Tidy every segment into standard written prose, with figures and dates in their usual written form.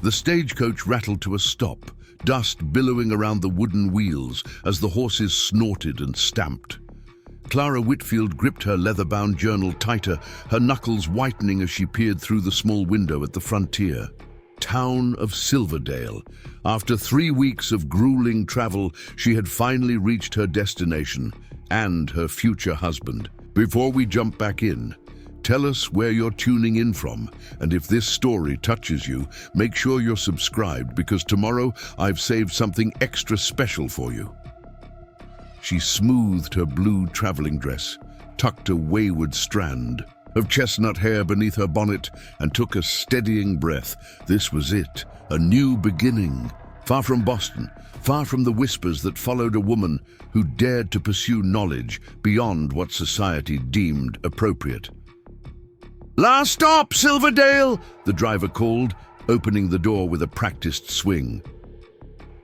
The stagecoach rattled to a stop, dust billowing around the wooden wheels as the horses snorted and stamped. Clara Whitfield gripped her leather-bound journal tighter, her knuckles whitening as she peered through the small window at the frontier. Town of Silverdale. After 3 weeks of grueling travel, she had finally reached her destination and her future husband. Before we jump back in, tell us where you're tuning in from, and if this story touches you, make sure you're subscribed because tomorrow I've saved something extra special for you. She smoothed her blue traveling dress, tucked a wayward strand of chestnut hair beneath her bonnet, and took a steadying breath. This was it, a new beginning. Far from Boston, far from the whispers that followed a woman who dared to pursue knowledge beyond what society deemed appropriate. "Last stop, Silverdale!" the driver called, opening the door with a practiced swing.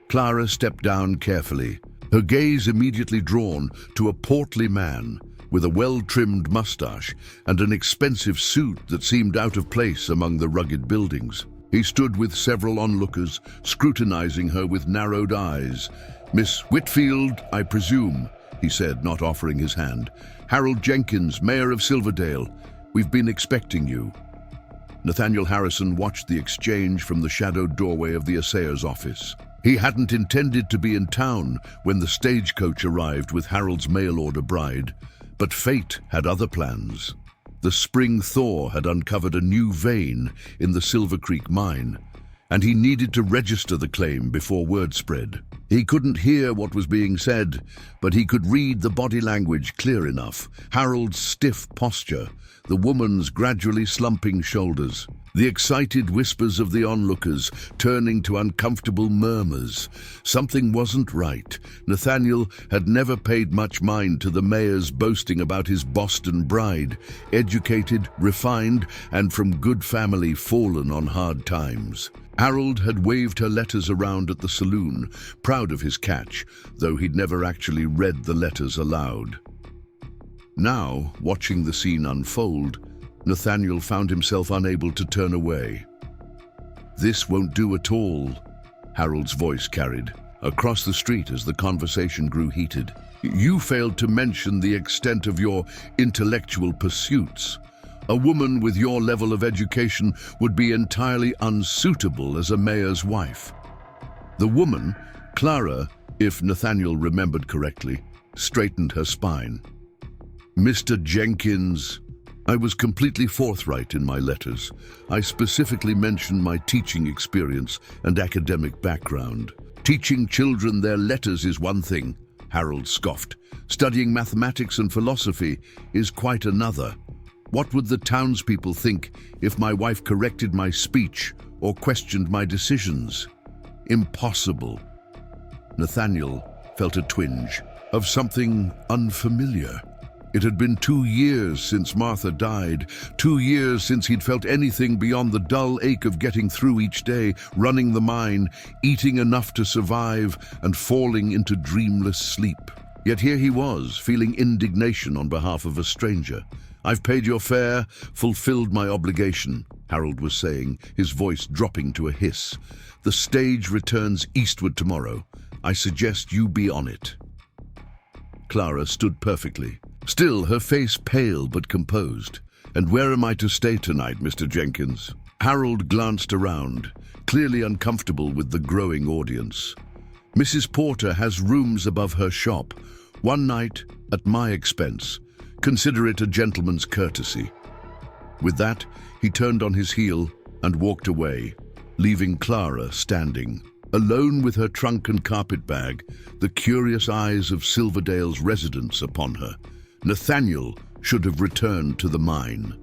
Clara stepped down carefully, her gaze immediately drawn to a portly man with a well-trimmed mustache and an expensive suit that seemed out of place among the rugged buildings. He stood with several onlookers, scrutinizing her with narrowed eyes. "Miss Whitfield, I presume," he said, not offering his hand. "Harold Jenkins, Mayor of Silverdale. We've been expecting you." Nathaniel Harrison watched the exchange from the shadowed doorway of the assayer's office. He hadn't intended to be in town when the stagecoach arrived with Harold's mail-order bride, but fate had other plans. The spring thaw had uncovered a new vein in the Silver Creek mine, and he needed to register the claim before word spread. He couldn't hear what was being said, but he could read the body language clear enough. Harold's stiff posture, the woman's gradually slumping shoulders, the excited whispers of the onlookers turning to uncomfortable murmurs. Something wasn't right. Nathaniel had never paid much mind to the mayor's boasting about his Boston bride, educated, refined, and from good family fallen on hard times. Harold had waved her letters around at the saloon, proud of his catch, though he'd never actually read the letters aloud. Now, watching the scene unfold, Nathaniel found himself unable to turn away. "This won't do at all," Harold's voice carried across the street as the conversation grew heated. "You failed to mention the extent of your intellectual pursuits. A woman with your level of education would be entirely unsuitable as a mayor's wife." The woman, Clara, if Nathaniel remembered correctly, straightened her spine. "Mr. Jenkins, I was completely forthright in my letters. I specifically mentioned my teaching experience and academic background. Teaching children their letters is one thing," Harold scoffed. "Studying mathematics and philosophy is quite another. What would the townspeople think if my wife corrected my speech or questioned my decisions? Impossible." Nathaniel felt a twinge of something unfamiliar. It had been 2 years since Martha died, 2 years since he'd felt anything beyond the dull ache of getting through each day, running the mine, eating enough to survive, and falling into dreamless sleep. Yet here he was, feeling indignation on behalf of a stranger. "I've paid your fare, fulfilled my obligation," Harold was saying, his voice dropping to a hiss. "The stage returns eastward tomorrow. I suggest you be on it." Clara stood perfectly, still her face pale but composed. "And where am I to stay tonight, Mr. Jenkins?" Harold glanced around, clearly uncomfortable with the growing audience. "Mrs. Porter has rooms above her shop. One night at my expense. Consider it a gentleman's courtesy." With that, he turned on his heel and walked away, leaving Clara standing, alone with her trunk and carpet bag, the curious eyes of Silverdale's residents upon her. Nathaniel should have returned to the mine.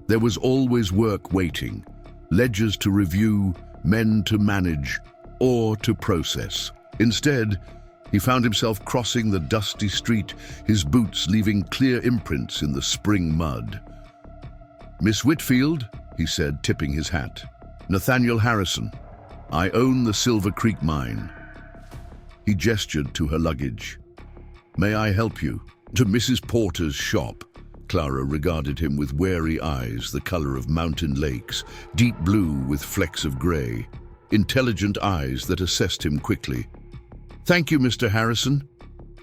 There was always work waiting, ledgers to review, men to manage, or to process. Instead, he found himself crossing the dusty street, his boots leaving clear imprints in the spring mud. "Miss Whitfield," he said, tipping his hat. "Nathaniel Harrison. I own the Silver Creek mine." He gestured to her luggage. "May I help you?" "To Mrs. Porter's shop," Clara regarded him with wary eyes, the color of mountain lakes, deep blue with flecks of gray. Intelligent eyes that assessed him quickly. "Thank you, Mr. Harrison.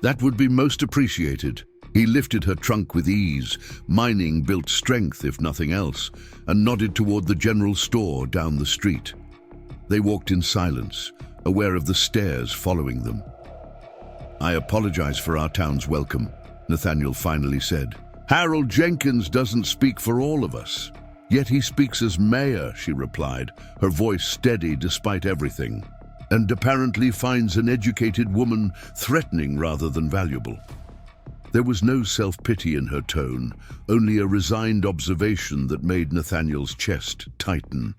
That would be most appreciated." He lifted her trunk with ease, mining built strength if nothing else, and nodded toward the general store down the street. They walked in silence, aware of the stares following them. "I apologize for our town's welcome," Nathaniel finally said. "Harold Jenkins doesn't speak for all of us. Yet he speaks as mayor," she replied, her voice steady despite everything, "and apparently finds an educated woman threatening rather than valuable." There was no self-pity in her tone, only a resigned observation that made Nathaniel's chest tighten.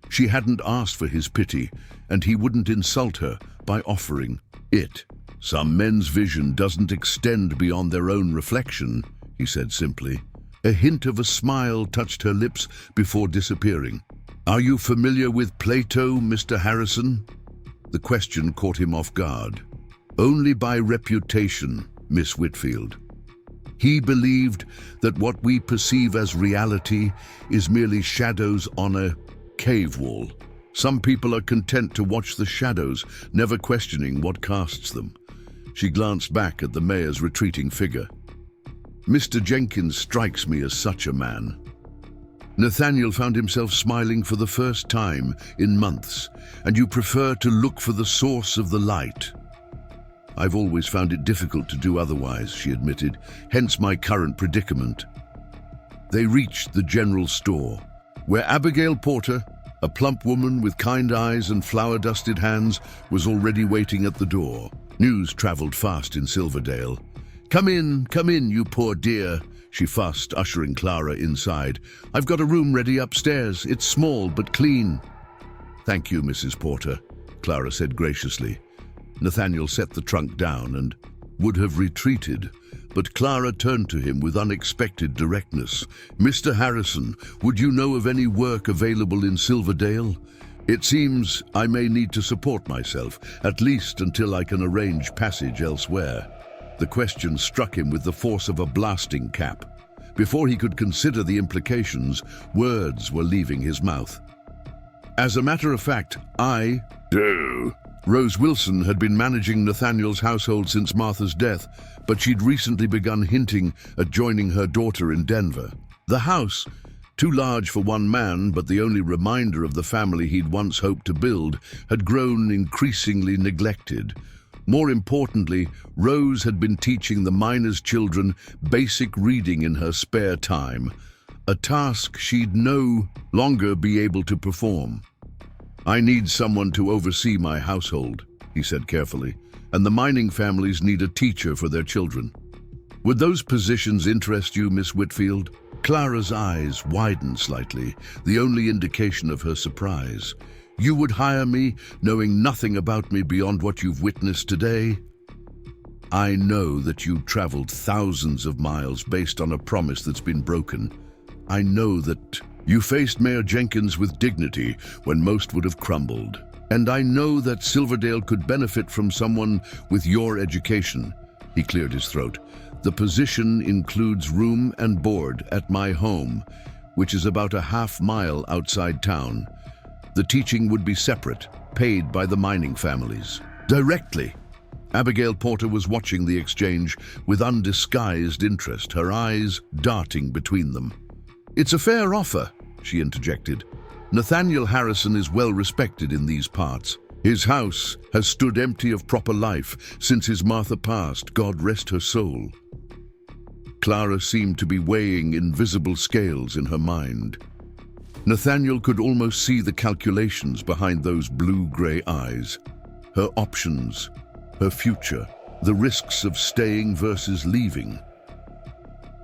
She hadn't asked for his pity, and he wouldn't insult her by offering it. "Some men's vision doesn't extend beyond their own reflection," he said simply. A hint of a smile touched her lips before disappearing. "Are you familiar with Plato, Mr. Harrison?" The question caught him off guard. "Only by reputation, Miss Whitfield. He believed that what we perceive as reality is merely shadows on a cave wall. Some people are content to watch the shadows, never questioning what casts them." She glanced back at the mayor's retreating figure. "Mr. Jenkins strikes me as such a man." Nathaniel found himself smiling for the first time in months. "And you prefer to look for the source of the light?" "I've always found it difficult to do otherwise," she admitted, "hence my current predicament." They reached the general store, where Abigail Porter, a plump woman with kind eyes and flour-dusted hands, was already waiting at the door. News traveled fast in Silverdale. Come in, you poor dear," she fussed, ushering Clara inside. "I've got a room ready upstairs. It's small but clean." "Thank you, Mrs. Porter," Clara said graciously. Nathaniel set the trunk down and would have retreated, but Clara turned to him with unexpected directness. "Mr. Harrison, would you know of any work available in Silverdale? It seems I may need to support myself, at least until I can arrange passage elsewhere." The question struck him with the force of a blasting cap. Before he could consider the implications, words were leaving his mouth. "As a matter of fact, I do." Rose Wilson had been managing Nathaniel's household since Martha's death, but she'd recently begun hinting at joining her daughter in Denver. The house, too large for one man but the only reminder of the family he'd once hoped to build, had grown increasingly neglected. More importantly, Rose had been teaching the miners' children basic reading in her spare time, a task she'd no longer be able to perform. "I need someone to oversee my household," he said carefully, "and the mining families need a teacher for their children. Would those positions interest you, Miss Whitfield?" Clara's eyes widened slightly, the only indication of her surprise. "You would hire me, knowing nothing about me beyond what you've witnessed today?" "I know that you traveled thousands of miles based on a promise that's been broken. I know that you faced Mayor Jenkins with dignity when most would have crumbled. And I know that Silverdale could benefit from someone with your education." He cleared his throat. "The position includes room and board at my home, which is about a half-mile outside town. The teaching would be separate, paid by the mining families." "Directly." Abigail Porter was watching the exchange with undisguised interest, her eyes darting between them. "It's a fair offer," she interjected. "Nathaniel Harrison is well respected in these parts. His house has stood empty of proper life since his Martha passed, God rest her soul." Clara seemed to be weighing invisible scales in her mind. Nathaniel could almost see the calculations behind those blue-gray eyes. Her options, her future, the risks of staying versus leaving.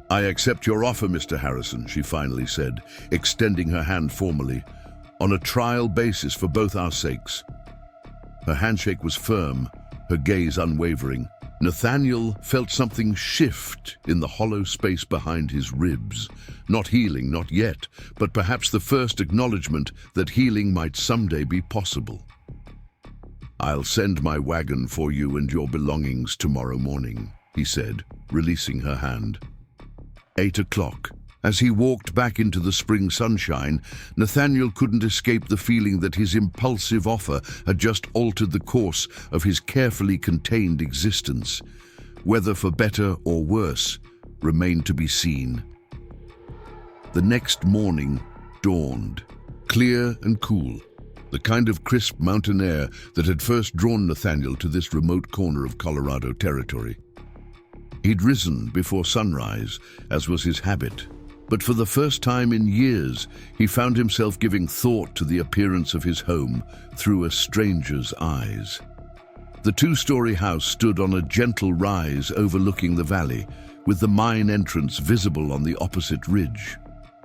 "I accept your offer, Mr. Harrison," she finally said, extending her hand formally, "on a trial basis for both our sakes." Her handshake was firm, her gaze unwavering. Nathaniel felt something shift in the hollow space behind his ribs. Not healing, not yet, but perhaps the first acknowledgement that healing might someday be possible. "I'll send my wagon for you and your belongings tomorrow morning," he said, releasing her hand. 8 o'clock. As he walked back into the spring sunshine, Nathaniel couldn't escape the feeling that his impulsive offer had just altered the course of his carefully contained existence. Whether for better or worse remained to be seen. The next morning dawned, clear and cool, the kind of crisp mountain air that had first drawn Nathaniel to this remote corner of Colorado territory. He'd risen before sunrise, as was his habit, but for the first time in years, he found himself giving thought to the appearance of his home through a stranger's eyes. The two-story house stood on a gentle rise overlooking the valley, with the mine entrance visible on the opposite ridge.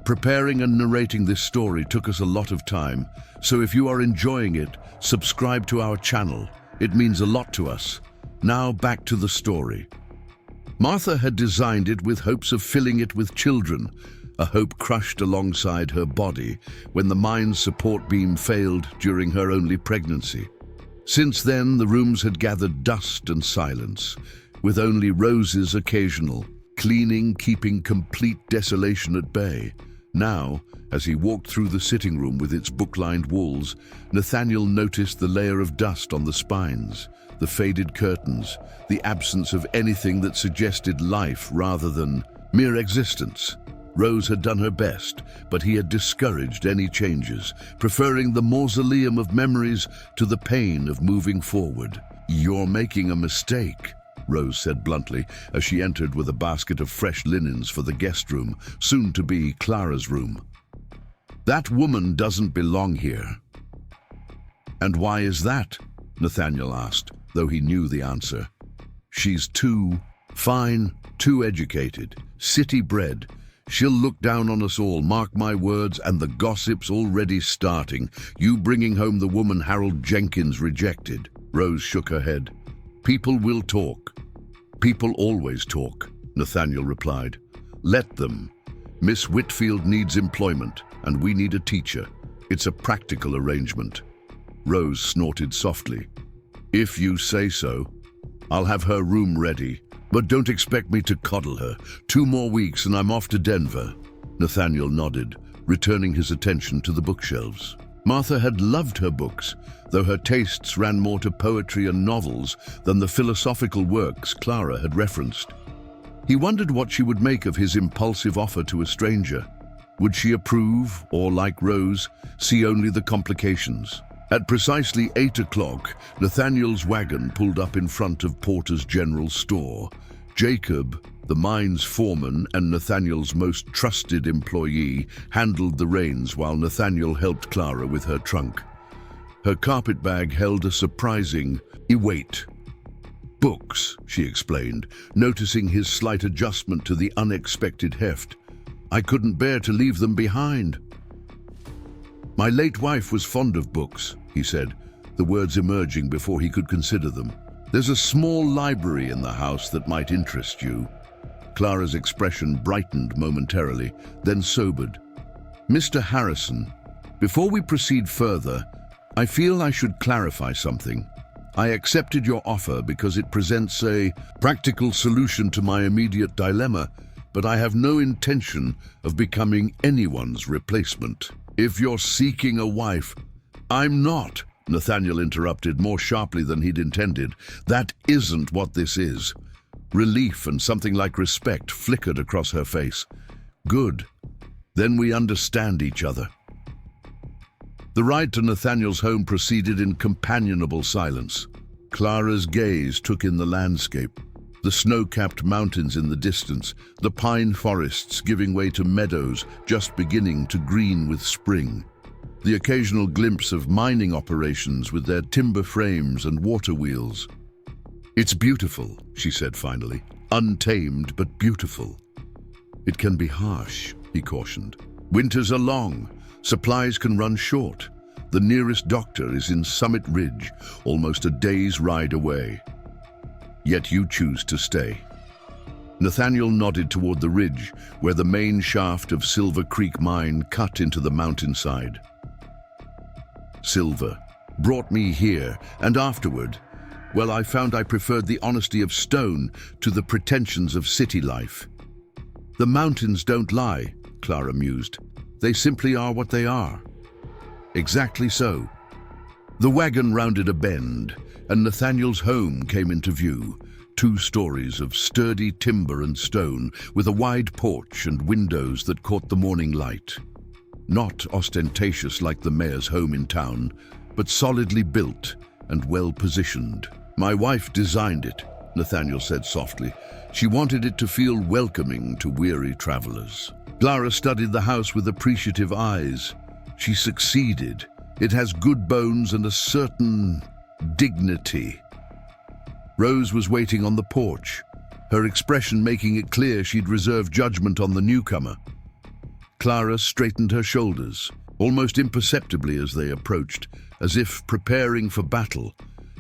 Preparing and narrating this story took us a lot of time, so if you are enjoying it, subscribe to our channel. It means a lot to us. Now back to the story. Martha had designed it with hopes of filling it with children, a hope crushed alongside her body when the mine's support beam failed during her only pregnancy. Since then, the rooms had gathered dust and silence, with only Rose's occasional cleaning keeping complete desolation at bay. Now, as he walked through the sitting room with its book-lined walls, Nathaniel noticed the layer of dust on the spines, the faded curtains, the absence of anything that suggested life rather than mere existence. Rose had done her best, but he had discouraged any changes, preferring the mausoleum of memories to the pain of moving forward. "You're making a mistake," Rose said bluntly as she entered with a basket of fresh linens for the guest room, soon to be Clara's room. "That woman doesn't belong here." "And why is that?" Nathaniel asked, though he knew the answer. "She's too fine, too educated, city-bred. She'll look down on us all, mark my words, and the gossip's already starting. You bringing home the woman Harold Jenkins rejected." Rose shook her head. "People will talk. People always talk," Nathaniel replied. "Let them. Miss Whitfield needs employment, and we need a teacher. It's a practical arrangement." Rose snorted softly. "If you say so. I'll have her room ready, but don't expect me to coddle her. 2 more weeks and I'm off to Denver." Nathaniel nodded, returning his attention to the bookshelves. Martha had loved her books, though her tastes ran more to poetry and novels than the philosophical works Clara had referenced. He wondered what she would make of his impulsive offer to a stranger. Would she approve, or, like Rose, see only the complications? At precisely 8 o'clock, Nathaniel's wagon pulled up in front of Porter's General Store. Jacob, the mine's foreman and Nathaniel's most trusted employee, handled the reins while Nathaniel helped Clara with her trunk. Her carpet bag held a surprising weight. "Books," she explained, noticing his slight adjustment to the unexpected heft. "I couldn't bear to leave them behind." "My late wife was fond of books," he said, the words emerging before he could consider them. "There's a small library in the house that might interest you." Clara's expression brightened momentarily, then sobered. "Mr. Harrison, before we proceed further, I feel I should clarify something. I accepted your offer because it presents a practical solution to my immediate dilemma, but I have no intention of becoming anyone's replacement. If you're seeking a wife—" "I'm not," Nathaniel interrupted more sharply than he'd intended. "That isn't what this is." Relief and something like respect flickered across her face. "Good. Then we understand each other." The ride to Nathaniel's home proceeded in companionable silence. Clara's gaze took in the landscape. The snow-capped mountains in the distance, the pine forests giving way to meadows just beginning to green with spring. The occasional glimpse of mining operations with their timber frames and water wheels. "It's beautiful," she said finally. "Untamed, but beautiful." "It can be harsh," he cautioned. "Winters are long. Supplies can run short. The nearest doctor is in Summit Ridge, almost a day's ride away. Yet you choose to stay." Nathaniel nodded toward the ridge, where the main shaft of Silver Creek mine cut into the mountainside. "Silver brought me here, and afterward, well, I found I preferred the honesty of stone to the pretensions of city life." The mountains don't lie, Clara mused. They simply are what they are. Exactly so. The wagon rounded a bend, and Nathaniel's home came into view. 2 stories of sturdy timber and stone, with a wide porch and windows that caught the morning light. Not ostentatious like the mayor's home in town, but solidly built and well-positioned. My wife designed it, Nathaniel said softly. She wanted it to feel welcoming to weary travelers. Clara studied the house with appreciative eyes. She succeeded. It has good bones and a certain dignity. Rose was waiting on the porch, her expression making it clear she'd reserved judgment on the newcomer. Clara straightened her shoulders, almost imperceptibly as they approached, as if preparing for battle.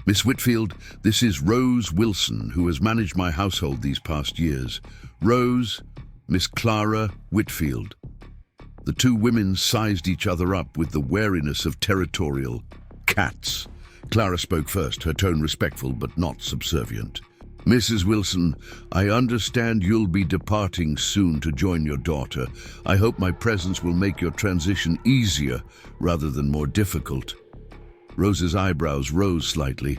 Miss Whitfield, this is Rose Wilson, who has managed my household these past years. Rose, Miss Clara Whitfield. The 2 women sized each other up with the wariness of territorial cats. Clara spoke first, her tone respectful but not subservient. Mrs. Wilson, I understand you'll be departing soon to join your daughter. I hope my presence will make your transition easier rather than more difficult. Rose's eyebrows rose slightly.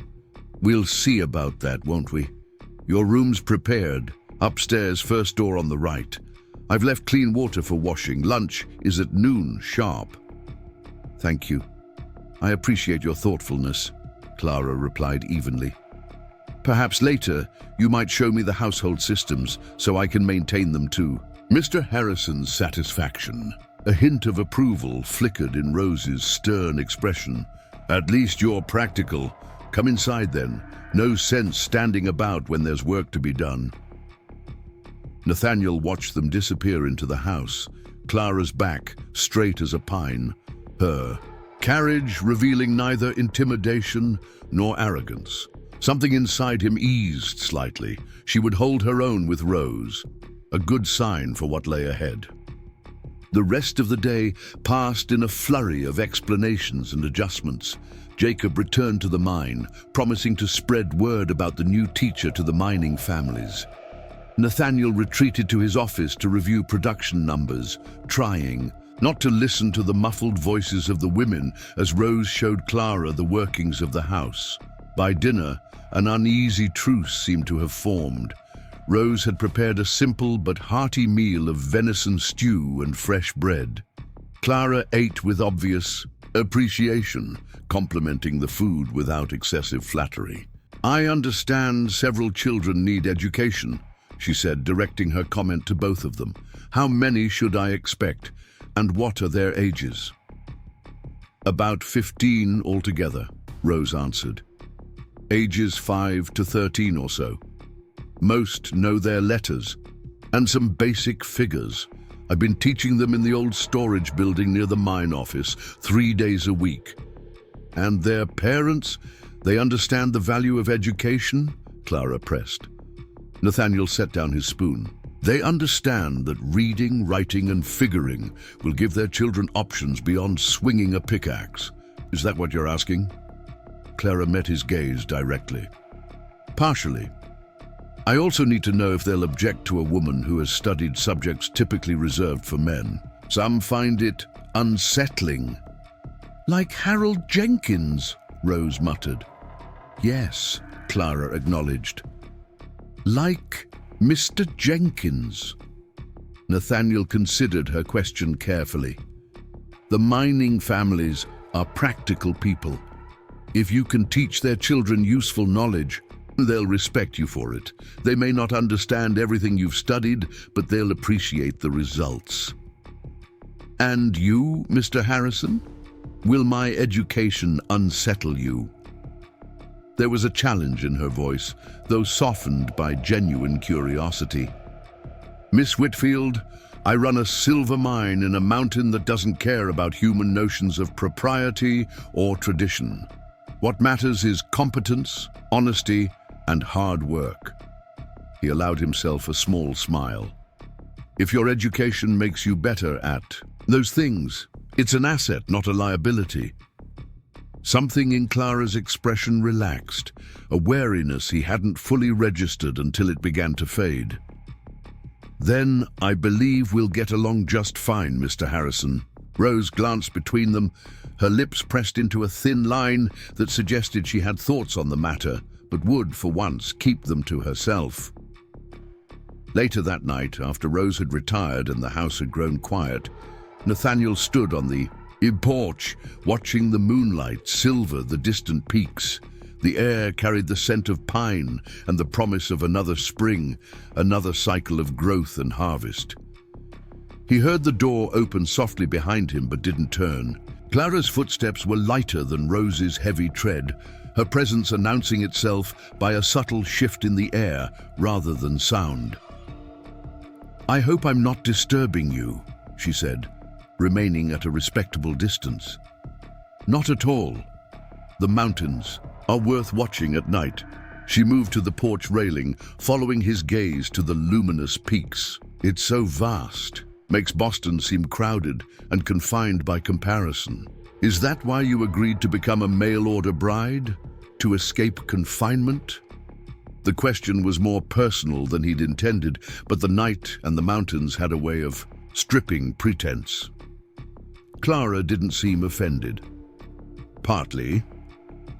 We'll see about that, won't we? Your room's prepared. Upstairs, first door on the right. I've left clean water for washing. Lunch is at noon, sharp. Thank you. I appreciate your thoughtfulness, Clara replied evenly. Perhaps later you might show me the household systems so I can maintain them too. Mr. Harrison's satisfaction, a hint of approval flickered in Rose's stern expression. At least you're practical. Come inside then. No sense standing about when there's work to be done. Nathaniel watched them disappear into the house, Clara's back straight as a pine, her carriage revealing neither intimidation nor arrogance. Something inside him eased slightly. She would hold her own with Rose, a good sign for what lay ahead. The rest of the day passed in a flurry of explanations and adjustments. Jacob returned to the mine, promising to spread word about the new teacher to the mining families. Nathaniel retreated to his office to review production numbers, trying not to listen to the muffled voices of the women as Rose showed Clara the workings of the house. By dinner, an uneasy truce seemed to have formed. Rose had prepared a simple but hearty meal of venison stew and fresh bread. Clara ate with obvious appreciation, complimenting the food without excessive flattery. I understand several children need education, she said, directing her comment to both of them. How many should I expect, and what are their ages? About 15 altogether, Rose answered. Ages 5 to 13 or so. Most know their letters, and some basic figures. I've been teaching them in the old storage building near the mine office 3 days a week. And their parents, they understand the value of education? Clara pressed. Nathaniel set down his spoon. They understand that reading, writing, and figuring will give their children options beyond swinging a pickaxe. Is that what you're asking? Clara met his gaze directly. Partially. I also need to know if they'll object to a woman who has studied subjects typically reserved for men. Some find it unsettling. Like Harold Jenkins, Rose muttered. Yes, Clara acknowledged. Like Mr. Jenkins. Nathaniel considered her question carefully. The mining families are practical people. If you can teach their children useful knowledge, they'll respect you for it. They may not understand everything you've studied, but they'll appreciate the results. And you, Mr. Harrison? Will my education unsettle you? There was a challenge in her voice, though softened by genuine curiosity. Miss Whitfield, I run a silver mine in a mountain that doesn't care about human notions of propriety or tradition. What matters is competence, honesty, and hard work. He allowed himself a small smile. If your education makes you better at those things, it's an asset, not a liability. Something in Clara's expression relaxed, a wariness he hadn't fully registered until it began to fade. "Then I believe we'll get along just fine, Mr. Harrison." Rose glanced between them, her lips pressed into a thin line that suggested she had thoughts on the matter, but would, for once, keep them to herself. Later that night, after Rose had retired and the house had grown quiet, Nathaniel stood on the porch, watching the moonlight silver the distant peaks. The air carried the scent of pine and the promise of another spring, another cycle of growth and harvest. He heard the door open softly behind him but didn't turn. Clara's footsteps were lighter than Rose's heavy tread, her presence announcing itself by a subtle shift in the air rather than sound. "I hope I'm not disturbing you," she said, remaining at a respectable distance. "Not at all. The mountains are worth watching at night." She moved to the porch railing, following his gaze to the luminous peaks. "It's so vast. Makes Boston seem crowded and confined by comparison. Is that why you agreed to become a mail-order bride? To escape confinement?" The question was more personal than he'd intended, but the night and the mountains had a way of stripping pretense. Clara didn't seem offended. "Partly.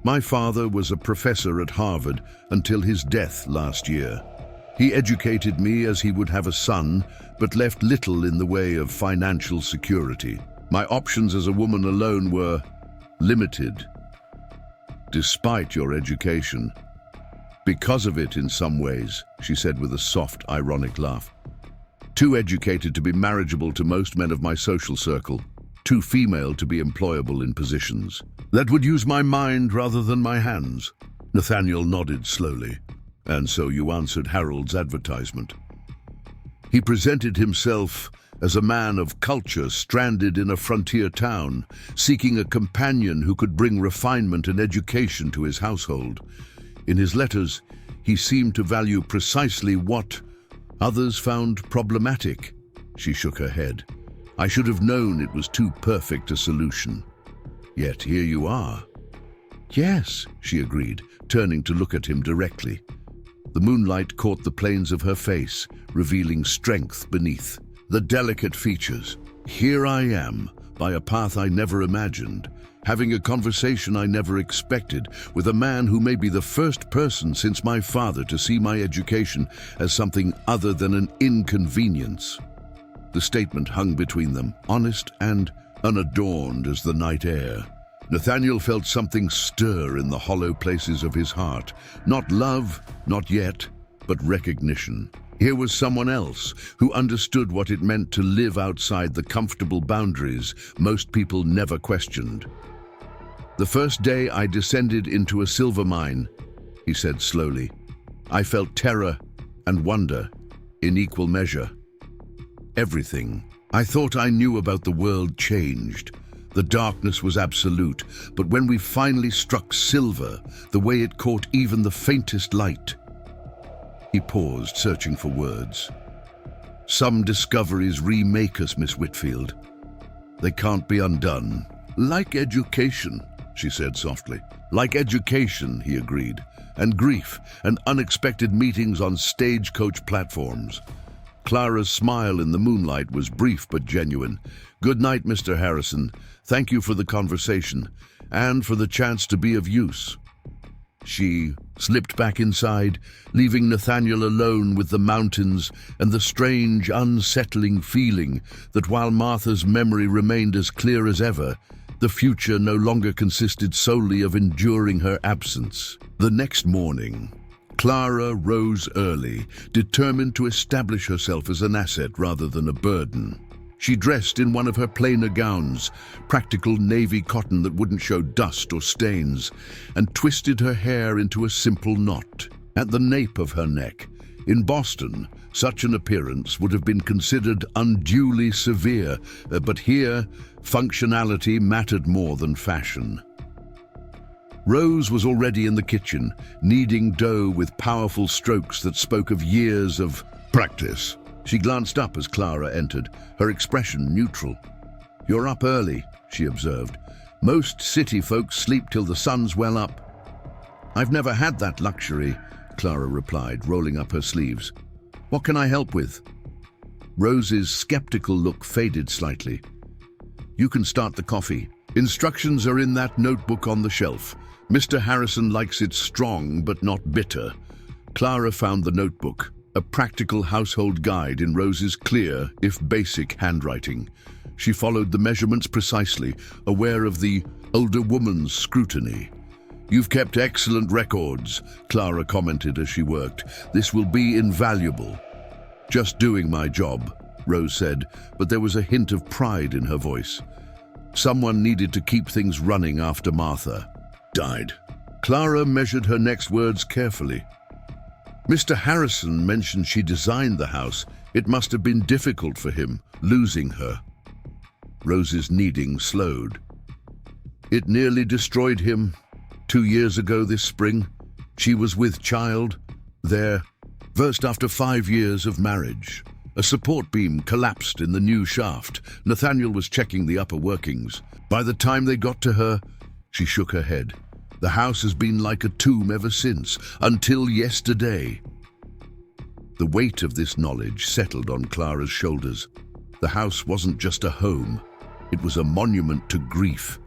My father was a professor at Harvard until his death last year. He educated me as he would have a son, but left little in the way of financial security. My options as a woman alone were limited. Despite your education. Because of it in some ways," she said with a soft, ironic laugh. "Too educated to be marriageable to most men of my social circle. Too female to be employable in positions that would use my mind rather than my hands." Nathaniel nodded slowly. "And so you answered Harold's advertisement." He presented himself as a man of culture stranded in a frontier town, seeking a companion who could bring refinement and education to his household. In his letters, he seemed to value precisely what others found problematic. She shook her head. "I should have known it was too perfect a solution. Yet here you are." "Yes," she agreed, turning to look at him directly. The moonlight caught the planes of her face, revealing strength beneath. The delicate features. "Here I am, by a path I never imagined, having a conversation I never expected, with a man who may be the first person since my father to see my education as something other than an inconvenience." The statement hung between them, honest and unadorned as the night air. Nathaniel felt something stir in the hollow places of his heart. Not love, not yet, but recognition. Here was someone else who understood what it meant to live outside the comfortable boundaries most people never questioned. "The first day I descended into a silver mine," he said slowly, "I felt terror and wonder in equal measure. Everything I thought I knew about the world changed. The darkness was absolute, but when we finally struck silver, the way it caught even the faintest light." He paused, searching for words. "Some discoveries remake us, Miss Whitfield. They can't be undone. Like education," she said softly. "Like education," he agreed, "and grief, and unexpected meetings on stagecoach platforms." Clara's smile in the moonlight was brief but genuine. "Good night, Mr. Harrison. Thank you for the conversation, and for the chance to be of use." She slipped back inside, leaving Nathaniel alone with the mountains and the strange, unsettling feeling that while Martha's memory remained as clear as ever, the future no longer consisted solely of enduring her absence. The next morning, Clara rose early, determined to establish herself as an asset rather than a burden. She dressed in one of her plainer gowns, practical navy cotton that wouldn't show dust or stains, and twisted her hair into a simple knot at the nape of her neck. In Boston, such an appearance would have been considered unduly severe, but here, functionality mattered more than fashion. Rose was already in the kitchen, kneading dough with powerful strokes that spoke of years of practice. She glanced up as Clara entered, her expression neutral. "You're up early," she observed. "Most city folks sleep till the sun's well up." "I've never had that luxury," Clara replied, rolling up her sleeves. "What can I help with?" Rose's skeptical look faded slightly. "You can start the coffee. Instructions are in that notebook on the shelf. Mr. Harrison likes it strong but not bitter." Clara found the notebook, a practical household guide in Rose's clear, if basic, handwriting. She followed the measurements precisely, aware of the older woman's scrutiny. "You've kept excellent records," Clara commented as she worked. "This will be invaluable." "Just doing my job," Rose said, but there was a hint of pride in her voice. Someone needed to keep things running after Martha died. Clara measured her next words carefully. "Mr. Harrison mentioned she designed the house. It must have been difficult for him, losing her." Rose's kneading slowed. "It nearly destroyed him. 2 years ago this spring, she was with child, there, first after 5 years of marriage. A support beam collapsed in the new shaft. Nathaniel was checking the upper workings. By the time they got to her," she shook her head, "the house has been like a tomb ever since, until yesterday." The weight of this knowledge settled on Clara's shoulders. The house wasn't just a home, it was a monument to grief.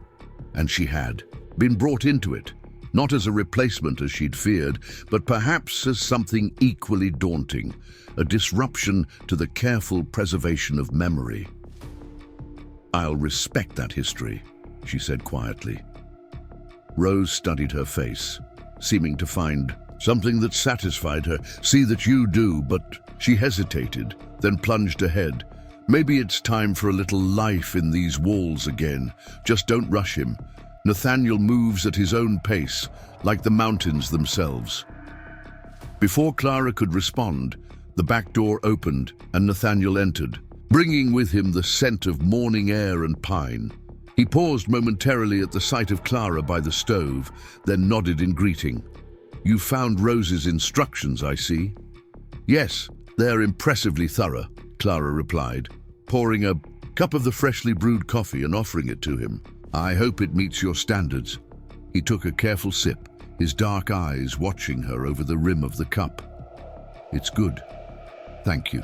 And she had been brought into it, not as a replacement as she'd feared, but perhaps as something equally daunting, a disruption to the careful preservation of memory. "I'll respect that history," she said quietly. Rose studied her face, seeming to find something that satisfied her. "See that you do," but she hesitated, then plunged ahead. "Maybe it's time for a little life in these walls again. Just don't rush him. Nathaniel moves at his own pace, like the mountains themselves." Before Clara could respond, the back door opened and Nathaniel entered, bringing with him the scent of morning air and pine. He paused momentarily at the sight of Clara by the stove, then nodded in greeting. "You found Rose's instructions, I see." "Yes, they're impressively thorough," Clara replied, pouring a cup of the freshly brewed coffee and offering it to him. "I hope it meets your standards." He took a careful sip, his dark eyes watching her over the rim of the cup. "It's good. Thank you."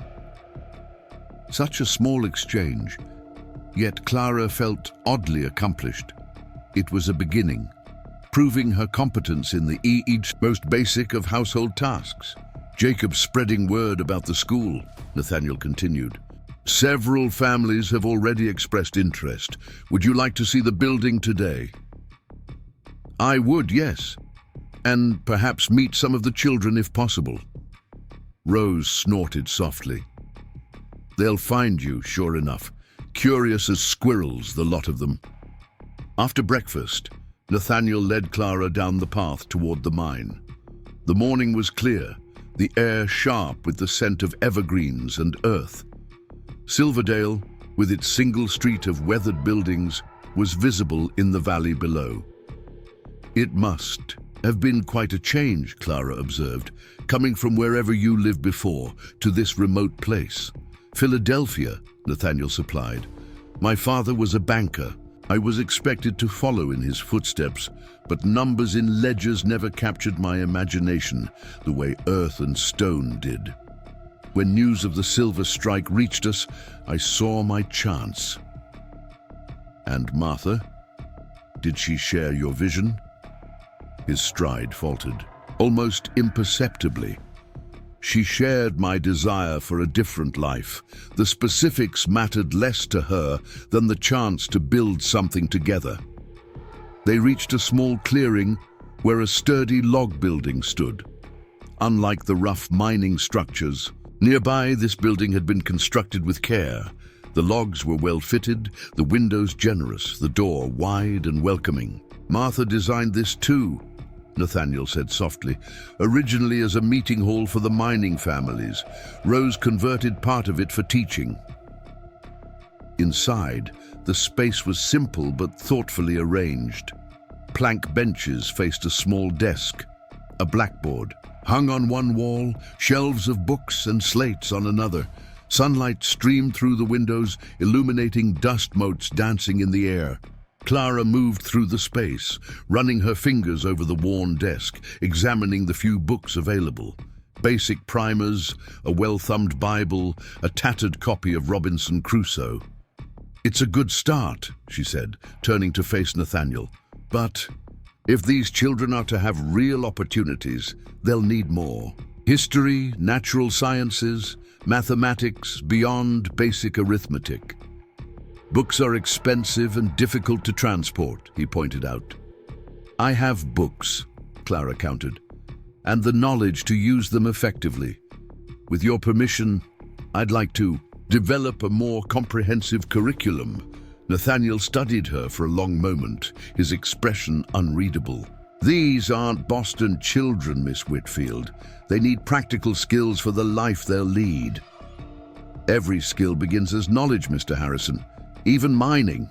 Such a small exchange, yet Clara felt oddly accomplished. It was a beginning, proving her competence in the each most basic of household tasks. "Jacob's spreading word about the school," Nathaniel continued. "Several families have already expressed interest. Would you like to see the building today?" "I would, yes. And perhaps meet some of the children if possible." Rose snorted softly. "They'll find you, sure enough. Curious as squirrels, the lot of them." After breakfast, Nathaniel led Clara down the path toward the mine. The morning was clear, the air sharp with the scent of evergreens and earth. Silverdale, with its single street of weathered buildings, was visible in the valley below. "It must have been quite a change," Clara observed, "coming from wherever you lived before to this remote place." "Philadelphia," Nathaniel supplied. "My father was a banker. I was expected to follow in his footsteps, but numbers in ledgers never captured my imagination the way earth and stone did. When news of the silver strike reached us, I saw my chance." "And Martha? Did she share your vision?" His stride faltered, almost imperceptibly. "She shared my desire for a different life. The specifics mattered less to her than the chance to build something together." They reached a small clearing where a sturdy log building stood. Unlike the rough mining structures, nearby this building had been constructed with care. The logs were well fitted, the windows generous, the door wide and welcoming. "Martha designed this too," Nathaniel said softly. "Originally as a meeting hall for the mining families, Rose converted part of it for teaching." Inside, the space was simple but thoughtfully arranged. Plank benches faced a small desk, a blackboard hung on one wall, shelves of books and slates on another. Sunlight streamed through the windows, illuminating dust motes dancing in the air. Clara moved through the space, running her fingers over the worn desk, examining the few books available. Basic primers, a well-thumbed Bible, a tattered copy of Robinson Crusoe. "It's a good start," she said, turning to face Nathaniel. "But if these children are to have real opportunities, they'll need more. History, natural sciences, mathematics, beyond basic arithmetic. Books are expensive and difficult to transport," he pointed out. "I have books," Clara countered, "and the knowledge to use them effectively. With your permission, I'd like to develop a more comprehensive curriculum." Nathaniel studied her for a long moment, his expression unreadable. "These aren't Boston children, Miss Whitfield. They need practical skills for the life they'll lead." "Every skill begins as knowledge, Mr. Harrison, even mining."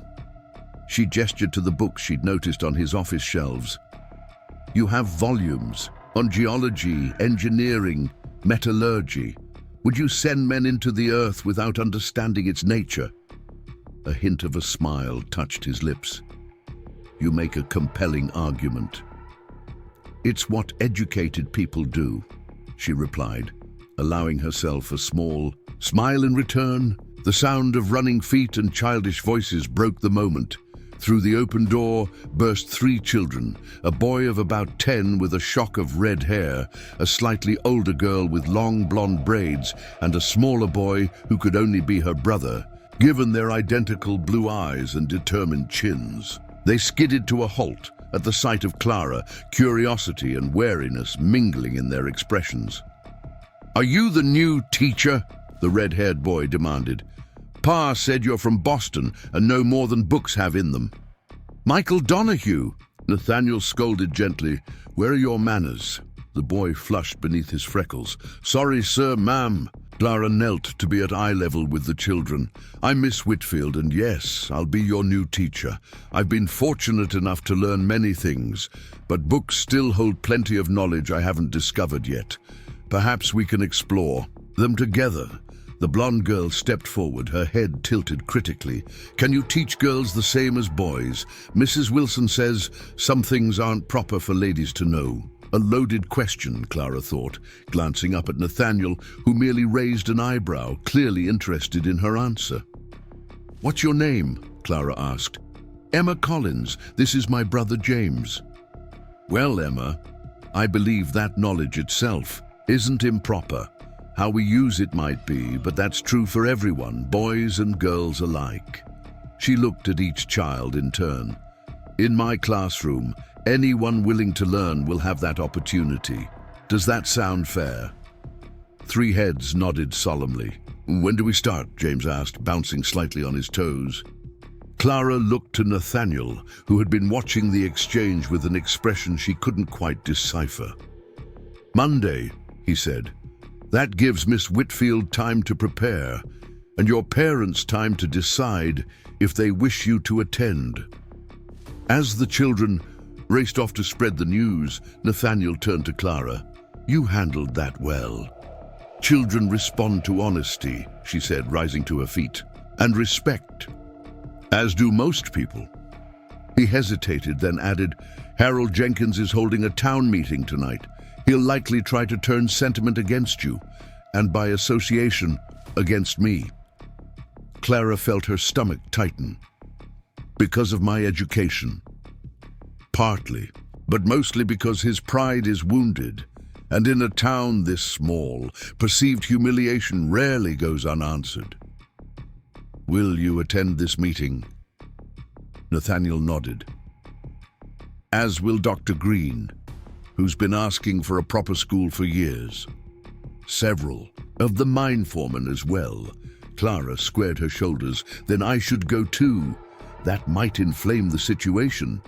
She gestured to the books she'd noticed on his office shelves. "You have volumes on geology, engineering, metallurgy. Would you send men into the earth without understanding its nature?" A hint of a smile touched his lips. "You make a compelling argument." "It's what educated people do," she replied, allowing herself a small smile in return. The sound of running feet and childish voices broke the moment. Through the open door burst 3 children, a boy of about 10 with a shock of red hair, a slightly older girl with long blonde braids, and a smaller boy who could only be her brother, given their identical blue eyes and determined chins. They skidded to a halt at the sight of Clara, curiosity and wariness mingling in their expressions. "Are you the new teacher?" the red-haired boy demanded. "Pa said you're from Boston and know more than books have in them." "Michael Donahue," Nathaniel scolded gently. "Where are your manners?" The boy flushed beneath his freckles. "Sorry, sir, ma'am." Clara knelt to be at eye level with the children. "I'm Miss Whitfield, and yes, I'll be your new teacher. I've been fortunate enough to learn many things, but books still hold plenty of knowledge I haven't discovered yet. Perhaps we can explore them together." The blonde girl stepped forward, her head tilted critically. "Can you teach girls the same as boys? Mrs. Wilson says some things aren't proper for ladies to know." A loaded question, Clara thought, glancing up at Nathaniel, who merely raised an eyebrow, clearly interested in her answer. "What's your name?" Clara asked. "Emma Collins. This is my brother James." "Well, Emma, I believe that knowledge itself isn't improper. How we use it might be, but that's true for everyone, boys and girls alike." She looked at each child in turn. "In my classroom, anyone willing to learn will have that opportunity. Does that sound fair?" 3 heads nodded solemnly. "When do we start?" James asked, bouncing slightly on his toes. Clara looked to Nathaniel, who had been watching the exchange with an expression she couldn't quite decipher. "Monday," he said. "That gives Miss Whitfield time to prepare, and your parents time to decide if they wish you to attend." As the children raced off to spread the news, Nathaniel turned to Clara. "You handled that well." "Children respond to honesty," she said, rising to her feet, "and respect, as do most people." He hesitated, then added, "Harold Jenkins is holding a town meeting tonight. He'll likely try to turn sentiment against you, and by association, against me." Clara felt her stomach tighten. "Because of my education?" "Partly, but mostly because his pride is wounded, and in a town this small, perceived humiliation rarely goes unanswered." "Will you attend this meeting?" Nathaniel nodded. "As will Dr. Green, who's been asking for a proper school for years. Several of the mine foremen as well." Clara squared her shoulders. "Then I should go too. That might inflame the situation.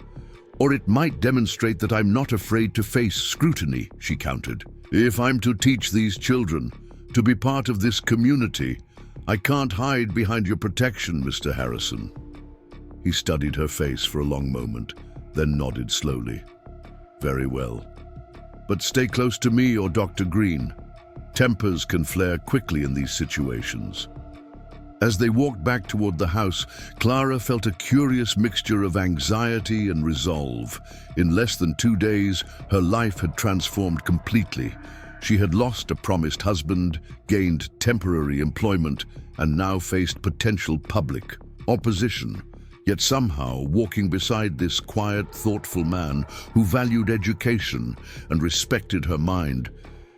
Or it might demonstrate that I'm not afraid to face scrutiny," she countered. "If I'm to teach these children, to be part of this community, I can't hide behind your protection, Mr. Harrison." He studied her face for a long moment, then nodded slowly. "Very well. But stay close to me or Dr. Green. Tempers can flare quickly in these situations." As they walked back toward the house, Clara felt a curious mixture of anxiety and resolve. In less than 2 days, her life had transformed completely. She had lost a promised husband, gained temporary employment, and now faced potential public opposition. Yet somehow, walking beside this quiet, thoughtful man who valued education and respected her mind,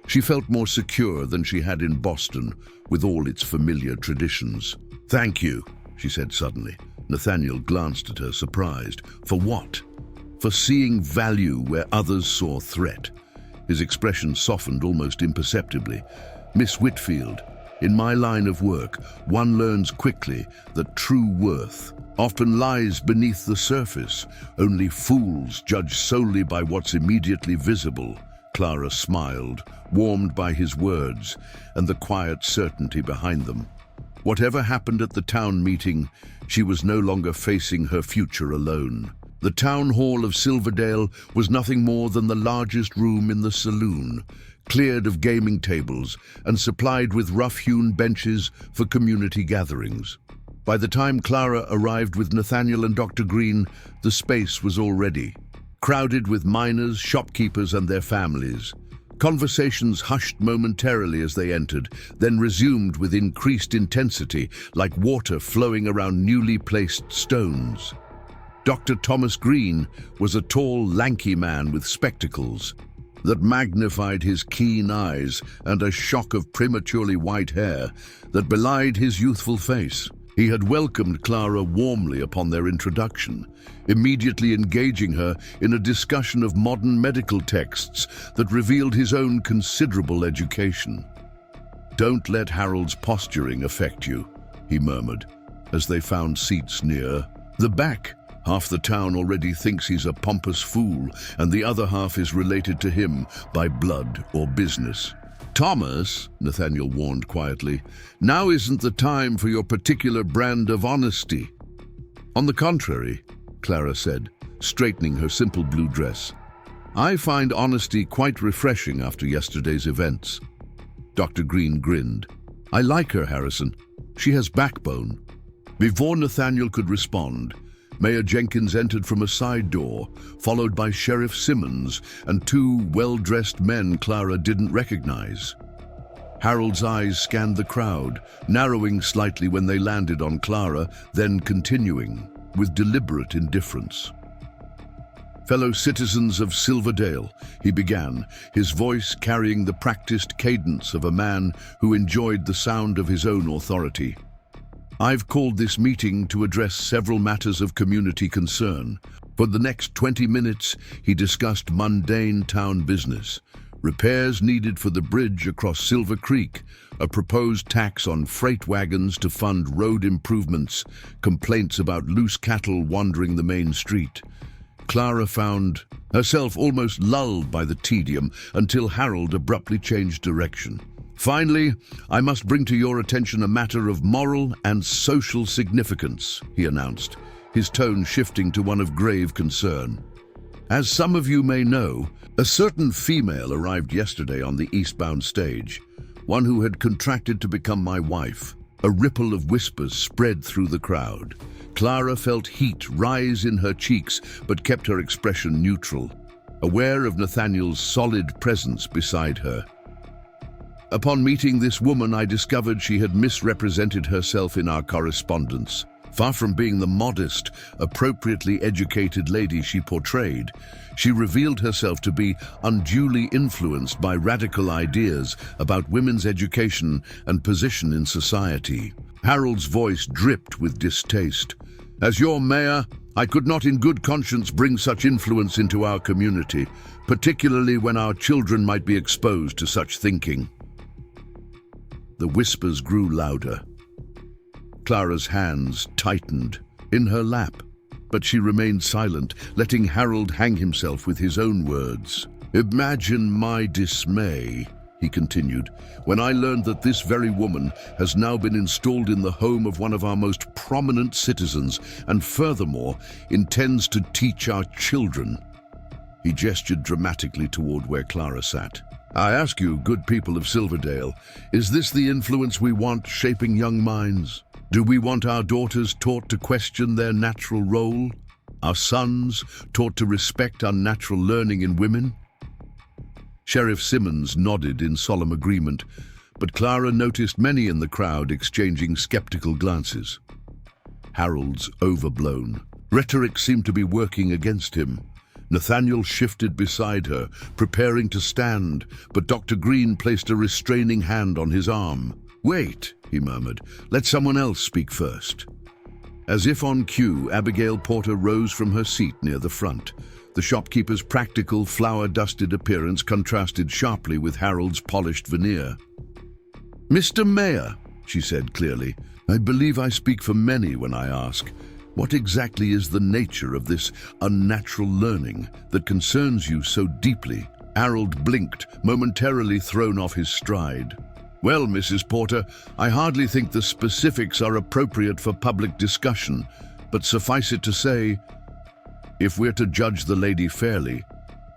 she felt more secure than she had in Boston, with all its familiar traditions. "Thank you," she said suddenly. Nathaniel glanced at her, surprised. "For what?" "For seeing value where others saw threat." His expression softened almost imperceptibly. "Miss Whitfield, in my line of work, one learns quickly that true worth often lies beneath the surface. Only fools judge solely by what's immediately visible." Clara smiled, warmed by his words and the quiet certainty behind them. Whatever happened at the town meeting, she was no longer facing her future alone. The town hall of Silverdale was nothing more than the largest room in the saloon, cleared of gaming tables and supplied with rough-hewn benches for community gatherings. By the time Clara arrived with Nathaniel and Dr. Green, the space was already crowded with miners, shopkeepers and their families. Conversations hushed momentarily as they entered, then resumed with increased intensity, like water flowing around newly placed stones. Dr. Thomas Green was a tall, lanky man with spectacles that magnified his keen eyes and a shock of prematurely white hair that belied his youthful face. He had welcomed Clara warmly upon their introduction, immediately engaging her in a discussion of modern medical texts that revealed his own considerable education. "Don't let Harold's posturing affect you," he murmured, as they found seats near the back. "Half the town already thinks he's a pompous fool, and the other half is related to him by blood or business." "Thomas," Nathaniel warned quietly, "now isn't the time for your particular brand of honesty." "On the contrary," Clara said, straightening her simple blue dress. "I find honesty quite refreshing after yesterday's events." Dr. Green grinned. "I like her, Harrison. She has backbone." Before Nathaniel could respond, Mayor Jenkins entered from a side door, followed by Sheriff Simmons and two well-dressed men Clara didn't recognize. Harold's eyes scanned the crowd, narrowing slightly when they landed on Clara, then continuing, with deliberate indifference. "Fellow citizens of Silverdale," he began, his voice carrying the practiced cadence of a man who enjoyed the sound of his own authority. "I've called this meeting to address several matters of community concern." For the next 20 minutes, he discussed mundane town business, repairs needed for the bridge across Silver Creek, a proposed tax on freight wagons to fund road improvements, complaints about loose cattle wandering the main street. Clara found herself almost lulled by the tedium until Harold abruptly changed direction. "Finally, I must bring to your attention a matter of moral and social significance," he announced, his tone shifting to one of grave concern. "As some of you may know, a certain female arrived yesterday on the eastbound stage, one who had contracted to become my wife." A ripple of whispers spread through the crowd. Clara felt heat rise in her cheeks but kept her expression neutral, aware of Nathaniel's solid presence beside her. "Upon meeting this woman, I discovered she had misrepresented herself in our correspondence. Far from being the modest, appropriately educated lady she portrayed, she revealed herself to be unduly influenced by radical ideas about women's education and position in society." Harold's voice dripped with distaste. "As your mayor, I could not in good conscience bring such influence into our community, particularly when our children might be exposed to such thinking." The whispers grew louder. Clara's hands tightened in her lap, but she remained silent, letting Harold hang himself with his own words. "Imagine my dismay," he continued, "when I learned that this very woman has now been installed in the home of one of our most prominent citizens and furthermore intends to teach our children." He gestured dramatically toward where Clara sat. "I ask you, good people of Silverdale, is this the influence we want shaping young minds? Do we want our daughters taught to question their natural role? Our sons taught to respect unnatural learning in women?" Sheriff Simmons nodded in solemn agreement, but Clara noticed many in the crowd exchanging skeptical glances. Harold's overblown rhetoric seemed to be working against him. Nathaniel shifted beside her, preparing to stand, but Dr. Green placed a restraining hand on his arm. "Wait," he murmured. "Let someone else speak first." As if on cue, Abigail Porter rose from her seat near the front. The shopkeeper's practical, flour-dusted appearance contrasted sharply with Harold's polished veneer. "Mr. Mayor," she said clearly, "I believe I speak for many when I ask, what exactly is the nature of this unnatural learning that concerns you so deeply?" Harold blinked, momentarily thrown off his stride. "Well, Mrs. Porter, I hardly think the specifics are appropriate for public discussion, but suffice it to say, if we're to judge the lady fairly,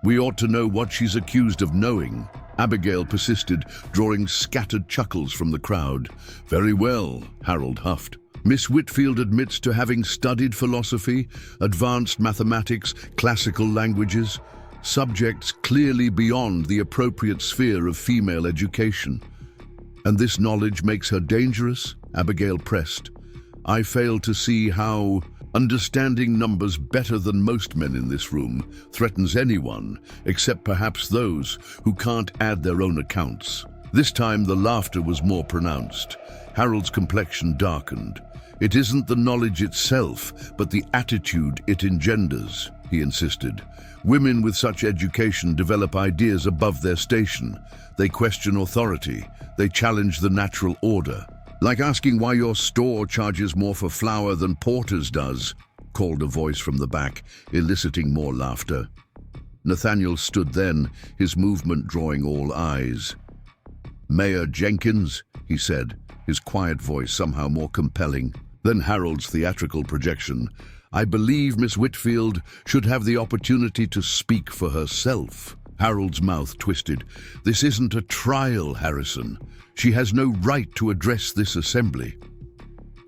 we ought to know what she's accused of knowing." Abigail persisted, drawing scattered chuckles from the crowd. "Very well," Harold huffed. "Miss Whitfield admits to having studied philosophy, advanced mathematics, classical languages, subjects clearly beyond the appropriate sphere of female education. And this knowledge makes her dangerous?" Abigail pressed. "I fail to see how understanding numbers better than most men in this room threatens anyone, except perhaps those who can't add their own accounts." This time the laughter was more pronounced. Harold's complexion darkened. "It isn't the knowledge itself, but the attitude it engenders," he insisted. "Women with such education develop ideas above their station. They question authority. They challenge the natural order. Like asking why your store charges more for flour than Porter's does," called a voice from the back, eliciting more laughter. Nathaniel stood then, his movement drawing all eyes. "Mayor Jenkins," he said, his quiet voice somehow more compelling than Harold's theatrical projection, "I believe Miss Whitfield should have the opportunity to speak for herself." Harold's mouth twisted. "This isn't a trial, Harrison. She has no right to address this assembly."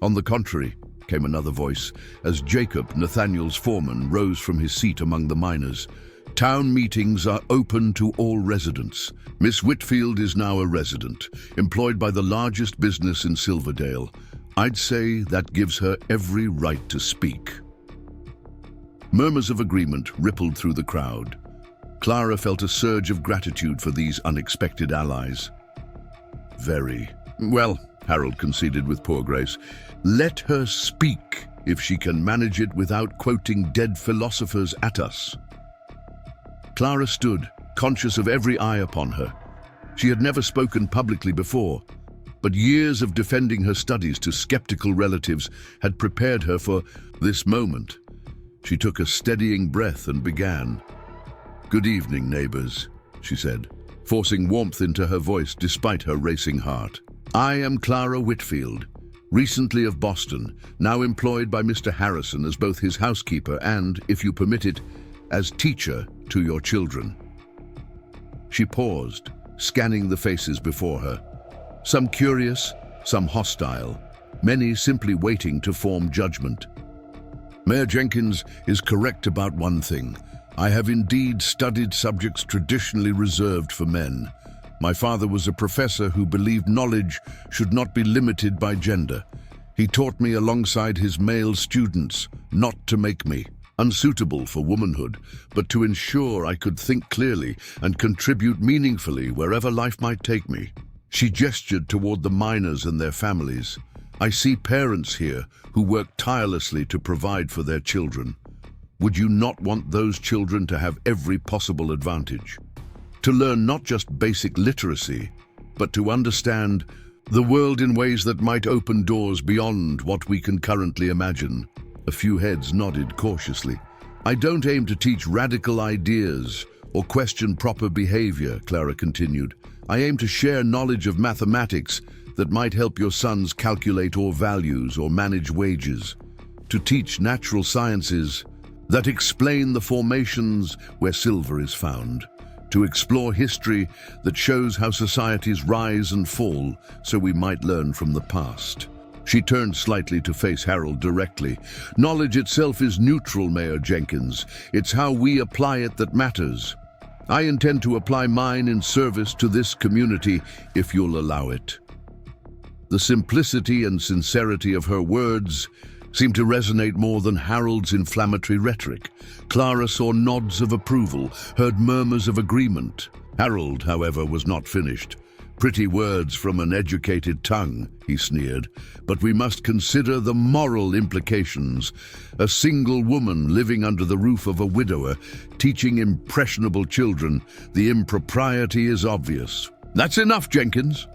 "On the contrary," came another voice, as Jacob, Nathaniel's foreman, rose from his seat among the miners. "Town meetings are open to all residents. Miss Whitfield is now a resident, employed by the largest business in Silverdale. I'd say that gives her every right to speak." Murmurs of agreement rippled through the crowd. Clara felt a surge of gratitude for these unexpected allies. "Very well," Harold conceded with poor grace. "Let her speak, if she can manage it without quoting dead philosophers at us." Clara stood, conscious of every eye upon her. She had never spoken publicly before, but years of defending her studies to skeptical relatives had prepared her for this moment. She took a steadying breath and began. "Good evening, neighbors," she said, forcing warmth into her voice despite her racing heart. "I am Clara Whitfield, recently of Boston, now employed by Mr. Harrison as both his housekeeper and, if you permit it, as teacher to your children." She paused, scanning the faces before her. Some curious, some hostile, many simply waiting to form judgment. "Mayor Jenkins is correct about one thing. I have indeed studied subjects traditionally reserved for men. My father was a professor who believed knowledge should not be limited by gender. He taught me alongside his male students not to make me unsuitable for womanhood, but to ensure I could think clearly and contribute meaningfully wherever life might take me." She gestured toward the miners and their families. "I see parents here who work tirelessly to provide for their children. Would you not want those children to have every possible advantage? To learn not just basic literacy, but to understand the world in ways that might open doors beyond what we can currently imagine?" A few heads nodded cautiously. "I don't aim to teach radical ideas or question proper behavior," Clara continued. "I aim to share knowledge of mathematics that might help your sons calculate ore values or manage wages. To teach natural sciences that explain the formations where silver is found. To explore history that shows how societies rise and fall so we might learn from the past." She turned slightly to face Harold directly. "Knowledge itself is neutral, Mayor Jenkins. It's how we apply it that matters. I intend to apply mine in service to this community, if you'll allow it." The simplicity and sincerity of her words seemed to resonate more than Harold's inflammatory rhetoric. Clara saw nods of approval, heard murmurs of agreement. Harold, however, was not finished. "Pretty words from an educated tongue," he sneered, "but we must consider the moral implications. A single woman living under the roof of a widower, teaching impressionable children. The impropriety is obvious." "That's enough, Jenkins."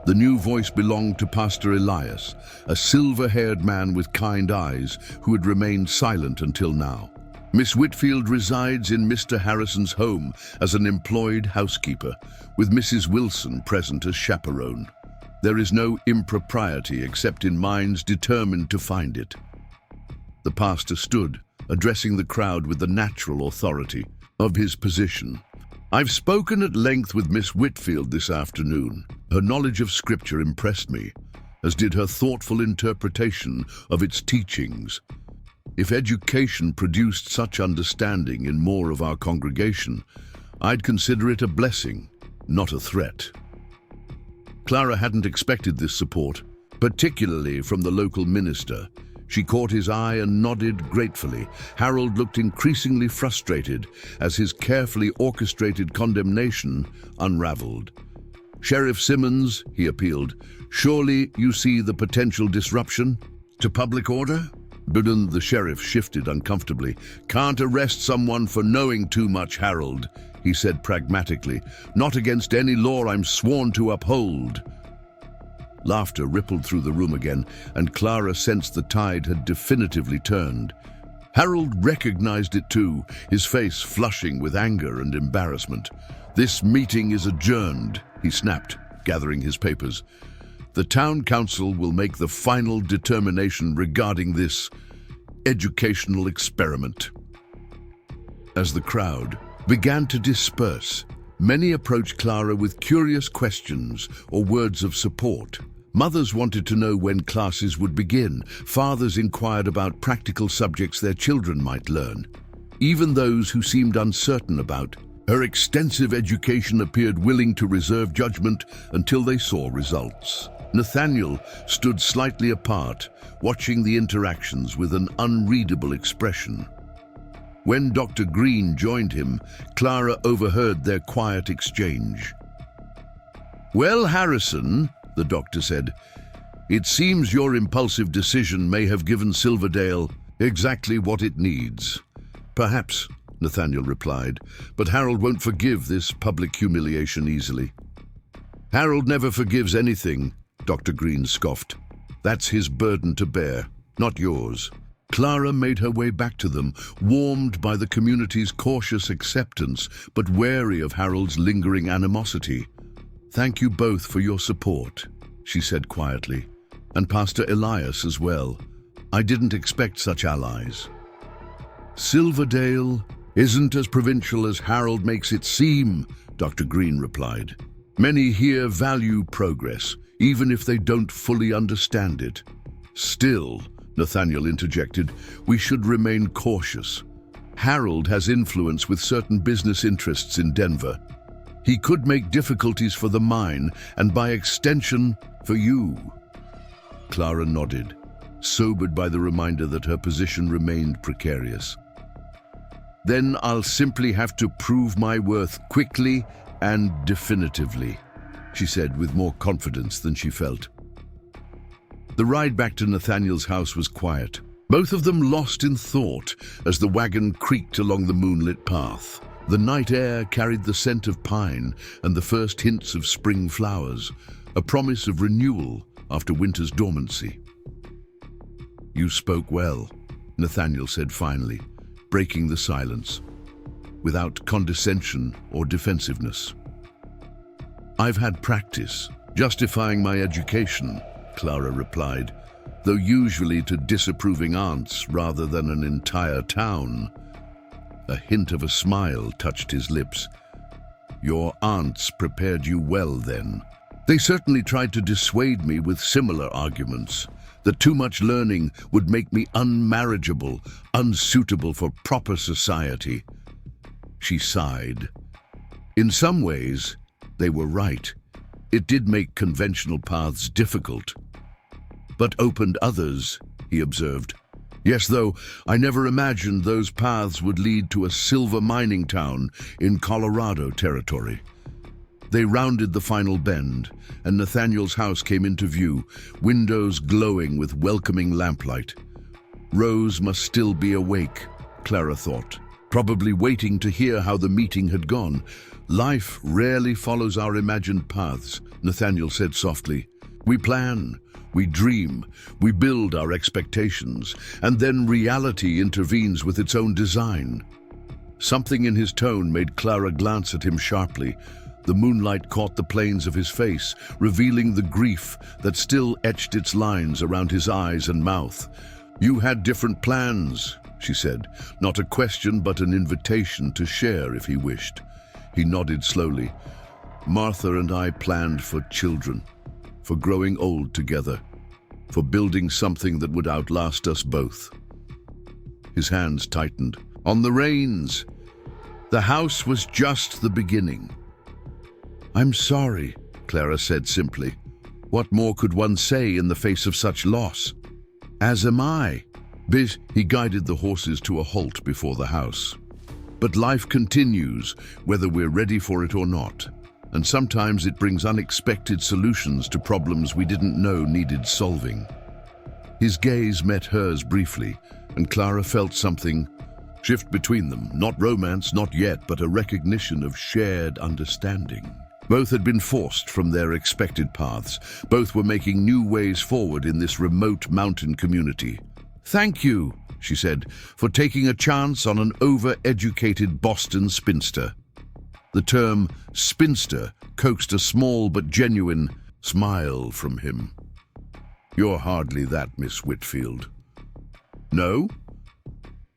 The new voice belonged to Pastor Elias, a silver-haired man with kind eyes who had remained silent until now. "Miss Whitfield resides in Mr. Harrison's home as an employed housekeeper, with Mrs. Wilson present as chaperone. There is no impropriety except in minds determined to find it." The pastor stood, addressing the crowd with the natural authority of his position. "I've spoken at length with Miss Whitfield this afternoon. Her knowledge of Scripture impressed me, as did her thoughtful interpretation of its teachings. If education produced such understanding in more of our congregation, I'd consider it a blessing, not a threat." Clara hadn't expected this support, particularly from the local minister. She caught his eye and nodded gratefully. Harold looked increasingly frustrated as his carefully orchestrated condemnation unraveled. "Sheriff Simmons," he appealed, "surely you see the potential disruption to public order?" Budden, the sheriff, shifted uncomfortably. "Can't arrest someone for knowing too much, Harold," he said pragmatically. "Not against any law I'm sworn to uphold." Laughter rippled through the room again, and Clara sensed the tide had definitively turned. Harold recognized it too, his face flushing with anger and embarrassment. "This meeting is adjourned," he snapped, gathering his papers. "The town council will make the final determination regarding this educational experiment." As the crowd began to disperse, many approached Clara with curious questions or words of support. Mothers wanted to know when classes would begin. Fathers inquired about practical subjects their children might learn. Even those who seemed uncertain about her extensive education appeared willing to reserve judgment until they saw results. Nathaniel stood slightly apart, watching the interactions with an unreadable expression. When Dr. Green joined him, Clara overheard their quiet exchange. "Well, Harrison," the doctor said, "it seems your impulsive decision may have given Silverdale exactly what it needs." "Perhaps," Nathaniel replied, "but Harold won't forgive this public humiliation easily." "Harold never forgives anything," Dr. Green scoffed. "That's his burden to bear, not yours." Clara made her way back to them, warmed by the community's cautious acceptance, but wary of Harold's lingering animosity. "Thank you both for your support," she said quietly, "and Pastor Elias as well. I didn't expect such allies." "Silverdale isn't as provincial as Harold makes it seem," Dr. Green replied. "Many here value progress, even if they don't fully understand it. Still," Nathaniel interjected, "we should remain cautious. Harold has influence with certain business interests in Denver. He could make difficulties for the mine, and by extension, for you." Clara nodded, sobered by the reminder that her position remained precarious. "Then I'll simply have to prove my worth quickly and definitively," she said with more confidence than she felt. The ride back to Nathaniel's house was quiet, both of them lost in thought as the wagon creaked along the moonlit path. The night air carried the scent of pine and the first hints of spring flowers, a promise of renewal after winter's dormancy. "You spoke well," Nathaniel said finally, breaking the silence, without condescension or defensiveness. "I've had practice justifying my education," Clara replied, "though usually to disapproving aunts rather than an entire town." A hint of a smile touched his lips. "Your aunts prepared you well, then." "They certainly tried to dissuade me with similar arguments, that too much learning would make me unmarriageable, unsuitable for proper society." She sighed. In some ways, they were right. It did make conventional paths difficult, but opened others, he observed. Yes, though, I never imagined those paths would lead to a silver mining town in Colorado territory. They rounded the final bend, and Nathaniel's house came into view, windows glowing with welcoming lamplight. Rose must still be awake, Clara thought, probably waiting to hear how the meeting had gone. Life rarely follows our imagined paths, Nathaniel said softly. We plan, we dream, we build our expectations, and then reality intervenes with its own design. Something in his tone made Clara glance at him sharply. The moonlight caught the planes of his face, revealing the grief that still etched its lines around his eyes and mouth. You had different plans, she said, not a question but an invitation to share if he wished. He nodded slowly. Martha and I planned for children, for growing old together, for building something that would outlast us both. His hands tightened. On the reins. The house was just the beginning. I'm sorry, Clara said simply. What more could one say in the face of such loss? As am I. He guided the horses to a halt before the house. But life continues, whether we're ready for it or not. And sometimes it brings unexpected solutions to problems we didn't know needed solving. His gaze met hers briefly, and Clara felt something shift between them. Not romance, not yet, but a recognition of shared understanding. Both had been forced from their expected paths. Both were making new ways forward in this remote mountain community. Thank you, she said, for taking a chance on an over-educated Boston spinster. The term spinster coaxed a small but genuine smile from him. You're hardly that, Miss Whitfield. No?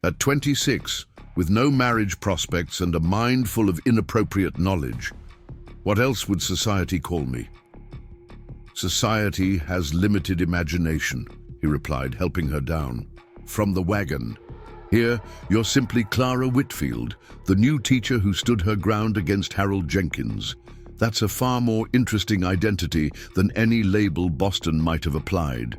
At 26, with no marriage prospects and a mind full of inappropriate knowledge, what else would society call me? Society has limited imagination, he replied, helping her down. From the wagon. Here, you're simply Clara Whitfield, the new teacher who stood her ground against Harold Jenkins. That's a far more interesting identity than any label Boston might have applied.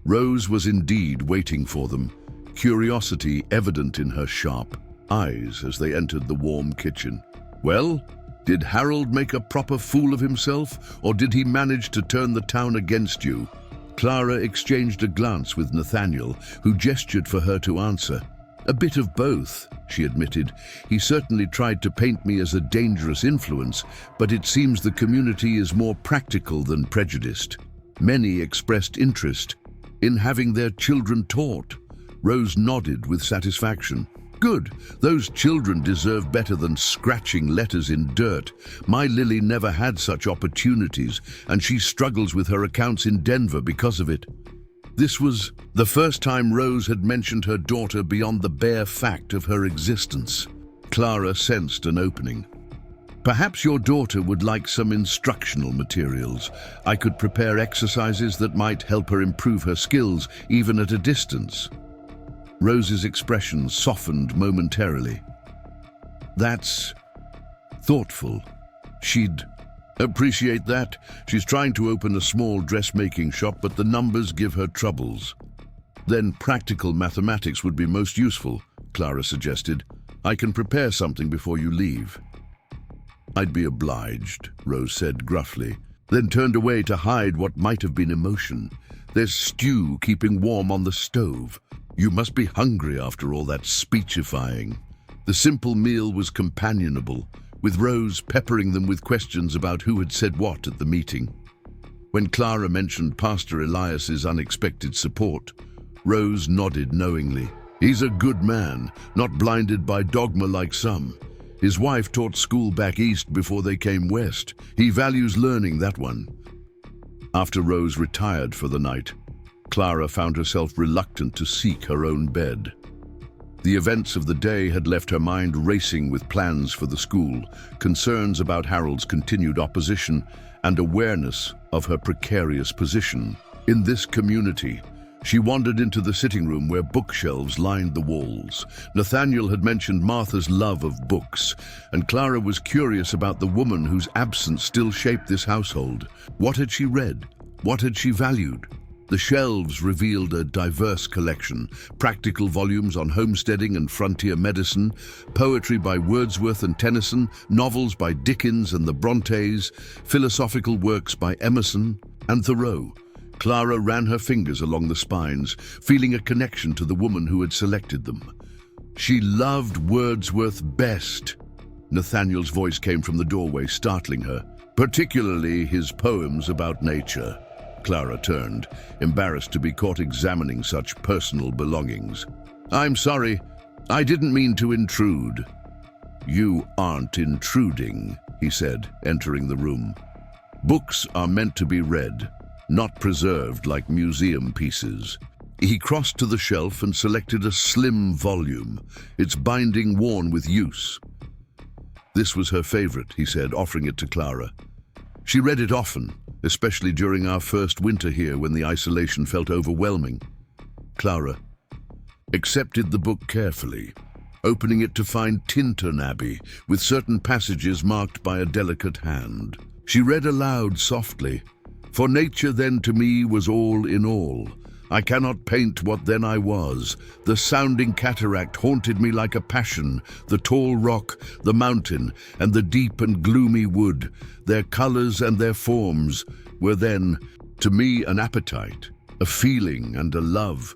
Rose was indeed waiting for them, curiosity evident in her sharp eyes as they entered the warm kitchen. Well, did Harold make a proper fool of himself, or did he manage to turn the town against you? Clara exchanged a glance with Nathaniel, who gestured for her to answer. A bit of both, she admitted. He certainly tried to paint me as a dangerous influence, but it seems the community is more practical than prejudiced. Many expressed interest in having their children taught. Rose nodded with satisfaction. Good. Those children deserve better than scratching letters in dirt. My Lily never had such opportunities, and she struggles with her accounts in Denver because of it. This was the first time Rose had mentioned her daughter beyond the bare fact of her existence. Clara sensed an opening. Perhaps your daughter would like some instructional materials. I could prepare exercises that might help her improve her skills, even at a distance. Rose's expression softened momentarily. That's thoughtful. She'd appreciate that. She's trying to open a small dressmaking shop, but the numbers give her troubles. Then practical mathematics would be most useful, Clara suggested. I can prepare something before you leave. I'd be obliged, Rose said gruffly, then turned away to hide what might have been emotion. There's stew keeping warm on the stove. You must be hungry after all that speechifying. The simple meal was companionable, with Rose peppering them with questions about who had said what at the meeting. When Clara mentioned Pastor Elias's unexpected support, Rose nodded knowingly. He's a good man, not blinded by dogma like some. His wife taught school back east before they came west. He values learning, that one. After Rose retired for the night, Clara found herself reluctant to seek her own bed. The events of the day had left her mind racing with plans for the school, concerns about Harold's continued opposition, and awareness of her precarious position. In this community, She wandered into the sitting room where bookshelves lined the walls. Nathaniel had mentioned Martha's love of books, and Clara was curious about the woman whose absence still shaped this household. What had she read? What had she valued? The shelves revealed a diverse collection: practical volumes on homesteading and frontier medicine, poetry by Wordsworth and Tennyson, novels by Dickens and the Brontes, philosophical works by Emerson and Thoreau. Clara ran her fingers along the spines, feeling a connection to the woman who had selected them. She loved Wordsworth best. Nathaniel's voice came from the doorway, startling her, particularly his poems about nature. Clara turned, embarrassed to be caught examining such personal belongings. "I'm sorry, I didn't mean to intrude." "You aren't intruding," he said, entering the room. "Books are meant to be read, not preserved like museum pieces." He crossed to the shelf and selected a slim volume, its binding worn with use. "This was her favorite," he said, offering it to Clara. "She read it often, especially during our first winter here when the isolation felt overwhelming." Clara accepted the book carefully, opening it to find Tintern Abbey, with certain passages marked by a delicate hand. She read aloud softly. "For nature then to me was all in all. I cannot paint what then I was. The sounding cataract haunted me like a passion, the tall rock, the mountain, and the deep and gloomy wood. Their colours and their forms were then, to me, an appetite, a feeling and a love."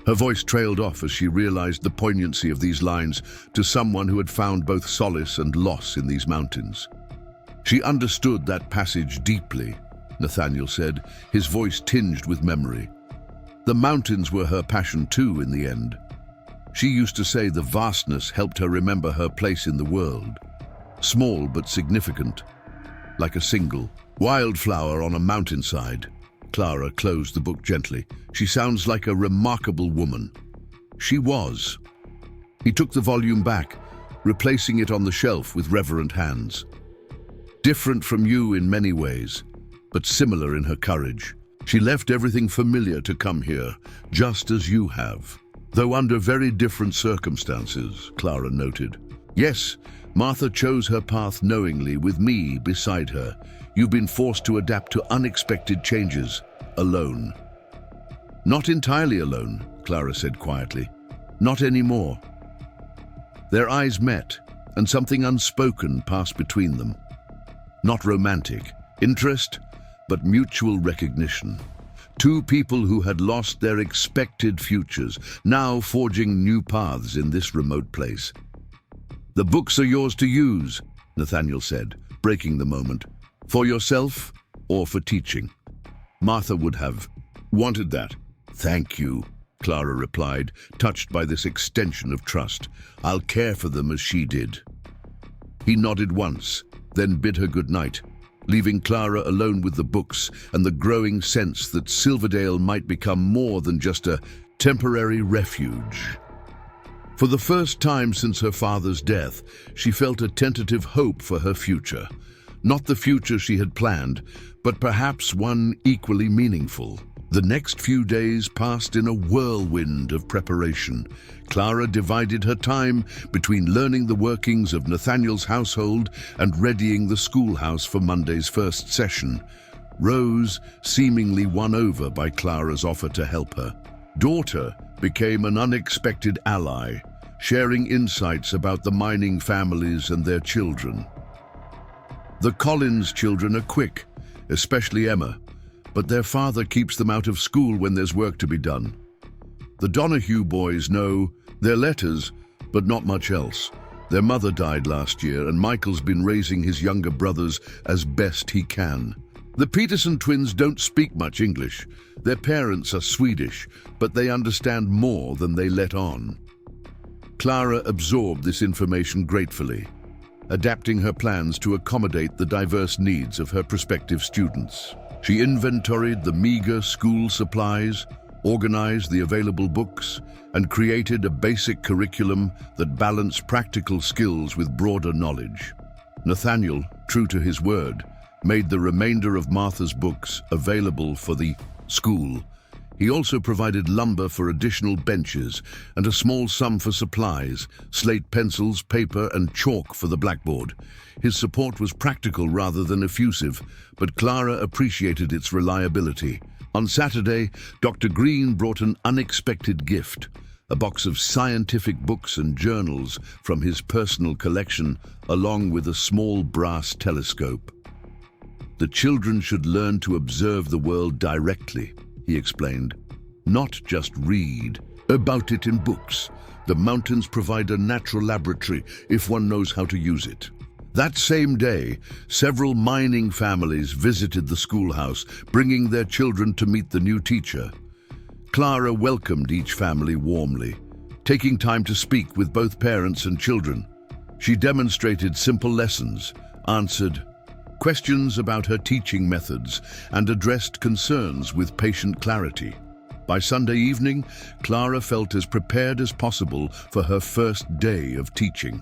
Her voice trailed off as she realized the poignancy of these lines to someone who had found both solace and loss in these mountains. She understood that passage deeply, Nathaniel said, his voice tinged with memory. The mountains were her passion too in the end. She used to say the vastness helped her remember her place in the world. Small but significant, like a single wildflower on a mountainside. Clara closed the book gently. "She sounds like a remarkable woman." She was. He took the volume back, replacing it on the shelf with reverent hands. "Different from you in many ways, but similar in her courage. She left everything familiar to come here, just as you have. Though under very different circumstances," Clara noted. "Yes, Martha chose her path knowingly, with me beside her. You've been forced to adapt to unexpected changes, alone." "Not entirely alone," Clara said quietly. "Not anymore." Their eyes met, and something unspoken passed between them. Not romantic interest, but mutual recognition. Two people who had lost their expected futures, now forging new paths in this remote place. "The books are yours to use," Nathaniel said, breaking the moment. "For yourself or for teaching." Martha would have wanted that. "Thank you," Clara replied, touched by this extension of trust. "I'll care for them as she did." He nodded once, then bid her good night, leaving Clara alone with the books and the growing sense that Silverdale might become more than just a temporary refuge. For the first time since her father's death, she felt a tentative hope for her future. Not the future she had planned, but perhaps one equally meaningful. The next few days passed in a whirlwind of preparation. Clara divided her time between learning the workings of Nathaniel's household and readying the schoolhouse for Monday's first session. Rose, seemingly won over by Clara's offer to help her. Daughter became an unexpected ally, sharing insights about the mining families and their children. The Collins children are quick, especially Emma, but their father keeps them out of school when there's work to be done. The Donahue boys know their letters, but not much else. Their mother died last year, and Michael's been raising his younger brothers as best he can. The Peterson twins don't speak much English. Their parents are Swedish, but they understand more than they let on. Clara absorbed this information gratefully, adapting her plans to accommodate the diverse needs of her prospective students. She inventoried the meager school supplies, organized the available books, and created a basic curriculum that balanced practical skills with broader knowledge. Nathaniel, true to his word, made the remainder of Martha's books available for the school, He also provided lumber for additional benches and a small sum for supplies, slate pencils, paper, and chalk for the blackboard. His support was practical rather than effusive, but Clara appreciated its reliability. On Saturday, Dr. Green brought an unexpected gift, a box of scientific books and journals from his personal collection, along with a small brass telescope. The children should learn to observe the world directly, he explained. Not just read about it in books. The mountains provide a natural laboratory if one knows how to use it. That same day, several mining families visited the schoolhouse, bringing their children to meet the new teacher. Clara welcomed each family warmly, taking time to speak with both parents and children. She demonstrated simple lessons, answered questions about her teaching methods, and addressed concerns with patient clarity. By Sunday evening, Clara felt as prepared as possible for her first day of teaching.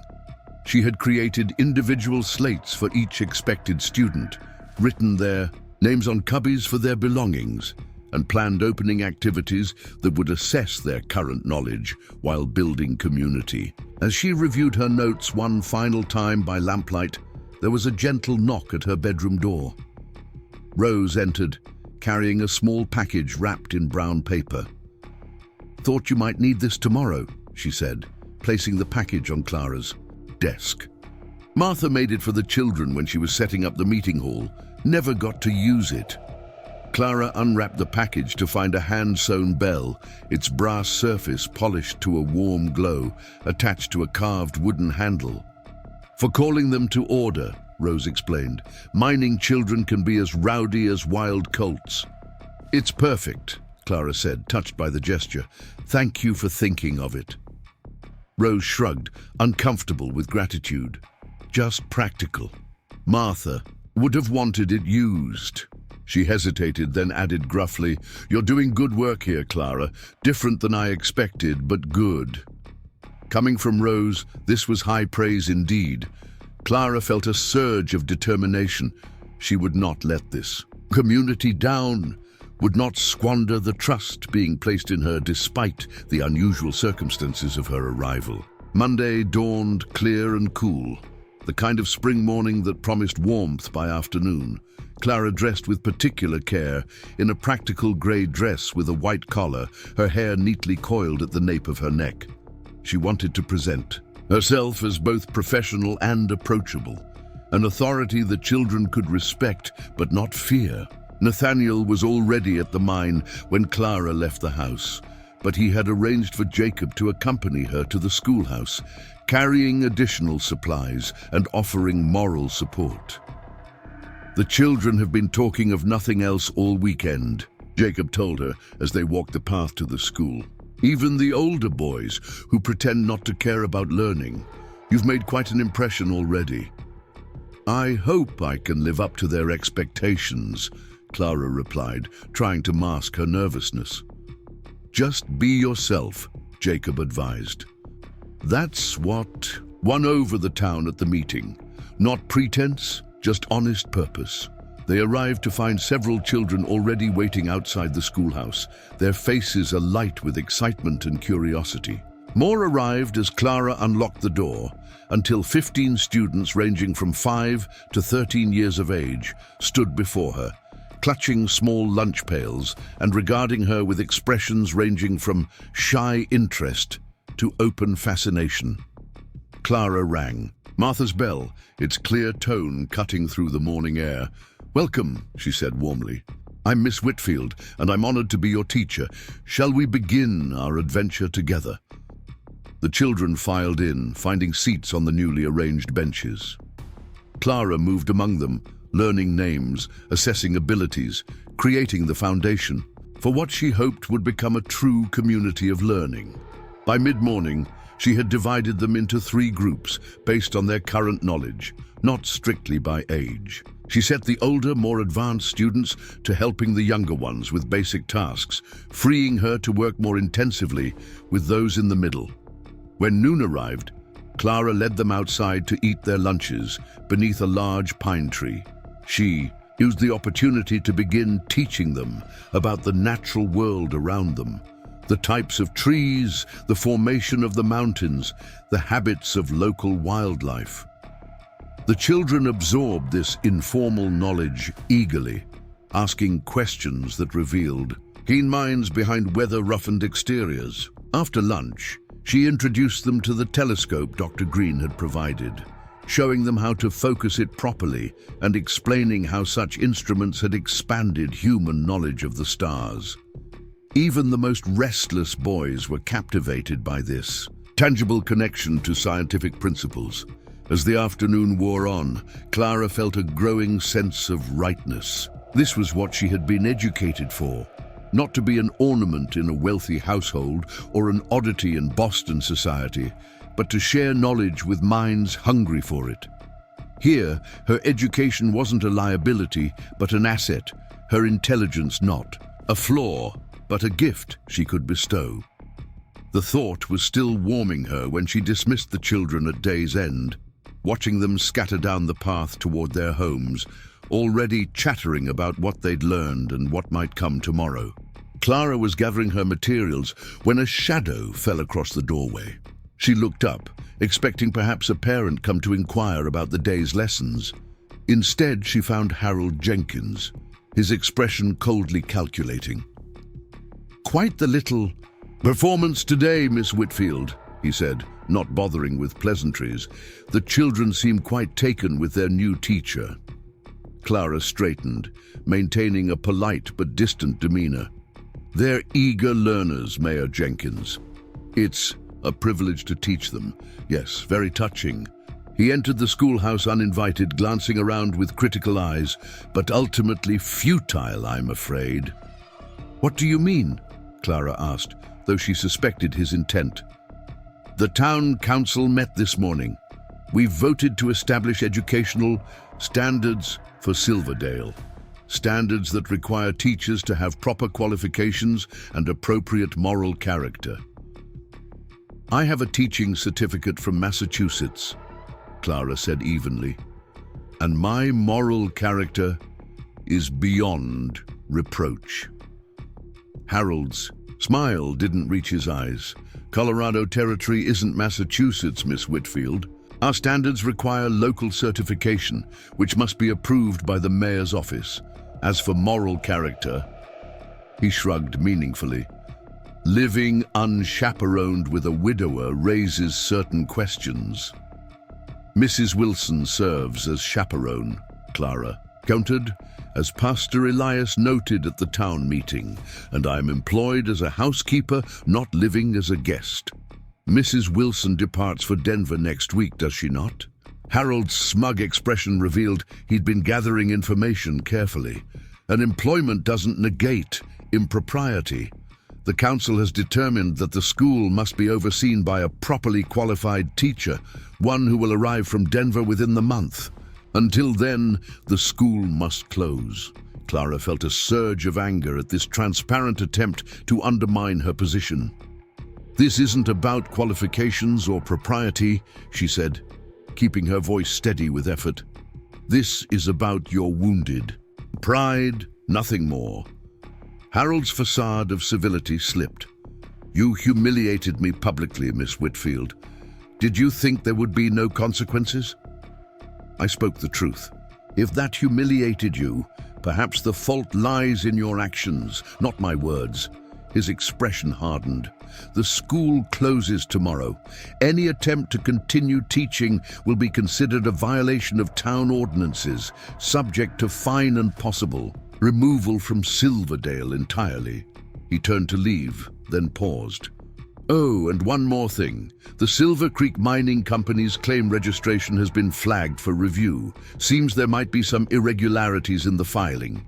She had created individual slates for each expected student, written their names on cubbies for their belongings, and planned opening activities that would assess their current knowledge while building community. As she reviewed her notes one final time by lamplight, there was a gentle knock at her bedroom door. Rose entered, carrying a small package wrapped in brown paper. "Thought you might need this tomorrow," she said, placing the package on Clara's desk. Martha made it for the children when she was setting up the meeting hall, never got to use it. Clara unwrapped the package to find a hand-sewn bell, its brass surface polished to a warm glow, attached to a carved wooden handle. "For calling them to order," Rose explained. "Mining children can be as rowdy as wild colts." "It's perfect," Clara said, touched by the gesture. "Thank you for thinking of it." Rose shrugged, uncomfortable with gratitude. "Just practical. Martha would have wanted it used." She hesitated, then added gruffly, "You're doing good work here, Clara. Different than I expected, but good." Coming from Rose, this was high praise indeed. Clara felt a surge of determination. She would not let this community down, would not squander the trust being placed in her despite the unusual circumstances of her arrival. Monday dawned clear and cool, the kind of spring morning that promised warmth by afternoon. Clara dressed with particular care in a practical grey dress with a white collar, her hair neatly coiled at the nape of her neck. She wanted to present herself as both professional and approachable, an authority the children could respect but not fear. Nathaniel was already at the mine when Clara left the house, but he had arranged for Jacob to accompany her to the schoolhouse, carrying additional supplies and offering moral support. "The children have been talking of nothing else all weekend," Jacob told her as they walked the path to the school. "Even the older boys, who pretend not to care about learning. You've made quite an impression already." "I hope I can live up to their expectations," Clara replied, trying to mask her nervousness. "Just be yourself," Jacob advised. That's what won over the town at the meeting. Not pretense, just honest purpose. They arrived to find several children already waiting outside the schoolhouse, their faces alight with excitement and curiosity. More arrived as Clara unlocked the door, until 15 students ranging from 5 to 13 years of age stood before her, clutching small lunch pails and regarding her with expressions ranging from shy interest to open fascination. Clara rang. Martha's bell, its clear tone cutting through the morning air. "Welcome," she said warmly. "I'm Miss Whitfield, and I'm honored to be your teacher. Shall we begin our adventure together?" The children filed in, finding seats on the newly arranged benches. Clara moved among them, learning names, assessing abilities, creating the foundation for what she hoped would become a true community of learning. By mid-morning, she had divided them into 3 groups based on their current knowledge, not strictly by age. She set the older, more advanced students to helping the younger ones with basic tasks, freeing her to work more intensively with those in the middle. When noon arrived, Clara led them outside to eat their lunches beneath a large pine tree. She, used the opportunity to begin teaching them about the natural world around them, the types of trees, the formation of the mountains, the habits of local wildlife. The children absorbed this informal knowledge eagerly, asking questions that revealed keen minds behind weather-roughened exteriors. After lunch, she introduced them to the telescope Dr. Green had provided, showing them how to focus it properly and explaining how such instruments had expanded human knowledge of the stars. Even the most restless boys were captivated by this tangible connection to scientific principles. As the afternoon wore on, Clara felt a growing sense of rightness. This was what she had been educated for, not to be an ornament in a wealthy household or an oddity in Boston society, but to share knowledge with minds hungry for it. Here, her education wasn't a liability, but an asset, her intelligence not, a flaw, but a gift she could bestow. The thought was still warming her when she dismissed the children at day's end, watching them scatter down the path toward their homes, already chattering about what they'd learned and what might come tomorrow. Clara was gathering her materials when a shadow fell across the doorway. She looked up, expecting perhaps a parent come to inquire about the day's lessons. Instead, she found Harold Jenkins, his expression coldly calculating. "Quite the little performance today, Miss Whitfield," he said, not bothering with pleasantries. The children seemed quite taken with their new teacher. Clara straightened, maintaining a polite but distant demeanor. "They're eager learners, Mayor Jenkins. It's a privilege to teach them. Yes, very touching." He entered the schoolhouse uninvited, glancing around with critical eyes, but ultimately futile, I'm afraid. "What do you mean?" Clara asked, though she suspected his intent. "The town council met this morning. We've voted to establish educational standards for Silverdale. Standards that require teachers to have proper qualifications and appropriate moral character. I have a teaching certificate from Massachusetts," Clara said evenly, "and my moral character is beyond reproach." Harold's smile didn't reach his eyes. "Colorado territory isn't Massachusetts, Miss Whitfield. Our standards require local certification, which must be approved by the mayor's office. As for moral character," he shrugged meaningfully, "living unchaperoned with a widower raises certain questions." "Mrs. Wilson serves as chaperone," Clara countered, "as Pastor Elias noted at the town meeting, and I am employed as a housekeeper, not living as a guest. Mrs. Wilson departs for Denver next week, does she not?" Harold's smug expression revealed he'd been gathering information carefully. "An employment doesn't negate impropriety. The council has determined that the school must be overseen by a properly qualified teacher, one who will arrive from Denver within the month. Until then, the school must close." Clara felt a surge of anger at this transparent attempt to undermine her position. "This isn't about qualifications or propriety," she said, keeping her voice steady with effort. "This is about your wounded pride, nothing more." Harold's facade of civility slipped. "You humiliated me publicly, Miss Whitfield. Did you think there would be no consequences?" "I spoke the truth. If that humiliated you, perhaps the fault lies in your actions, not my words." His expression hardened. "The school closes tomorrow. Any attempt to continue teaching will be considered a violation of town ordinances, subject to fine and possible removal from Silverdale entirely." He turned to leave, then paused. "Oh, and one more thing. The Silver Creek Mining Company's claim registration has been flagged for review. Seems there might be some irregularities in the filing.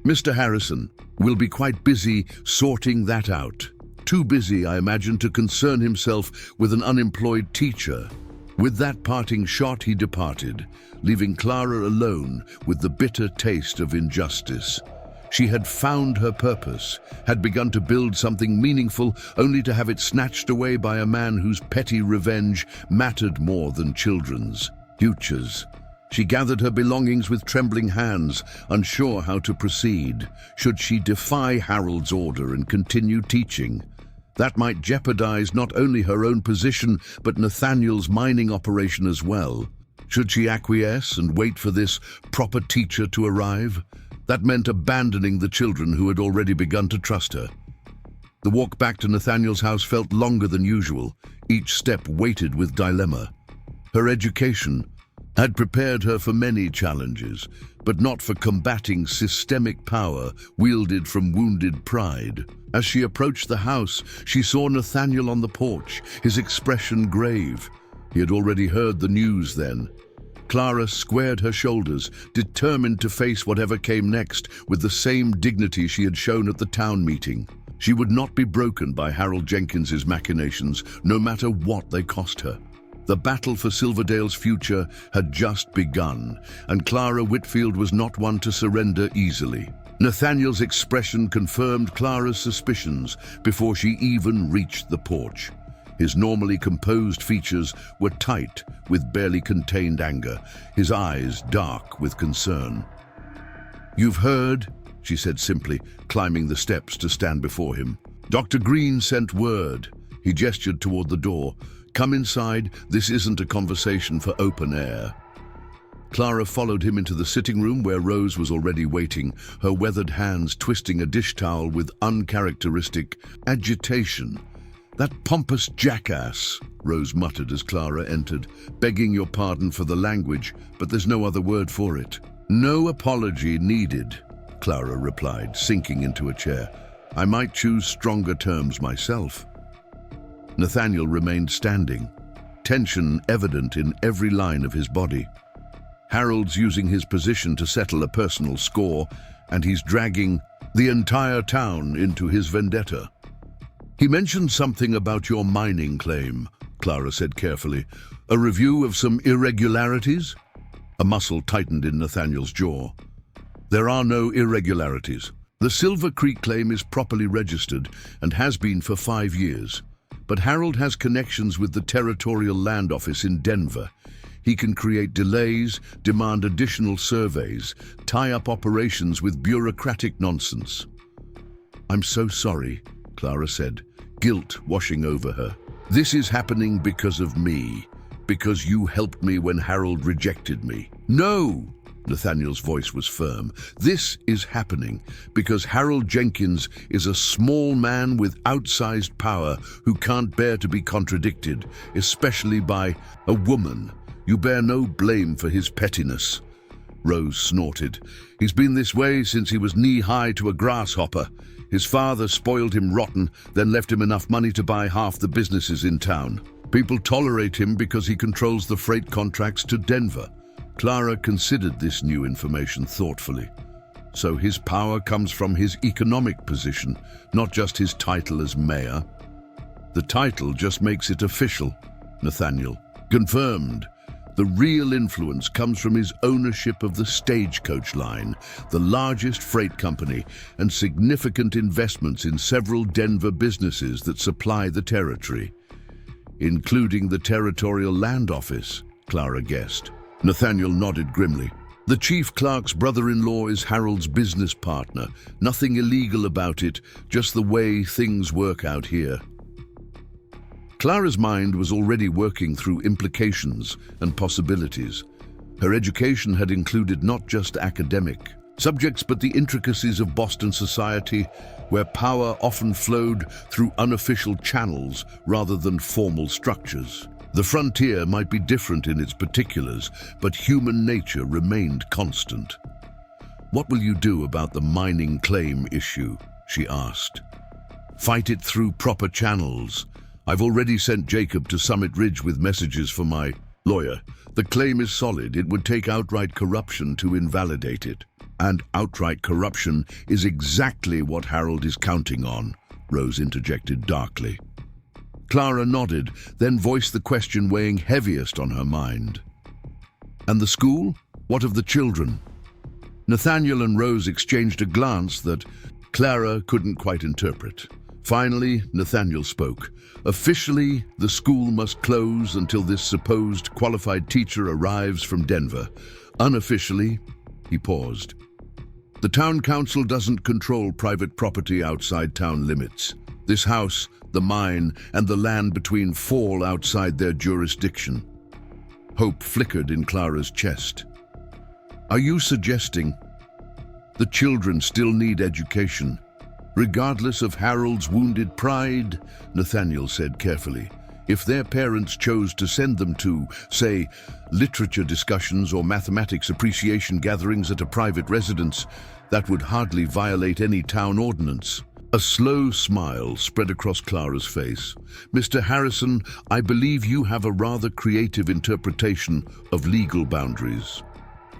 Mr. Harrison will be quite busy sorting that out. Too busy, I imagine, to concern himself with an unemployed teacher." With that parting shot, he departed, leaving Clara alone with the bitter taste of injustice. She had found her purpose, had begun to build something meaningful, only to have it snatched away by a man whose petty revenge mattered more than children's futures. She gathered her belongings with trembling hands, unsure how to proceed. Should she defy Harold's order and continue teaching? That might jeopardize not only her own position, but Nathaniel's mining operation as well. Should she acquiesce and wait for this proper teacher to arrive? That meant abandoning the children who had already begun to trust her. The walk back to Nathaniel's house felt longer than usual, each step weighted with dilemma. Her education had prepared her for many challenges, but not for combating systemic power wielded from wounded pride. As she approached the house, she saw Nathaniel on the porch, his expression grave. He had already heard the news then. Clara squared her shoulders, determined to face whatever came next with the same dignity she had shown at the town meeting. She would not be broken by Harold Jenkins's machinations, no matter what they cost her. The battle for Silverdale's future had just begun, and Clara Whitfield was not one to surrender easily. Nathaniel's expression confirmed Clara's suspicions before she even reached the porch. His normally composed features were tight with barely contained anger, his eyes dark with concern. "You've heard," she said simply, climbing the steps to stand before him. "Dr. Green sent word." He gestured toward the door. "Come inside, this isn't a conversation for open air." Clara followed him into the sitting room where Rose was already waiting, her weathered hands twisting a dish towel with uncharacteristic agitation. "That pompous jackass," Rose muttered as Clara entered, "begging your pardon for the language, but there's no other word for it." "No apology needed," Clara replied, sinking into a chair. "I might choose stronger terms myself." Nathaniel remained standing, tension evident in every line of his body. Harold's using his position to settle a personal score, and he's dragging the entire town into his vendetta. "He mentioned something about your mining claim," Clara said carefully. "A review of some irregularities?" A muscle tightened in Nathaniel's jaw. "There are no irregularities. The Silver Creek claim is properly registered and has been for 5 years. But Harold has connections with the Territorial Land Office in Denver. He can create delays, demand additional surveys, tie up operations with bureaucratic nonsense." "I'm so sorry," Clara said, guilt washing over her. "This is happening because of me, because you helped me when Harold rejected me." "No!" Nathaniel's voice was firm. "This is happening because Harold Jenkins is a small man with outsized power who can't bear to be contradicted, especially by a woman. You bear no blame for his pettiness." Rose snorted. "He's been this way since he was knee-high to a grasshopper. His father spoiled him rotten, then left him enough money to buy half the businesses in town. People tolerate him because he controls the freight contracts to Denver." Clara considered this new information thoughtfully. So his power comes from his economic position, not just his title as mayor. "The title just makes it official," Nathaniel. "Confirmed. The real influence comes from his ownership of the stagecoach line, the largest freight company, and significant investments in several Denver businesses that supply the territory." "Including the Territorial Land Office," Clara guessed. Nathaniel nodded grimly. "The chief clerk's brother-in-law is Harold's business partner. Nothing illegal about it, just the way things work out here." Clara's mind was already working through implications and possibilities. Her education had included not just academic subjects, but the intricacies of Boston society, where power often flowed through unofficial channels rather than formal structures. The frontier might be different in its particulars, but human nature remained constant. "What will you do about the mining claim issue?" she asked. "Fight it through proper channels. I've already sent Jacob to Summit Ridge with messages for my lawyer. The claim is solid. It would take outright corruption to invalidate it." "And outright corruption is exactly what Harold is counting on," Rose interjected darkly. Clara nodded, then voiced the question weighing heaviest on her mind. "And the school? What of the children?" Nathaniel and Rose exchanged a glance that Clara couldn't quite interpret. Finally, Nathaniel spoke. "Officially, the school must close until this supposed qualified teacher arrives from Denver. Unofficially, he paused. The town council doesn't control private property outside town limits. This house, the mine, and the land between fall outside their jurisdiction. Hope flickered in Clara's chest. Are you suggesting the children still need education, regardless of Harold's wounded pride? Nathaniel said carefully. If their parents chose to send them to, say, literature discussions or mathematics appreciation gatherings at a private residence, that would hardly violate any town ordinance. A slow smile spread across Clara's face. Mr. Harrison, I believe you have a rather creative interpretation of legal boundaries.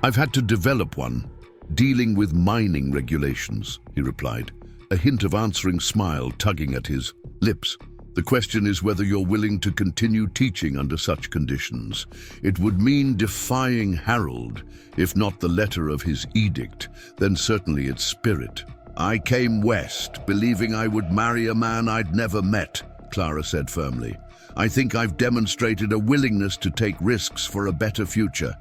I've had to develop one, dealing with mining regulations, he replied, a hint of answering smile tugging at his lips. The question is whether you're willing to continue teaching under such conditions. It would mean defying Harold, if not the letter of his edict, then certainly its spirit. I came west, believing I would marry a man I'd never met, Clara said firmly. I think I've demonstrated a willingness to take risks for a better future.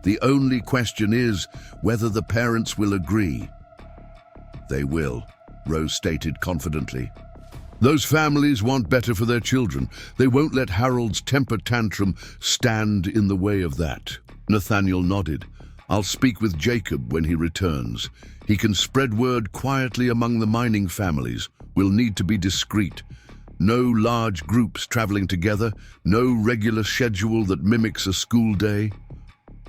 The only question is whether the parents will agree. They will, Rose stated confidently. Those families want better for their children. They won't let Harold's temper tantrum stand in the way of that. Nathaniel nodded. I'll speak with Jacob when he returns. He can spread word quietly among the mining families. We'll need to be discreet. No large groups traveling together, no regular schedule that mimics a school day.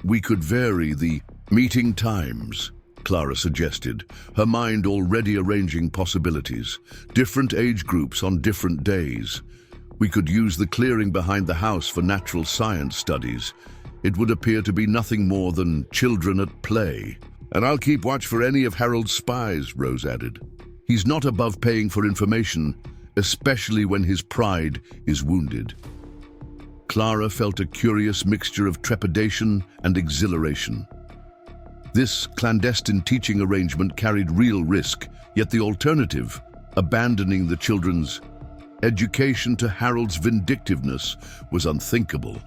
We could vary the meeting times, Clara suggested, her mind already arranging possibilities. Different age groups on different days. We could use the clearing behind the house for natural science studies. It would appear to be nothing more than children at play. And I'll keep watch for any of Harold's spies, Rose added. He's not above paying for information, especially when his pride is wounded. Clara felt a curious mixture of trepidation and exhilaration. This clandestine teaching arrangement carried real risk, yet the alternative, abandoning the children's education to Harold's vindictiveness, was unthinkable.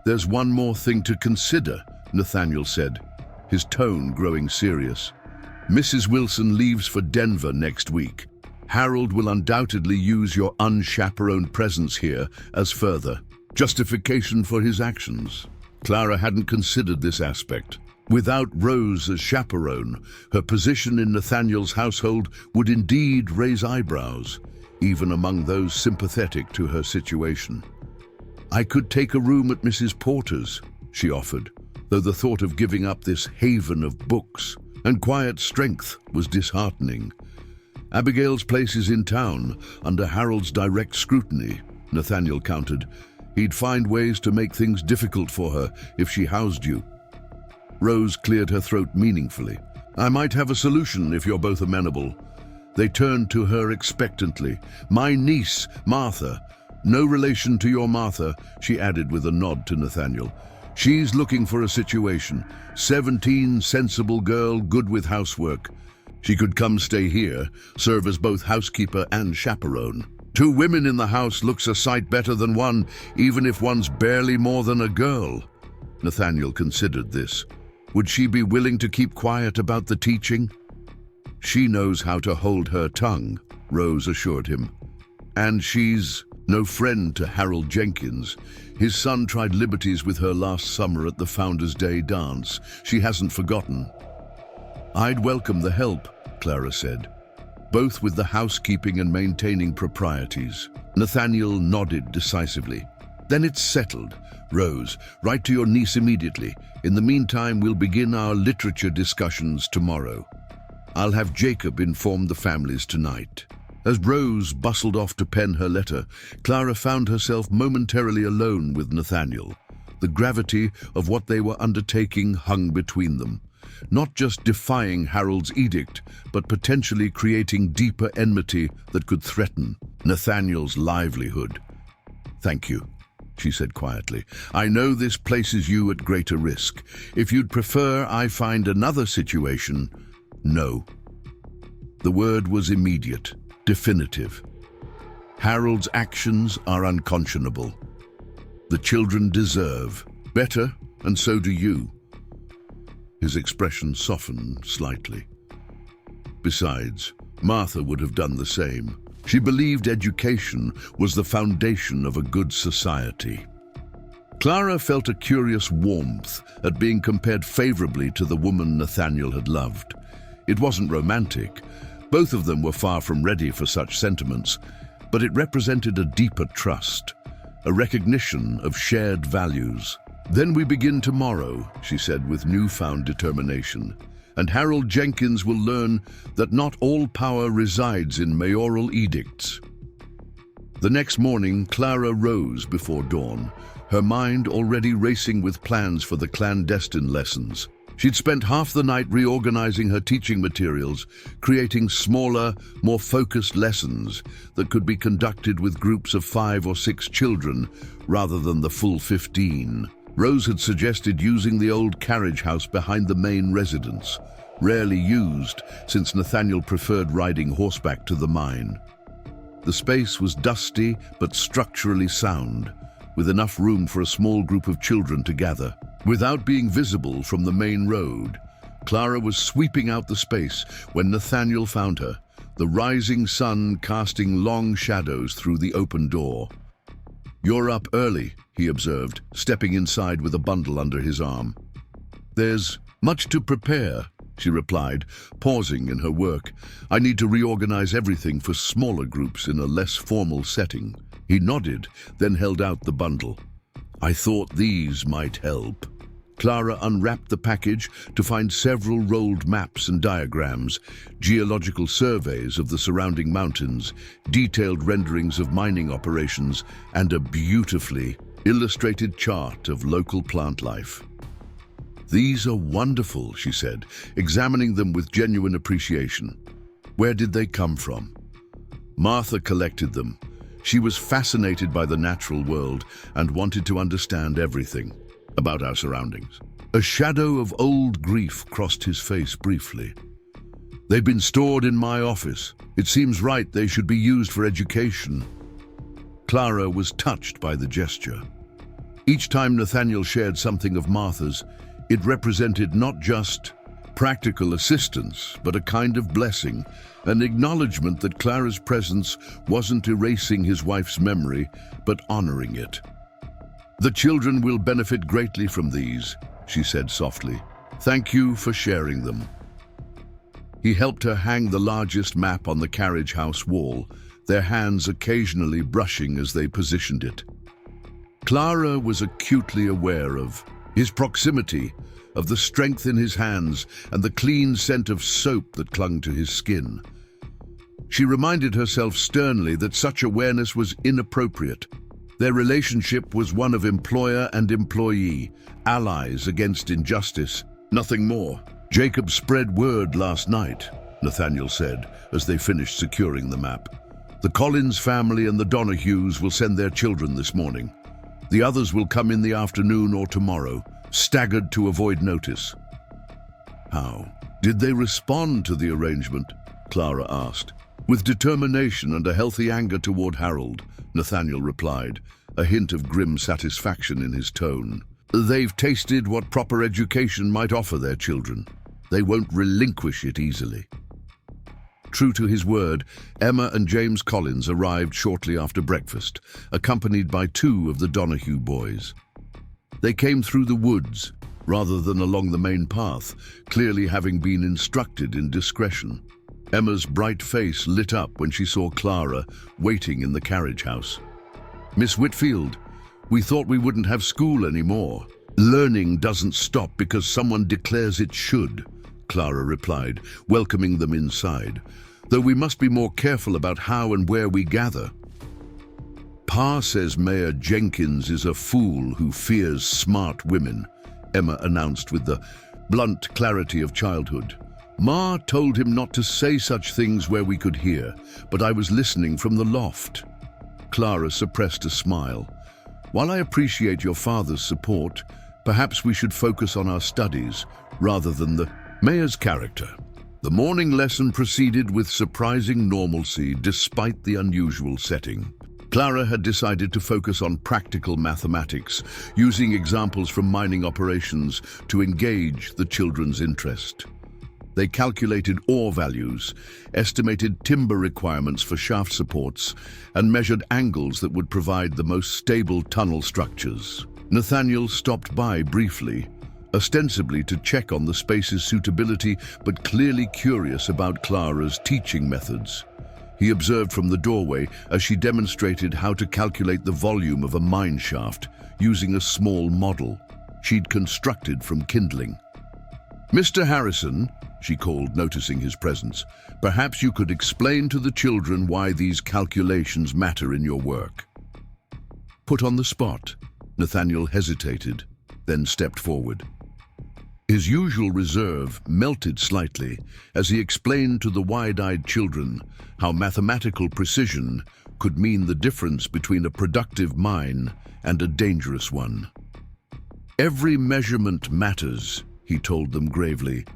There's one more thing to consider, Nathaniel said, his tone growing serious. Mrs. Wilson leaves for Denver next week. Harold will undoubtedly use your unchaperoned presence here as further justification for his actions. Clara hadn't considered this aspect. Without Rose as chaperone, her position in Nathaniel's household would indeed raise eyebrows, even among those sympathetic to her situation. I could take a room at Mrs. Porter's, she offered, though the thought of giving up this haven of books and quiet strength was disheartening. Abigail's place is in town, under Harold's direct scrutiny, Nathaniel countered. He'd find ways to make things difficult for her if she housed you. Rose cleared her throat meaningfully. I might have a solution if you're both amenable. They turned to her expectantly. My niece, Martha. No relation to your Martha, she added with a nod to Nathaniel. She's looking for a situation. 17, sensible girl, good with housework. She could come stay here, serve as both housekeeper and chaperone. 2 women in the house looks a sight better than one, even if one's barely more than a girl. Nathaniel considered this. Would she be willing to keep quiet about the teaching? She knows how to hold her tongue, Rose assured him. And she's no friend to Harold Jenkins. His son tried liberties with her last summer at the Founders' Day dance. She hasn't forgotten. I'd welcome the help, Clara said, both with the housekeeping and maintaining proprieties. Nathaniel nodded decisively. Then it's settled. Rose, write to your niece immediately. In the meantime, we'll begin our literature discussions tomorrow. I'll have Jacob inform the families tonight. As Rose bustled off to pen her letter, Clara found herself momentarily alone with Nathaniel. The gravity of what they were undertaking hung between them. Not just defying Harold's edict, but potentially creating deeper enmity that could threaten Nathaniel's livelihood. Thank you, she said quietly. I know this places you at greater risk. If you'd prefer I find another situation, no. The word was immediate, definitive. Harold's actions are unconscionable. The children deserve better, and so do you. His expression softened slightly. Besides, Martha would have done the same. She believed education was the foundation of a good society. Clara felt a curious warmth at being compared favorably to the woman Nathaniel had loved. It wasn't romantic. Both of them were far from ready for such sentiments, but it represented a deeper trust, a recognition of shared values. "Then we begin tomorrow," she said with newfound determination, "and Harold Jenkins will learn that not all power resides in mayoral edicts." The next morning, Clara rose before dawn, her mind already racing with plans for the clandestine lessons. She'd spent half the night reorganizing her teaching materials, creating smaller, more focused lessons that could be conducted with groups of 5 or 6 children rather than the full 15. Rose had suggested using the old carriage house behind the main residence, rarely used since Nathaniel preferred riding horseback to the mine. The space was dusty but structurally sound, with enough room for a small group of children to gather. Without being visible from the main road, Clara was sweeping out the space when Nathaniel found her, the rising sun casting long shadows through the open door. "You're up early," he observed, stepping inside with a bundle under his arm. "There's much to prepare," she replied, pausing in her work. "I need to reorganize everything for smaller groups in a less formal setting." He nodded, then held out the bundle. "I thought these might help." Clara unwrapped the package to find several rolled maps and diagrams, geological surveys of the surrounding mountains, detailed renderings of mining operations, and a beautifully illustrated chart of local plant life. "These are wonderful," she said, examining them with genuine appreciation. "Where did they come from?" Martha collected them. She was fascinated by the natural world and wanted to understand everything about our surroundings. A shadow of old grief crossed his face briefly. "They've been stored in my office. It seems right they should be used for education." Clara was touched by the gesture. Each time Nathaniel shared something of Martha's, it represented not just practical assistance, but a kind of blessing, an acknowledgement that Clara's presence wasn't erasing his wife's memory, but honoring it. "The children will benefit greatly from these," she said softly. "Thank you for sharing them." He helped her hang the largest map on the carriage house wall, their hands occasionally brushing as they positioned it. Clara was acutely aware of his proximity, of the strength in his hands and the clean scent of soap that clung to his skin. She reminded herself sternly that such awareness was inappropriate. Their relationship was one of employer and employee, allies against injustice, nothing more. "Jacob spread word last night," Nathaniel said, as they finished securing the map. "The Collins family and the Donahues will send their children this morning. The others will come in the afternoon or tomorrow, staggered to avoid notice." "How did they respond to the arrangement?" Clara asked. "With determination and a healthy anger toward Harold," Nathaniel replied, a hint of grim satisfaction in his tone. "They've tasted what proper education might offer their children. They won't relinquish it easily." True to his word, Emma and James Collins arrived shortly after breakfast, accompanied by 2 of the Donahue boys. They came through the woods, rather than along the main path, clearly having been instructed in discretion. Emma's bright face lit up when she saw Clara waiting in the carriage house. "Miss Whitfield, we thought we wouldn't have school anymore." "Learning doesn't stop because someone declares it should," Clara replied, welcoming them inside, "though we must be more careful about how and where we gather." "Pa says Mayor Jenkins is a fool who fears smart women," Emma announced with the blunt clarity of childhood. "Ma told him not to say such things where we could hear, but I was listening from the loft." Clara suppressed a smile. "While I appreciate your father's support, perhaps we should focus on our studies rather than the mayor's character." The morning lesson proceeded with surprising normalcy despite the unusual setting. Clara had decided to focus on practical mathematics, using examples from mining operations to engage the children's interest. They calculated ore values, estimated timber requirements for shaft supports, and measured angles that would provide the most stable tunnel structures. Nathaniel stopped by briefly, ostensibly to check on the space's suitability, but clearly curious about Clara's teaching methods. He observed from the doorway as she demonstrated how to calculate the volume of a mine shaft using a small model she'd constructed from kindling. "Mr. Harrison," she called, noticing his presence, "perhaps you could explain to the children why these calculations matter in your work." Put on the spot, Nathaniel hesitated, then stepped forward. His usual reserve melted slightly as he explained to the wide-eyed children how mathematical precision could mean the difference between a productive mine and a dangerous one. "Every measurement matters," he told them gravely.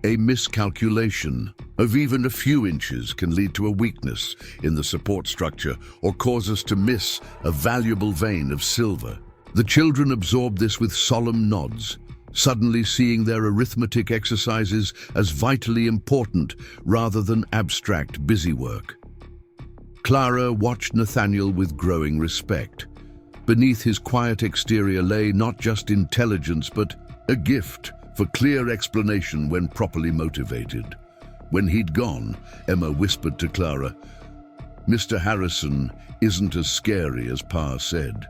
"A miscalculation of even a few inches can lead to a weakness in the support structure or cause us to miss a valuable vein of silver." The children absorbed this with solemn nods, suddenly seeing their arithmetic exercises as vitally important rather than abstract busywork. Clara watched Nathaniel with growing respect. Beneath his quiet exterior lay not just intelligence, but a gift for clear explanation when properly motivated. When he'd gone, Emma whispered to Clara, "Mr. Harrison isn't as scary as Pa said.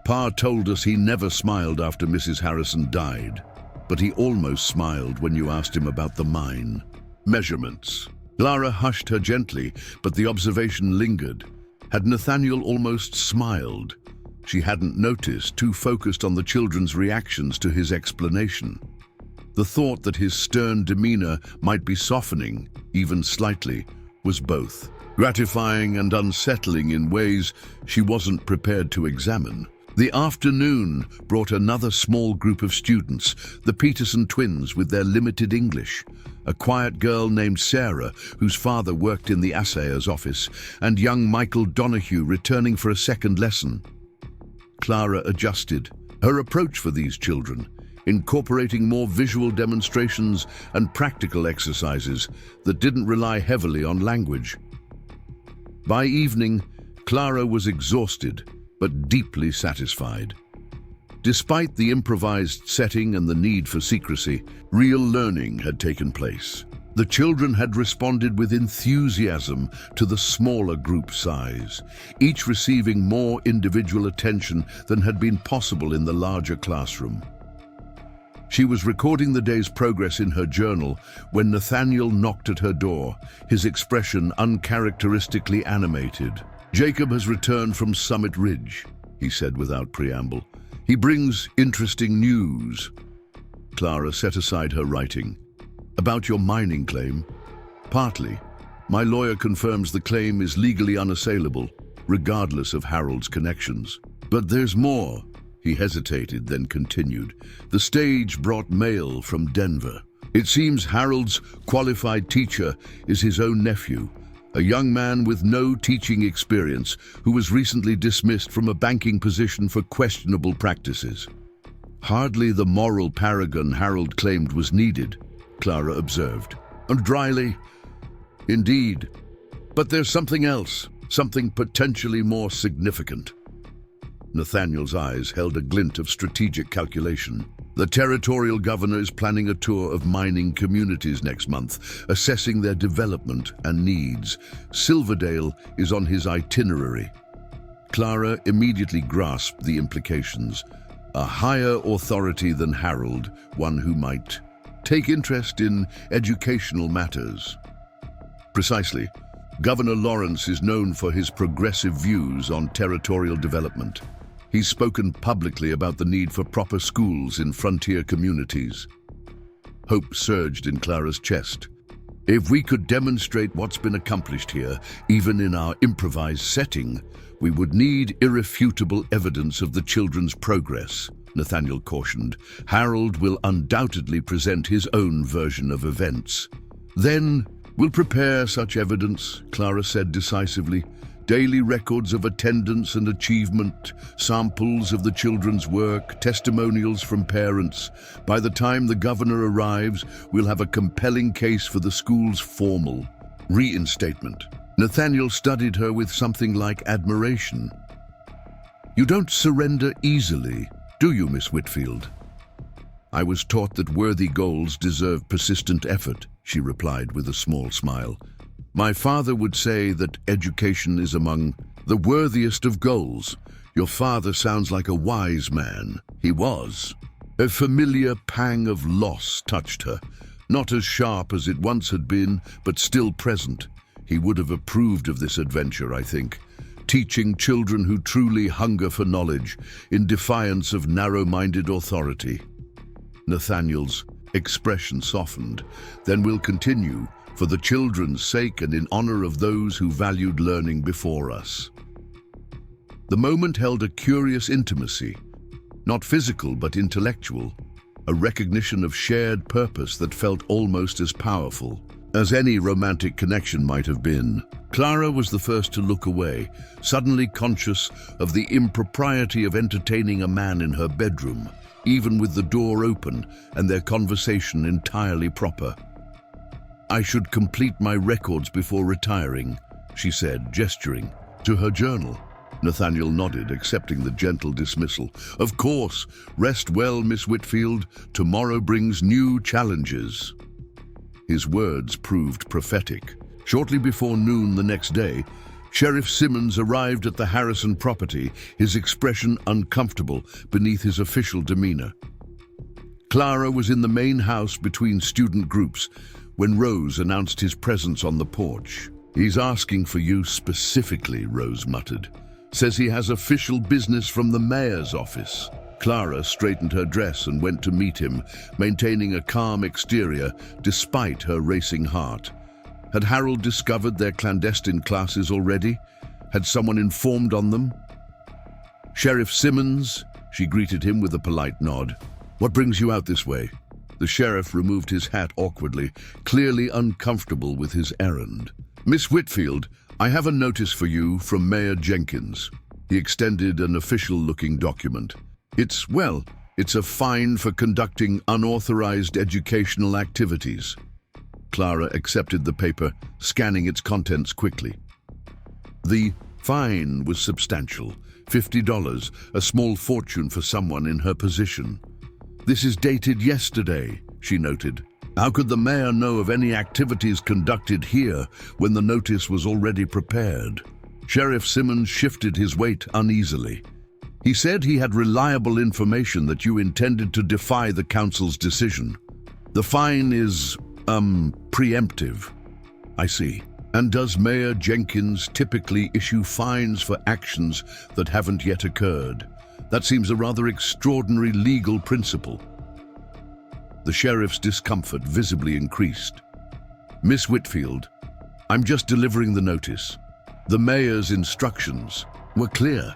Pa told us he never smiled after Mrs. Harrison died, but he almost smiled when you asked him about the mine measurements." Clara hushed her gently, but the observation lingered. Had Nathaniel almost smiled? She hadn't noticed, too focused on the children's reactions to his explanation. The thought that his stern demeanor might be softening, even slightly, was both gratifying and unsettling in ways she wasn't prepared to examine. The afternoon brought another small group of students, the Peterson twins with their limited English, a quiet girl named Sarah, whose father worked in the assayer's office, and young Michael Donahue returning for a second lesson. Clara adjusted her approach for these children, incorporating more visual demonstrations and practical exercises that didn't rely heavily on language. By evening, Clara was exhausted, but deeply satisfied. Despite the improvised setting and the need for secrecy, real learning had taken place. The children had responded with enthusiasm to the smaller group size, each receiving more individual attention than had been possible in the larger classroom. She was recording the day's progress in her journal when Nathaniel knocked at her door, his expression uncharacteristically animated. "Jacob has returned from Summit Ridge," he said without preamble. "He brings interesting news." Clara set aside her writing. "About your mining claim?" "Partly. My lawyer confirms the claim is legally unassailable, regardless of Harold's connections. But there's more." He hesitated, then continued. "The stage brought mail from Denver. It seems Harold's qualified teacher is his own nephew, a young man with no teaching experience who was recently dismissed from a banking position for questionable practices." "Hardly the moral paragon Harold claimed was needed," Clara observed. And dryly, "Indeed. But there's something else, something potentially more significant." Nathaniel's eyes held a glint of strategic calculation. "The territorial governor is planning a tour of mining communities next month, assessing their development and needs. Silverdale is on his itinerary." Clara immediately grasped the implications. A higher authority than Harold, one who might take interest in educational matters. Precisely. Governor Lawrence is known for his progressive views on territorial development. He's spoken publicly about the need for proper schools in frontier communities. Hope surged in Clara's chest. "If we could demonstrate what's been accomplished here, even in our improvised setting, we would need irrefutable evidence of the children's progress," Nathaniel cautioned. "Harold will undoubtedly present his own version of events." "Then we'll prepare such evidence," Clara said decisively. Daily records of attendance and achievement, samples of the children's work, testimonials from parents. By the time the governor arrives, we'll have a compelling case for the school's formal reinstatement. Nathaniel studied her with something like admiration. You don't surrender easily, do you, Miss Whitfield? I was taught that worthy goals deserve persistent effort, she replied with a small smile. My father would say that education is among the worthiest of goals. Your father sounds like a wise man. He was. A familiar pang of loss touched her, not as sharp as it once had been, but still present. He would have approved of this adventure, I think, teaching children who truly hunger for knowledge in defiance of narrow-minded authority. Nathaniel's expression softened. Then we'll continue, for the children's sake and in honor of those who valued learning before us. The moment held a curious intimacy, not physical but intellectual, a recognition of shared purpose that felt almost as powerful as any romantic connection might have been. Clara was the first to look away, suddenly conscious of the impropriety of entertaining a man in her bedroom, even with the door open and their conversation entirely proper. I should complete my records before retiring, she said, gesturing to her journal. Nathaniel nodded, accepting the gentle dismissal. Of course. Rest well, Miss Whitfield. Tomorrow brings new challenges. His words proved prophetic. Shortly before noon the next day, Sheriff Simmons arrived at the Harrison property, his expression uncomfortable beneath his official demeanor. Clara was in the main house between student groups when Rose announced his presence on the porch. He's asking for you specifically, Rose muttered. Says he has official business from the mayor's office. Clara straightened her dress and went to meet him, maintaining a calm exterior despite her racing heart. Had Harold discovered their clandestine classes already? Had someone informed on them? Sheriff Simmons, she greeted him with a polite nod. What brings you out this way? The sheriff removed his hat awkwardly, clearly uncomfortable with his errand. Miss Whitfield, I have a notice for you from Mayor Jenkins. He extended an official-looking document. It's a fine for conducting unauthorized educational activities. Clara accepted the paper, scanning its contents quickly. The fine was substantial, $50, a small fortune for someone in her position. This is dated yesterday, she noted. How could the mayor know of any activities conducted here when the notice was already prepared? Sheriff Simmons shifted his weight uneasily. He said he had reliable information that you intended to defy the council's decision. The fine is, preemptive. I see. And does Mayor Jenkins typically issue fines for actions that haven't yet occurred? That seems a rather extraordinary legal principle. The sheriff's discomfort visibly increased. Miss Whitfield, I'm just delivering the notice. The mayor's instructions were clear.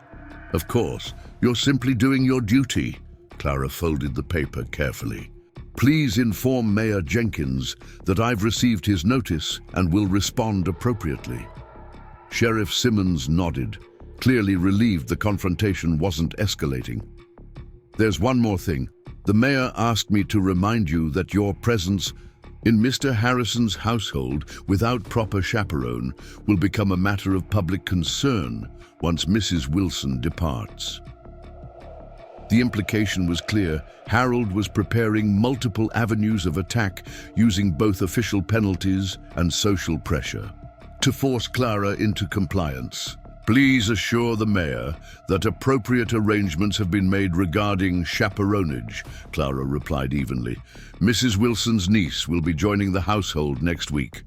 Of course, you're simply doing your duty. Clara folded the paper carefully. Please inform Mayor Jenkins that I've received his notice and will respond appropriately. Sheriff Simmons nodded, clearly relieved the confrontation wasn't escalating. There's one more thing. The mayor asked me to remind you that your presence in Mr. Harrison's household without proper chaperone will become a matter of public concern once Mrs. Wilson departs. The implication was clear. Harold was preparing multiple avenues of attack using both official penalties and social pressure to force Clara into compliance. Please assure the mayor that appropriate arrangements have been made regarding chaperonage, Clara replied evenly. Mrs. Wilson's niece will be joining the household next week.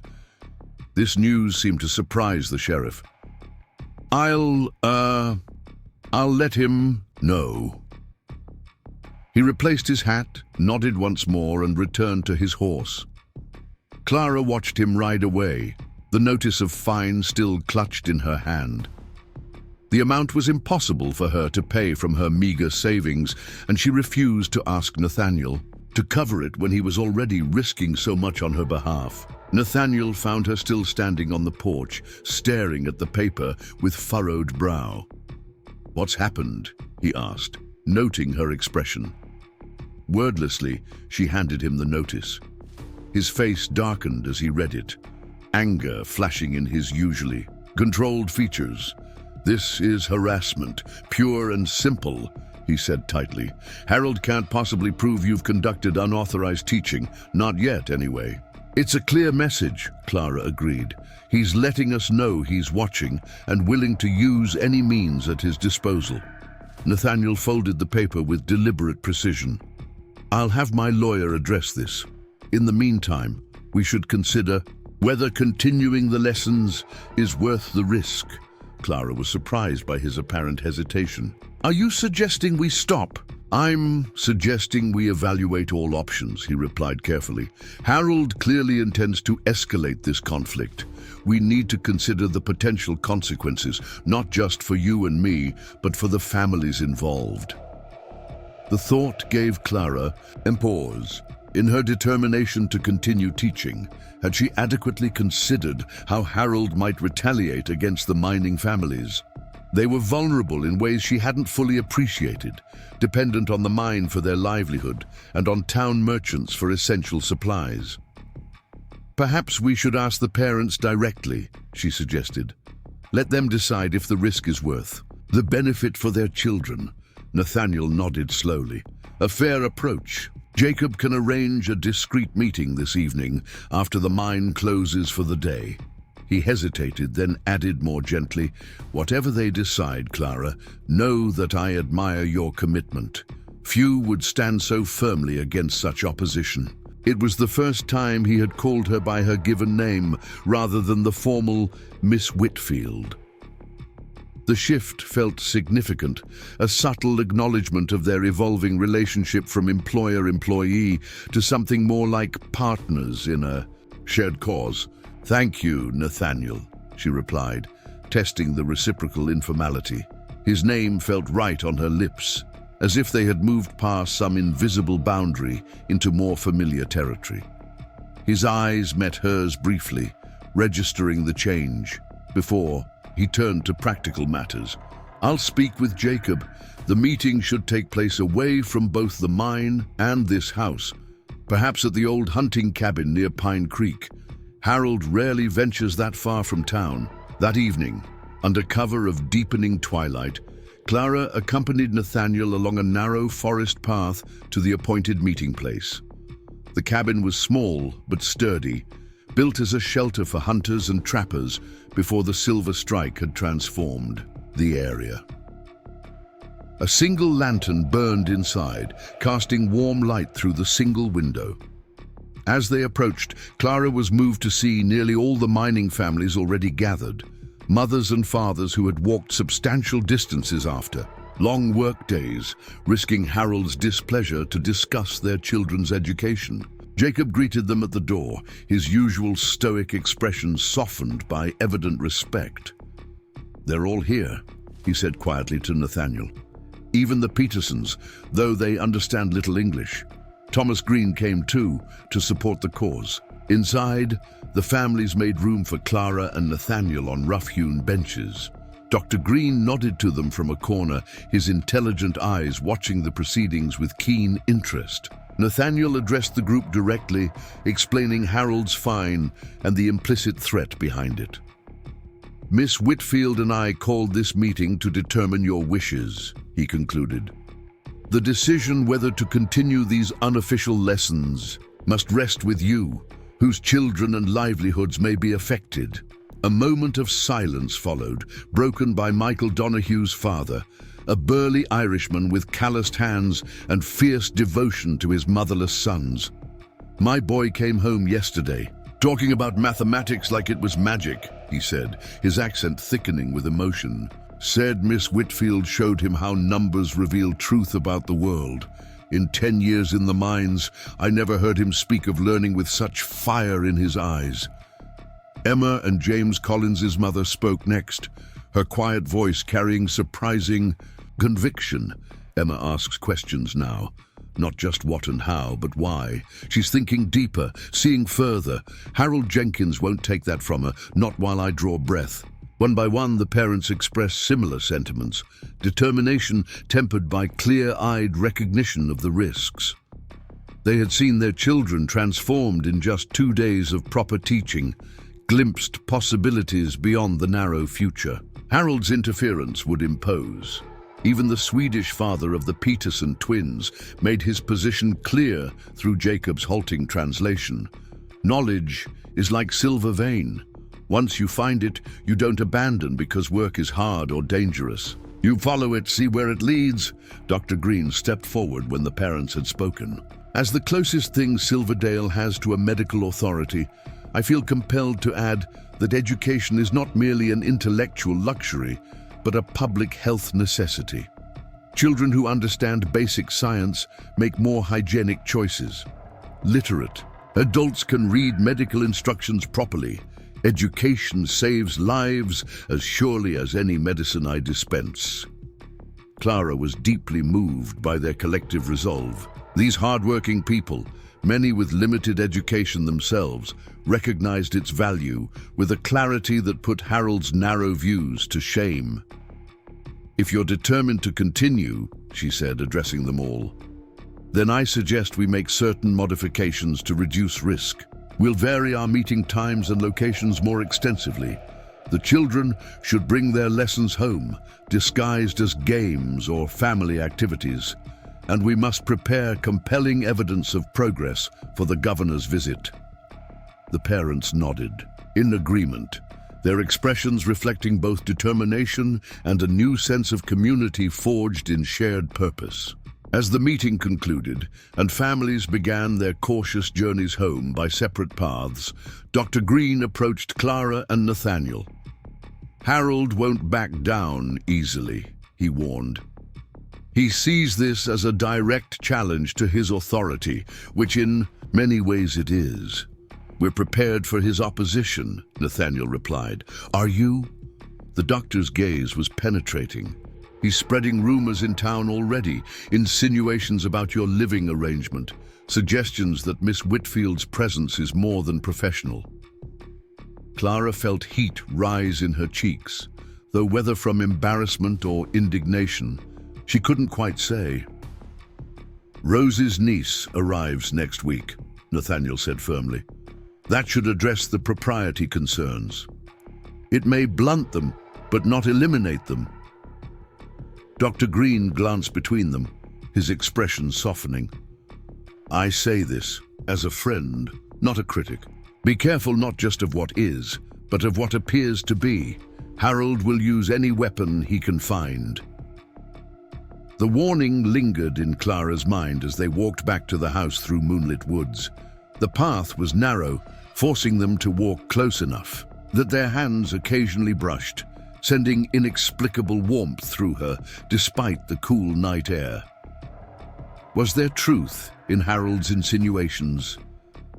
This news seemed to surprise the sheriff. I'll let him know. He replaced his hat, nodded once more, and returned to his horse. Clara watched him ride away, the notice of fine still clutched in her hand. The amount was impossible for her to pay from her meager savings, and she refused to ask Nathaniel to cover it when he was already risking so much on her behalf. Nathaniel found her still standing on the porch, staring at the paper with furrowed brow. "What's happened?" he asked, noting her expression. Wordlessly, she handed him the notice. His face darkened as he read it, anger flashing in his usually controlled features. "This is harassment, pure and simple," he said tightly. "Harold can't possibly prove you've conducted unauthorized teaching, not yet anyway." "It's a clear message," Clara agreed. "He's letting us know he's watching and willing to use any means at his disposal." Nathaniel folded the paper with deliberate precision. "I'll have my lawyer address this. In the meantime, we should consider whether continuing the lessons is worth the risk." Clara was surprised by his apparent hesitation. "Are you suggesting we stop?" "I'm suggesting we evaluate all options," he replied carefully. "Harold clearly intends to escalate this conflict. We need to consider the potential consequences, not just for you and me, but for the families involved." The thought gave Clara a pause. In her determination to continue teaching, had she adequately considered how Harold might retaliate against the mining families? They were vulnerable in ways she hadn't fully appreciated, dependent on the mine for their livelihood and on town merchants for essential supplies. "Perhaps we should ask the parents directly," she suggested. "Let them decide if the risk is worth the benefit for their children." Nathaniel nodded slowly. "A fair approach. Jacob can arrange a discreet meeting this evening after the mine closes for the day." He hesitated, then added more gently, "Whatever they decide, Clara, know that I admire your commitment. Few would stand so firmly against such opposition." It was the first time he had called her by her given name rather than the formal Miss Whitfield. The shift felt significant, a subtle acknowledgement of their evolving relationship from employer-employee to something more like partners in a shared cause. "Thank you, Nathaniel," she replied, testing the reciprocal informality. His name felt right on her lips, as if they had moved past some invisible boundary into more familiar territory. His eyes met hers briefly, registering the change, before he turned to practical matters. "I'll speak with Jacob. The meeting should take place away from both the mine and this house, perhaps at the old hunting cabin near Pine Creek. Harold rarely ventures that far from town." That evening, under cover of deepening twilight, Clara accompanied Nathaniel along a narrow forest path to the appointed meeting place. The cabin was small but sturdy, built as a shelter for hunters and trappers before the silver strike had transformed the area. A single lantern burned inside, casting warm light through the single window. As they approached, Clara was moved to see nearly all the mining families already gathered, mothers and fathers who had walked substantial distances after long work days, risking Harold's displeasure to discuss their children's education. Jacob greeted them at the door, his usual stoic expression softened by evident respect. "They're all here," he said quietly to Nathaniel. "Even the Petersons, though they understand little English. Thomas Green came too, to support the cause." Inside, the families made room for Clara and Nathaniel on rough-hewn benches. Dr. Green nodded to them from a corner, his intelligent eyes watching the proceedings with keen interest. Nathaniel addressed the group directly, explaining Harold's fine and the implicit threat behind it. "Miss Whitfield and I called this meeting to determine your wishes," he concluded. "The decision whether to continue these unofficial lessons must rest with you, whose children and livelihoods may be affected." A moment of silence followed, broken by Michael Donohue's father, a burly Irishman with calloused hands and fierce devotion to his motherless sons. "My boy came home yesterday, talking about mathematics like it was magic," he said, his accent thickening with emotion. "Said Miss Whitfield showed him how numbers reveal truth about the world. In 10 years in the mines, I never heard him speak of learning with such fire in his eyes." Emma and James Collins's mother spoke next, her quiet voice carrying surprising conviction. Emma asks questions now, Not just what and how, but why. She's thinking deeper, seeing further. Harold Jenkins won't take that from her, not while I draw breath. One by one, the parents express similar sentiments, determination tempered by clear-eyed recognition of the risks. They had seen their children transformed in just 2 days of proper teaching, glimpsed possibilities beyond the narrow future. Harold's interference would impose. Even the Swedish father of the Peterson twins made his position clear through Jacob's halting translation. Knowledge is like silver vein. Once you find it, you don't abandon because work is hard or dangerous. You follow it, see where it leads. Dr. Green stepped forward when the parents had spoken. As the closest thing Silverdale has to a medical authority, I feel compelled to add that education is not merely an intellectual luxury, but a public health necessity. Children who understand basic science make more hygienic choices. Literate. Adults can read medical instructions properly. Education saves lives as surely as any medicine I dispense. Clara was deeply moved by their collective resolve. These hard-working people, many with limited education themselves, recognized its value with a clarity that put Harold's narrow views to shame. "If you're determined to continue," she said, addressing them all, "then I suggest we make certain modifications to reduce risk. We'll vary our meeting times and locations more extensively. The children should bring their lessons home, disguised as games or family activities, and we must prepare compelling evidence of progress for the governor's visit." The parents nodded, in agreement, their expressions reflecting both determination and a new sense of community forged in shared purpose. As the meeting concluded and families began their cautious journeys home by separate paths, Dr. Green approached Clara and Nathaniel. "Harold won't back down easily," he warned. "He sees this as a direct challenge to his authority, which in many ways it is." "We're prepared for his opposition," Nathaniel replied. "Are you?" The doctor's gaze was penetrating. "He's spreading rumors in town already, insinuations about your living arrangement, suggestions that Miss Whitfield's presence is more than professional." Clara felt heat rise in her cheeks, though whether from embarrassment or indignation, she couldn't quite say. "Rose's niece arrives next week," Nathaniel said firmly. "That should address the propriety concerns. It may blunt them, but not eliminate them." Dr. Green glanced between them, his expression softening. "I say this as a friend, not a critic. Be careful not just of what is, but of what appears to be. Harold will use any weapon he can find." The warning lingered in Clara's mind as they walked back to the house through moonlit woods. The path was narrow, forcing them to walk close enough that their hands occasionally brushed, sending inexplicable warmth through her despite the cool night air. Was there truth in Harold's insinuations?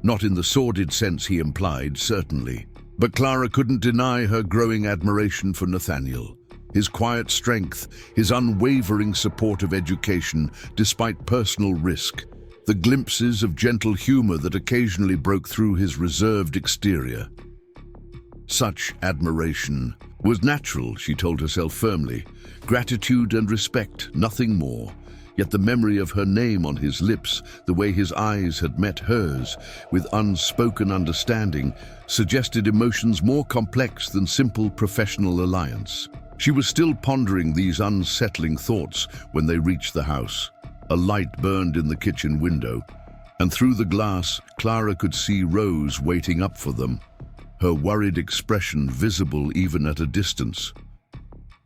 Not in the sordid sense he implied, certainly. But Clara couldn't deny her growing admiration for Nathaniel. His quiet strength, his unwavering support of education despite personal risk, the glimpses of gentle humor that occasionally broke through his reserved exterior. Such admiration was natural, she told herself firmly. Gratitude and respect, nothing more. Yet the memory of her name on his lips, the way his eyes had met hers, with unspoken understanding, suggested emotions more complex than simple professional alliance. She was still pondering these unsettling thoughts when they reached the house. A light burned in the kitchen window, and through the glass, Clara could see Rose waiting up for them, her worried expression visible even at a distance.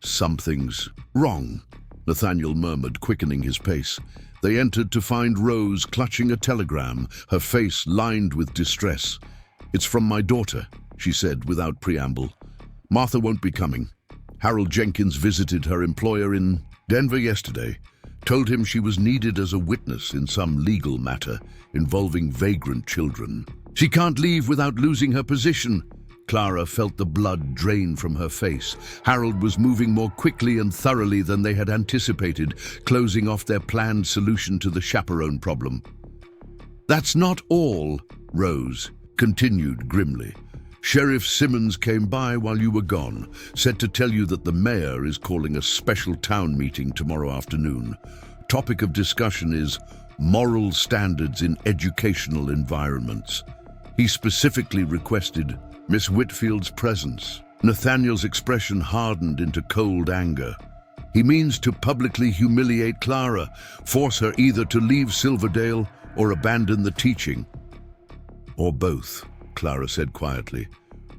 "Something's wrong," Nathaniel murmured, quickening his pace. They entered to find Rose clutching a telegram, her face lined with distress. "It's from my daughter," she said without preamble. "Martha won't be coming. Harold Jenkins visited her employer in Denver yesterday, told him she was needed as a witness in some legal matter involving vagrant children. She can't leave without losing her position." Clara felt the blood drain from her face. Harold was moving more quickly and thoroughly than they had anticipated, closing off their planned solution to the chaperone problem. "That's not all," Rose continued grimly. "Sheriff Simmons came by while you were gone, said to tell you that the mayor is calling a special town meeting tomorrow afternoon. Topic of discussion is moral standards in educational environments. He specifically requested Miss Whitfield's presence." Nathaniel's expression hardened into cold anger. "He means to publicly humiliate Clara, force her either to leave Silverdale or abandon the teaching." "Or both," Clara said quietly,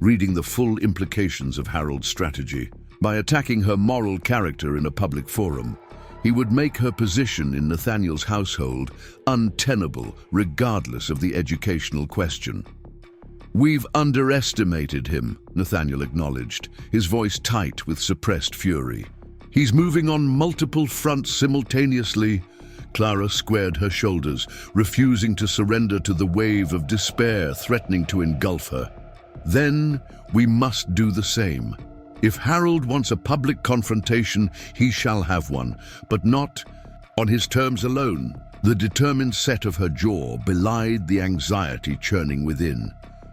reading the full implications of Harold's strategy. By attacking her moral character in a public forum, he would make her position in Nathaniel's household untenable regardless of the educational question. "We've underestimated him," Nathaniel acknowledged, his voice tight with suppressed fury. "He's moving on multiple fronts simultaneously." Clara squared her shoulders, refusing to surrender to the wave of despair threatening to engulf her. "Then we must do the same. If Harold wants a public confrontation, he shall have one, but not on his terms alone." The determined set of her jaw belied the anxiety churning within.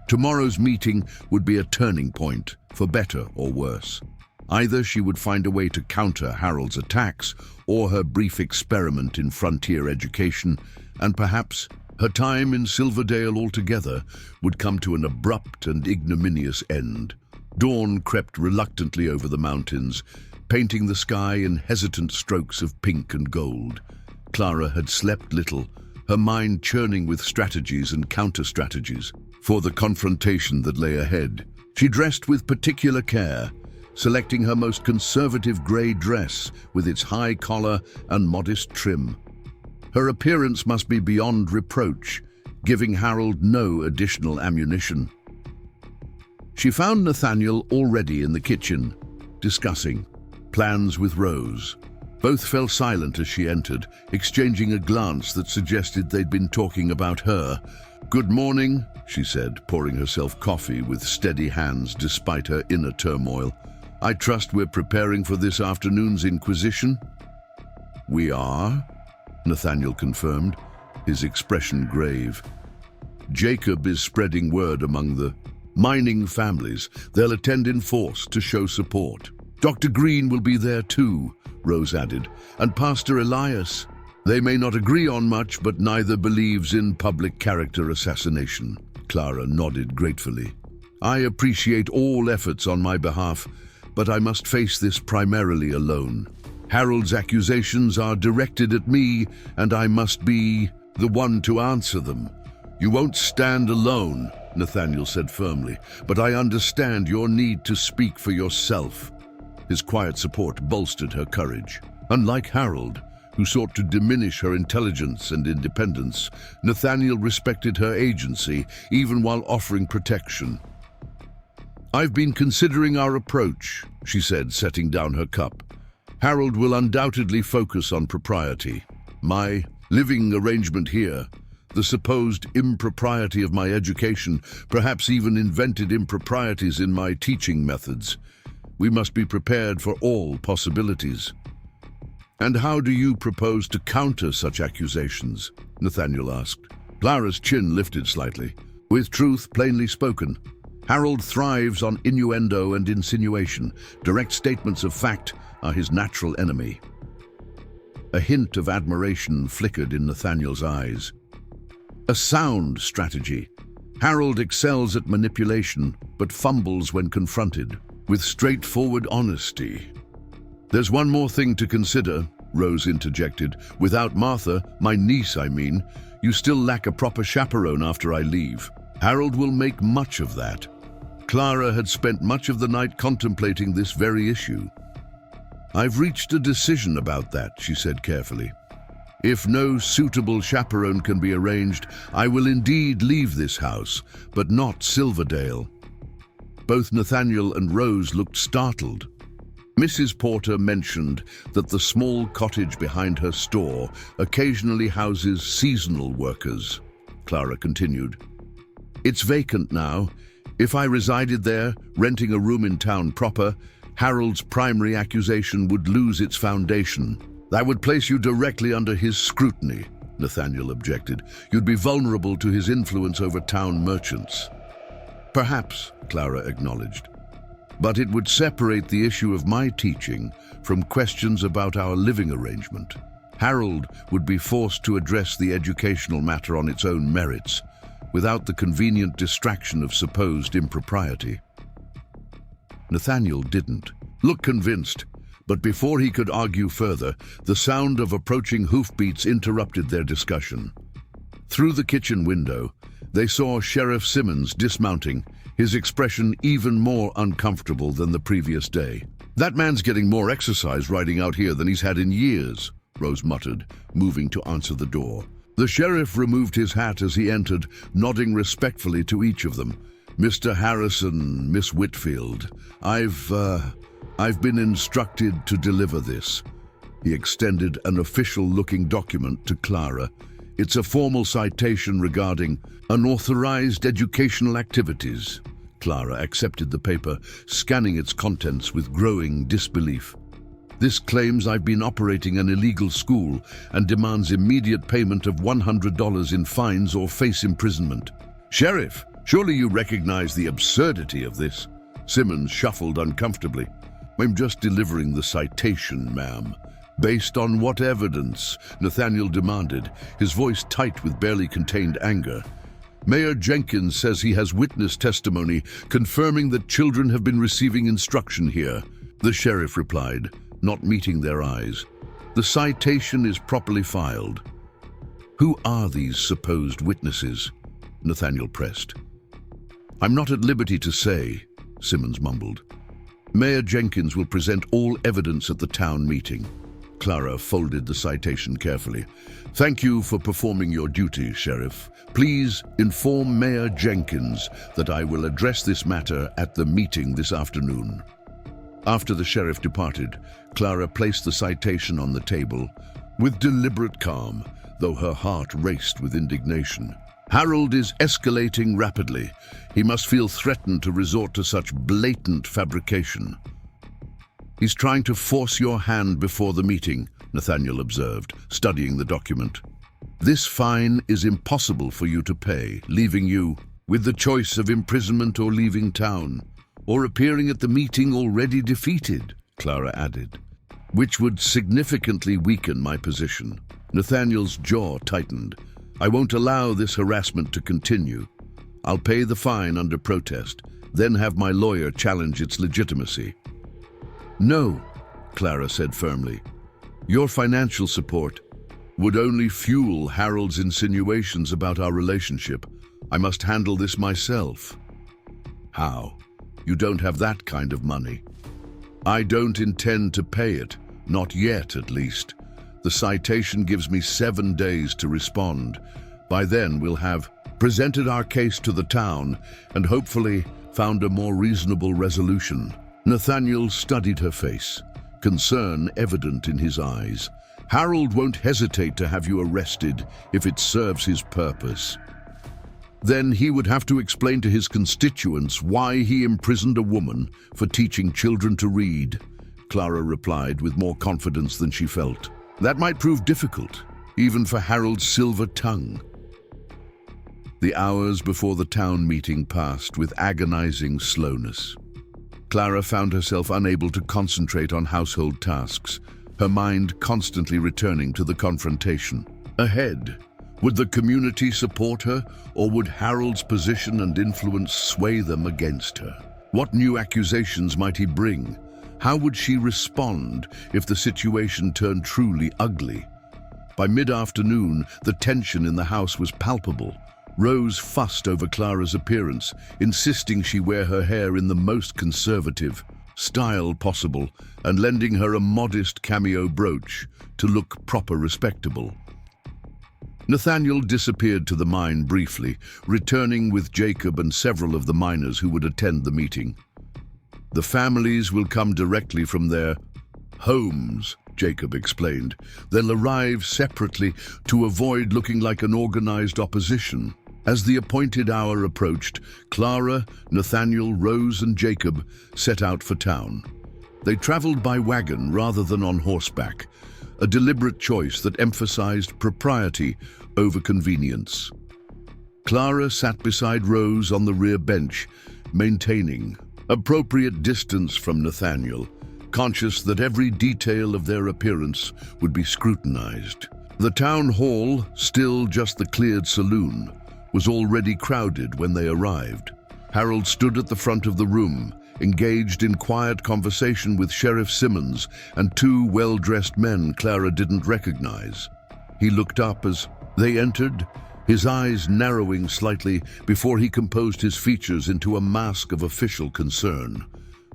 Tomorrow's meeting would be a turning point, for better or worse. Either she would find a way to counter Harold's attacks, or her brief experiment in frontier education, and perhaps her time in Silverdale altogether, would come to an abrupt and ignominious end. Dawn crept reluctantly over the mountains, painting the sky in hesitant strokes of pink and gold. Clara had slept little, her mind churning with strategies and counter-strategies for the confrontation that lay ahead. She dressed with particular care, selecting her most conservative grey dress with its high collar and modest trim. Her appearance must be beyond reproach, giving Harold no additional ammunition. She found Nathaniel already in the kitchen, discussing plans with Rose. Both fell silent as she entered, exchanging a glance that suggested they'd been talking about her. "Good morning," she said, pouring herself coffee with steady hands despite her inner turmoil. "I trust we're preparing for this afternoon's inquisition?" "We are," Nathaniel confirmed, his expression grave. "Jacob is spreading word among the mining families. They'll attend in force to show support. Dr. Green will be there too," Rose added, "and Pastor Elias. They may not agree on much, but neither believes in public character assassination." Clara nodded gratefully. "I appreciate all efforts on my behalf, but I must face this primarily alone. Harold's accusations are directed at me, and I must be the one to answer them." "You won't stand alone," Nathaniel said firmly, "but I understand your need to speak for yourself." His quiet support bolstered her courage. Unlike Harold, who sought to diminish her intelligence and independence, Nathaniel respected her agency, even while offering protection. "I've been considering our approach," she said, setting down her cup. "Harold will undoubtedly focus on propriety. My living arrangement here, the supposed impropriety of my education, perhaps even invented improprieties in my teaching methods. We must be prepared for all possibilities." "And how do you propose to counter such accusations?" Nathaniel asked. Clara's chin lifted slightly. "With truth plainly spoken. Harold thrives on innuendo and insinuation. Direct statements of fact are his natural enemy." A hint of admiration flickered in Nathaniel's eyes. "A sound strategy. Harold excels at manipulation, but fumbles when confronted with straightforward honesty." "There's one more thing to consider," Rose interjected. "Without Martha, my niece I mean, you still lack a proper chaperone after I leave. Harold will make much of that." Clara had spent much of the night contemplating this very issue. "I've reached a decision about that," she said carefully. "If no suitable chaperone can be arranged, I will indeed leave this house, but not Silverdale." Both Nathaniel and Rose looked startled. Mrs. Porter mentioned that the small cottage behind her store occasionally houses seasonal workers. Clara continued. "It's vacant now. If I resided there, renting a room in town proper, Harold's primary accusation would lose its foundation. That would place you directly under his scrutiny, Nathaniel objected. You'd be vulnerable to his influence over town merchants. Perhaps, Clara acknowledged. But it would separate the issue of my teaching from questions about our living arrangement. Harold would be forced to address the educational matter on its own merits, without the convenient distraction of supposed impropriety. Nathaniel didn't. Look convinced, but before he could argue further, the sound of approaching hoofbeats interrupted their discussion. Through the kitchen window, they saw Sheriff Simmons dismounting, his expression even more uncomfortable than the previous day. "That man's getting more exercise riding out here than he's had in years," Rose muttered, moving to answer the door. The sheriff removed his hat as he entered, nodding respectfully to each of them. "Mr. Harrison, Miss Whitfield, I've been instructed to deliver this." He extended an official-looking document to Clara. "It's a formal citation regarding unauthorized educational activities." Clara accepted the paper, scanning its contents with growing disbelief. "This claims I've been operating an illegal school and demands immediate payment of $100 in fines or face imprisonment." "Sheriff, surely you recognize the absurdity of this?" Simmons shuffled uncomfortably. "I'm just delivering the citation, ma'am." "Based on what evidence?" Nathaniel demanded, his voice tight with barely contained anger. "Mayor Jenkins says he has witness testimony confirming that children have been receiving instruction here," the sheriff replied, not meeting their eyes. "The citation is properly filed." "Who are these supposed witnesses?" Nathaniel pressed. "I'm not at liberty to say," Simmons mumbled. "Mayor Jenkins will present all evidence at the town meeting." Clara folded the citation carefully. "Thank you for performing your duty, Sheriff. Please inform Mayor Jenkins that I will address this matter at the meeting this afternoon." After the sheriff departed, Clara placed the citation on the table with deliberate calm, though her heart raced with indignation. "Harold is escalating rapidly. He must feel threatened to resort to such blatant fabrication." "He's trying to force your hand before the meeting," Nathaniel observed, studying the document. "This fine is impossible for you to pay, leaving you with the choice of imprisonment or leaving town, or appearing at the meeting already defeated," Clara added, "which would significantly weaken my position." Nathaniel's jaw tightened. "I won't allow this harassment to continue. I'll pay the fine under protest, then have my lawyer challenge its legitimacy." "No," Clara said firmly. "Your financial support would only fuel Harold's insinuations about our relationship. I must handle this myself." "How? You don't have that kind of money." "I don't intend to pay it, not yet at least. The citation gives me 7 days to respond. By then we'll have presented our case to the town and hopefully found a more reasonable resolution." Nathaniel studied her face, concern evident in his eyes. "Harold won't hesitate to have you arrested if it serves his purpose." "Then he would have to explain to his constituents why he imprisoned a woman for teaching children to read," Clara replied with more confidence than she felt. "That might prove difficult, even for Harold's silver tongue." The hours before the town meeting passed with agonizing slowness. Clara found herself unable to concentrate on household tasks, her mind constantly returning to the confrontation. Ahead, would the community support her, or would Harold's position and influence sway them against her? What new accusations might he bring? How would she respond if the situation turned truly ugly? By mid-afternoon, the tension in the house was palpable. Rose fussed over Clara's appearance, insisting she wear her hair in the most conservative style possible and lending her a modest cameo brooch to look proper respectable. Nathaniel disappeared to the mine briefly, returning with Jacob and several of the miners who would attend the meeting. "The families will come directly from their homes," Jacob explained. "They'll arrive separately to avoid looking like an organized opposition." As the appointed hour approached, Clara, Nathaniel, Rose, and Jacob set out for town. They traveled by wagon rather than on horseback, a deliberate choice that emphasized propriety over convenience. Clara sat beside Rose on the rear bench, maintaining appropriate distance from Nathaniel, conscious that every detail of their appearance would be scrutinized. The town hall, still just the cleared saloon, was already crowded when they arrived. Harold stood at the front of the room, engaged in quiet conversation with Sheriff Simmons and two well-dressed men Clara didn't recognize. He looked up as they entered, his eyes narrowing slightly before he composed his features into a mask of official concern.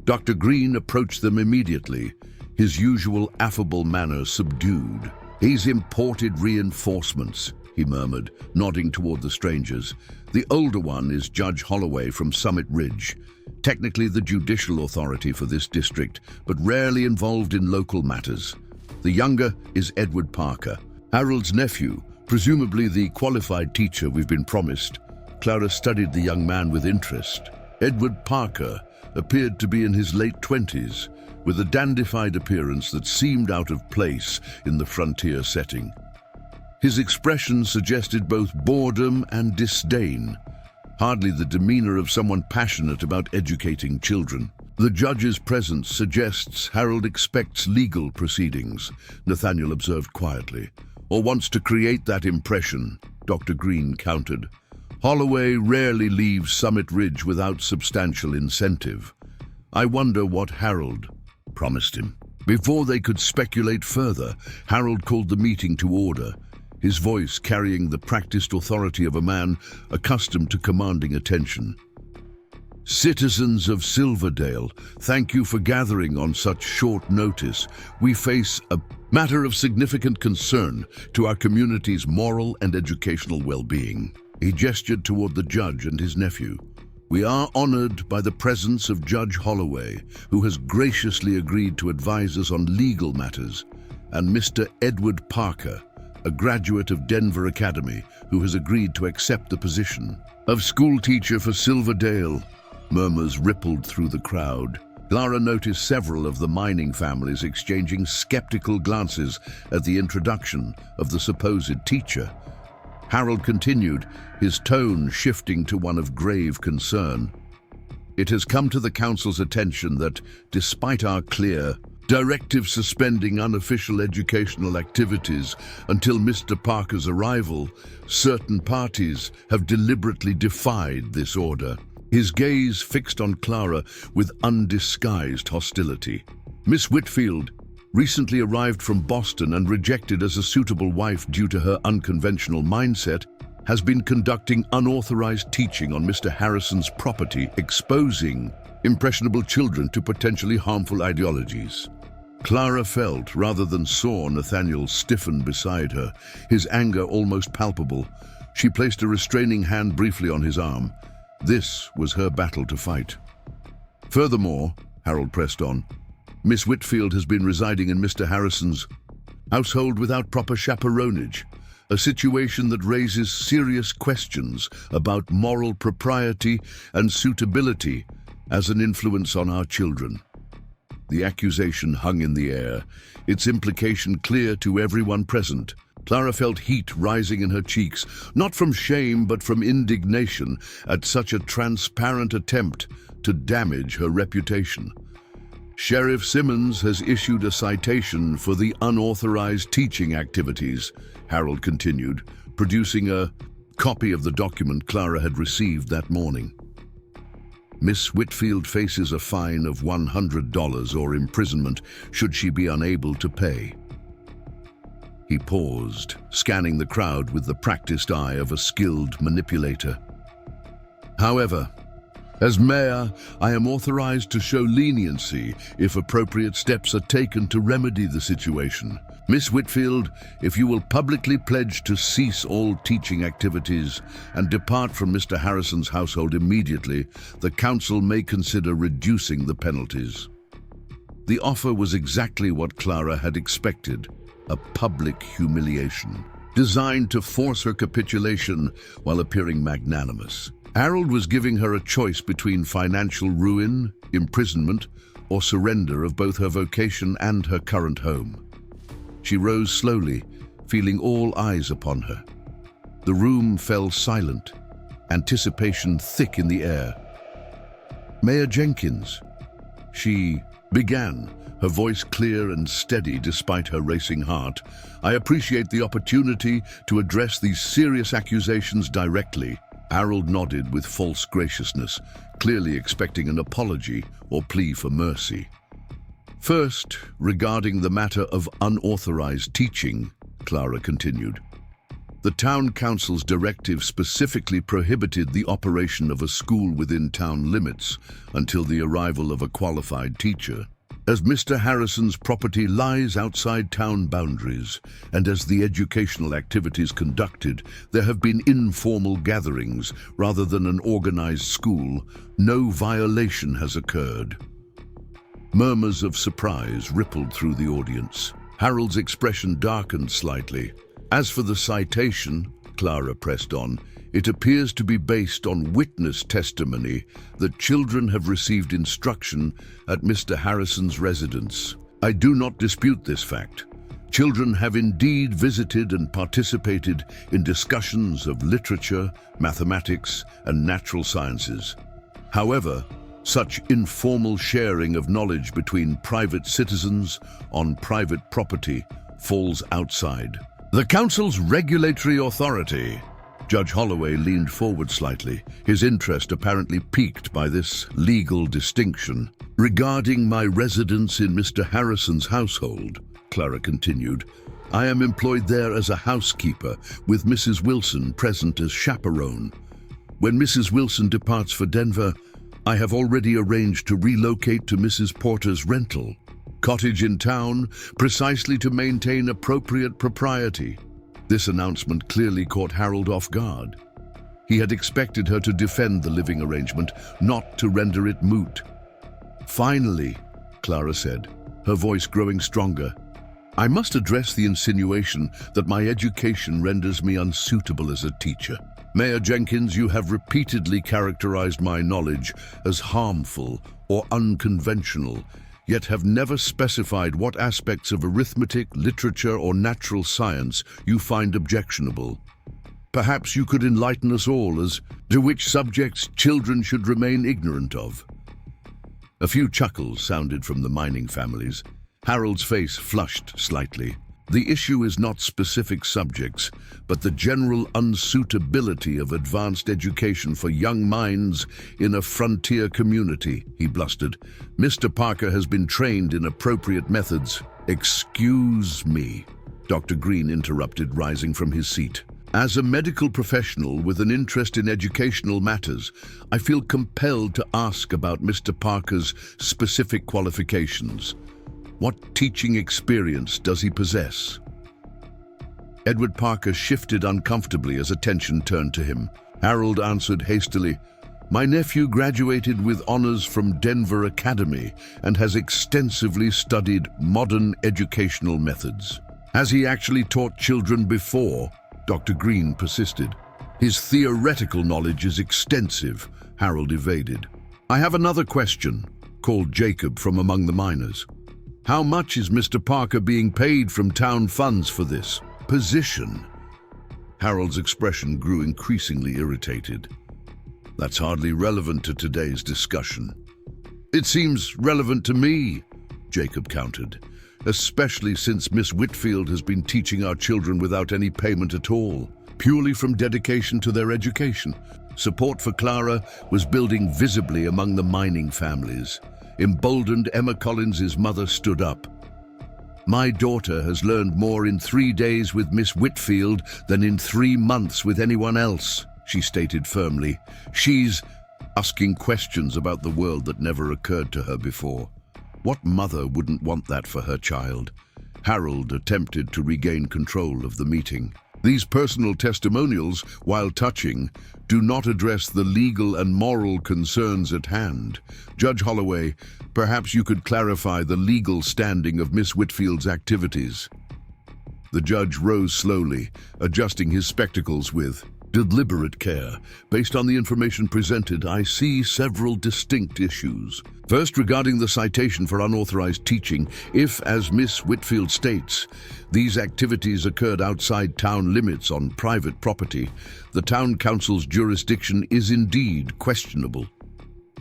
Dr. Green approached them immediately, his usual affable manner subdued. "He's imported reinforcements," he murmured, nodding toward the strangers. "The older one is Judge Holloway from Summit Ridge, technically the judicial authority for this district, but rarely involved in local matters. The younger is Edward Parker, Harold's nephew, presumably the qualified teacher we've been promised." Clara studied the young man with interest. Edward Parker appeared to be in his late 20s, with a dandified appearance that seemed out of place in the frontier setting. His expression suggested both boredom and disdain, hardly the demeanor of someone passionate about educating children. "The judge's presence suggests Harold expects legal proceedings," Nathaniel observed quietly. "Or wants to create that impression," Dr. Green countered. "Holloway rarely leaves Summit Ridge without substantial incentive. I wonder what Harold promised him." Before they could speculate further, Harold called the meeting to order, his voice carrying the practiced authority of a man accustomed to commanding attention. "Citizens of Silverdale, thank you for gathering on such short notice. We face a matter of significant concern to our community's moral and educational well-being." He gestured toward the judge and his nephew. "We are honored by the presence of Judge Holloway, who has graciously agreed to advise us on legal matters, and Mr. Edward Parker, a graduate of Denver Academy, who has agreed to accept the position of school teacher for Silverdale." Murmurs rippled through the crowd. Clara noticed several of the mining families exchanging skeptical glances at the introduction of the supposed teacher. Harold continued, his tone shifting to one of grave concern. "It has come to the council's attention that, despite our clear directive suspending unofficial educational activities until Mr. Parker's arrival, certain parties have deliberately defied this order." His gaze fixed on Clara with undisguised hostility. "Miss Whitfield, recently arrived from Boston and rejected as a suitable wife due to her unconventional mindset, has been conducting unauthorized teaching on Mr. Harrison's property, exposing impressionable children to potentially harmful ideologies." Clara felt, rather than saw, Nathaniel stiffen beside her, his anger almost palpable. She placed a restraining hand briefly on his arm. This was her battle to fight. "Furthermore," Harold pressed on, "Miss Whitfield has been residing in Mr. Harrison's household without proper chaperonage, a situation that raises serious questions about moral propriety and suitability as an influence on our children." The accusation hung in the air, its implication clear to everyone present. Clara felt heat rising in her cheeks, not from shame but from indignation at such a transparent attempt to damage her reputation. "Sheriff Simmons has issued a citation for the unauthorized teaching activities," Harold continued, producing a copy of the document Clara had received that morning. "Miss Whitfield faces a fine of $100 or imprisonment should she be unable to pay." He paused, scanning the crowd with the practiced eye of a skilled manipulator. "However, as mayor, I am authorized to show leniency if appropriate steps are taken to remedy the situation. Miss Whitfield, if you will publicly pledge to cease all teaching activities and depart from Mr. Harrison's household immediately, the council may consider reducing the penalties." The offer was exactly what Clara had expected, a public humiliation. designed to force her capitulation while appearing magnanimous. Harold was giving her a choice between financial ruin, imprisonment, or surrender of both her vocation and her current home. She rose slowly, feeling all eyes upon her. The room fell silent, anticipation thick in the air. "Mayor Jenkins," she began, her voice clear and steady despite her racing heart, "I appreciate the opportunity to address these serious accusations directly." Harold nodded with false graciousness, clearly expecting an apology or plea for mercy. "First, regarding the matter of unauthorized teaching," Clara continued. "The town council's directive specifically prohibited the operation of a school within town limits until the arrival of a qualified teacher. As Mr. Harrison's property lies outside town boundaries, and as the educational activities conducted, there have been informal gatherings rather than an organized school, no violation has occurred." Murmurs of surprise rippled through the audience. Harold's expression darkened slightly. "As for the citation," Clara pressed on, "it appears to be based on witness testimony that children have received instruction at Mr. Harrison's residence. I do not dispute this fact. Children have indeed visited and participated in discussions of literature, mathematics, and natural sciences. However, such informal sharing of knowledge between private citizens on private property falls outside the council's regulatory authority." Judge Holloway leaned forward slightly, his interest apparently piqued by this legal distinction. "Regarding my residence in Mr. Harrison's household," Clara continued, "I am employed there as a housekeeper, with Mrs. Wilson present as chaperone. When Mrs. Wilson departs for Denver, I have already arranged to relocate to Mrs. Porter's rental cottage in town, precisely to maintain appropriate propriety." This announcement clearly caught Harold off guard. He had expected her to defend the living arrangement, not to render it moot. "Finally," Clara said, her voice growing stronger, "I must address the insinuation that my education renders me unsuitable as a teacher. Mayor Jenkins, you have repeatedly characterized my knowledge as harmful or unconventional, yet have never specified what aspects of arithmetic, literature, or natural science you find objectionable. Perhaps you could enlighten us all as to which subjects children should remain ignorant of." A few chuckles sounded from the mining families. Harold's face flushed slightly. "The issue is not specific subjects, but the general unsuitability of advanced education for young minds in a frontier community," he blustered. "Mr. Parker has been trained in appropriate methods." "Excuse me," Dr. Green interrupted, rising from his seat. "As a medical professional with an interest in educational matters, I feel compelled to ask about Mr. Parker's specific qualifications. What teaching experience does he possess?" Edward Parker shifted uncomfortably as attention turned to him. Harold answered hastily, "My nephew graduated with honors from Denver Academy and has extensively studied modern educational methods." "Has he actually taught children before?" Dr. Green persisted. "His theoretical knowledge is extensive," Harold evaded. "I have another question," called Jacob from among the miners. "How much is Mr. Parker being paid from town funds for this position?" Harold's expression grew increasingly irritated. "That's hardly relevant to today's discussion." "It seems relevant to me," Jacob countered, "especially since Miss Whitfield has been teaching our children without any payment at all, purely from dedication to their education." Support for Clara was building visibly among the mining families. Emboldened, Emma Collins's mother stood up. "My daughter has learned more in 3 days with Miss Whitfield than in 3 months with anyone else," she stated firmly. "She's asking questions about the world that never occurred to her before. What mother wouldn't want that for her child?" Harold attempted to regain control of the meeting. "These personal testimonials, while touching, do not address the legal and moral concerns at hand. Judge Holloway, perhaps you could clarify the legal standing of Miss Whitfield's activities." The judge rose slowly, adjusting his spectacles with deliberate care. Based on the information presented, I see several distinct issues. First, regarding the citation for unauthorized teaching, if, as Miss Whitfield states, these activities occurred outside town limits on private property, the town council's jurisdiction is indeed questionable.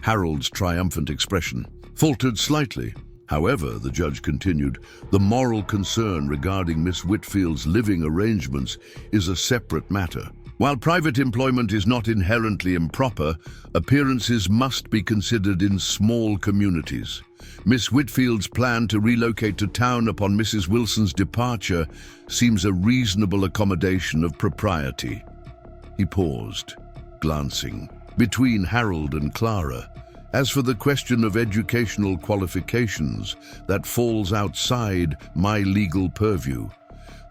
Harold's triumphant expression faltered slightly. However, the judge continued, the moral concern regarding Miss Whitfield's living arrangements is a separate matter. While private employment is not inherently improper, appearances must be considered in small communities. Miss Whitfield's plan to relocate to town upon Mrs. Wilson's departure seems a reasonable accommodation of propriety. He paused, glancing between Harold and Clara. As for the question of educational qualifications, that falls outside my legal purview.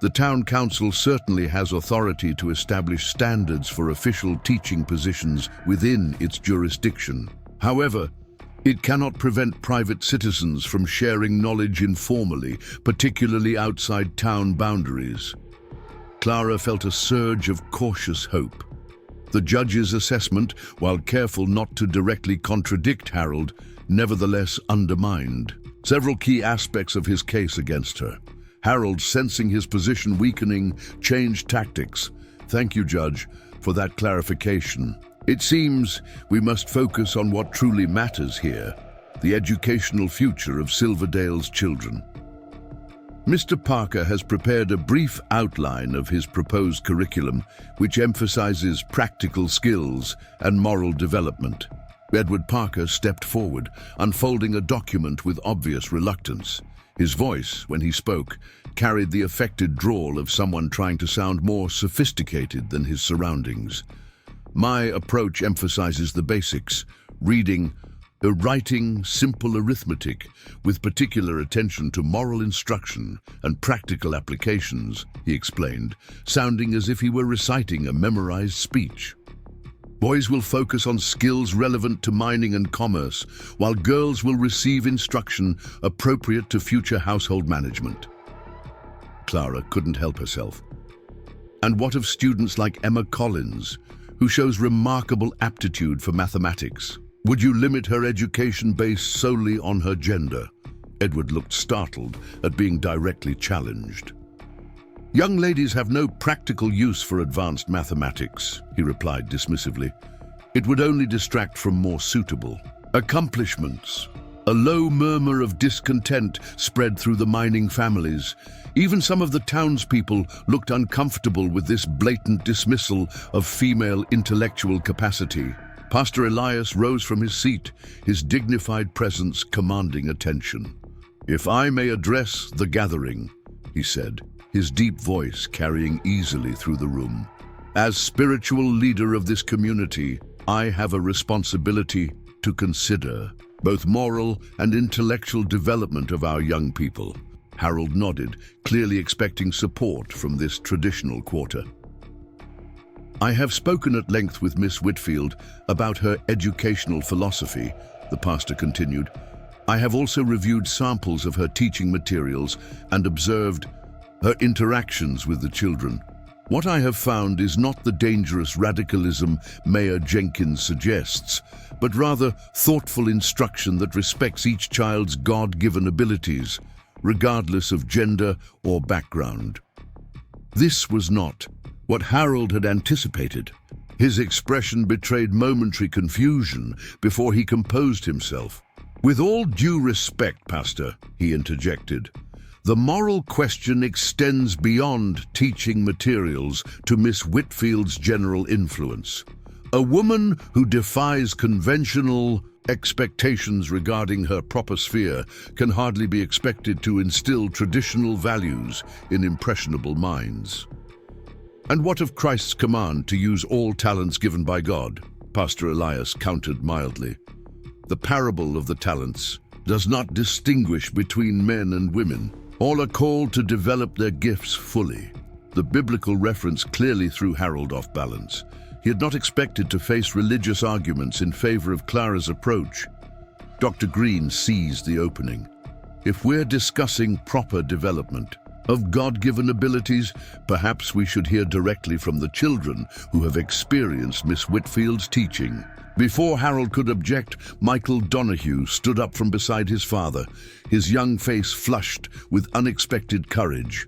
The town council certainly has authority to establish standards for official teaching positions within its jurisdiction. However, it cannot prevent private citizens from sharing knowledge informally, particularly outside town boundaries. Clara felt a surge of cautious hope. The judge's assessment, while careful not to directly contradict Harold, nevertheless undermined several key aspects of his case against her. Harold, sensing his position weakening, changed tactics. Thank you, Judge, for that clarification. It seems we must focus on what truly matters here, the educational future of Silverdale's children. Mr. Parker has prepared a brief outline of his proposed curriculum, which emphasizes practical skills and moral development. Edward Parker stepped forward, unfolding a document with obvious reluctance. His voice, when he spoke, carried the affected drawl of someone trying to sound more sophisticated than his surroundings. My approach emphasizes the basics, reading, writing, simple arithmetic, with particular attention to moral instruction and practical applications, he explained, sounding as if he were reciting a memorized speech. Boys will focus on skills relevant to mining and commerce, while girls will receive instruction appropriate to future household management. Clara couldn't help herself. And what of students like Emma Collins, who shows remarkable aptitude for mathematics? Would you limit her education based solely on her gender? Edward looked startled at being directly challenged. Young ladies have no practical use for advanced mathematics, he replied dismissively. It would only distract from more suitable accomplishments. A low murmur of discontent spread through the mining families. Even some of the townspeople looked uncomfortable with this blatant dismissal of female intellectual capacity. Pastor Elias rose from his seat, his dignified presence commanding attention. "If I may address the gathering," he said, his deep voice carrying easily through the room. "As spiritual leader of this community, I have a responsibility to consider both moral and intellectual development of our young people." Harold nodded, clearly expecting support from this traditional quarter. "I have spoken at length with Miss Whitfield about her educational philosophy," the pastor continued. "I have also reviewed samples of her teaching materials and observed her interactions with the children. What I have found is not the dangerous radicalism Mayor Jenkins suggests, but rather thoughtful instruction that respects each child's God-given abilities, regardless of gender or background." This was not what Harold had anticipated. His expression betrayed momentary confusion before he composed himself. "With all due respect, Pastor," he interjected, "the moral question extends beyond teaching materials to Miss Whitfield's general influence. A woman who defies conventional expectations regarding her proper sphere can hardly be expected to instill traditional values in impressionable minds." "And what of Christ's command to use all talents given by God?" Pastor Elias countered mildly. "The parable of the talents does not distinguish between men and women. All are called to develop their gifts fully." The biblical reference clearly threw Harold off balance. He had not expected to face religious arguments in favor of Clara's approach. Dr. Green seized the opening. "If we're discussing proper development, Of God-given abilities, perhaps we should hear directly from the children who have experienced Miss Whitfield's teaching. Before Harold could object, Michael Donahue stood up from beside his father, his young face flushed with unexpected courage.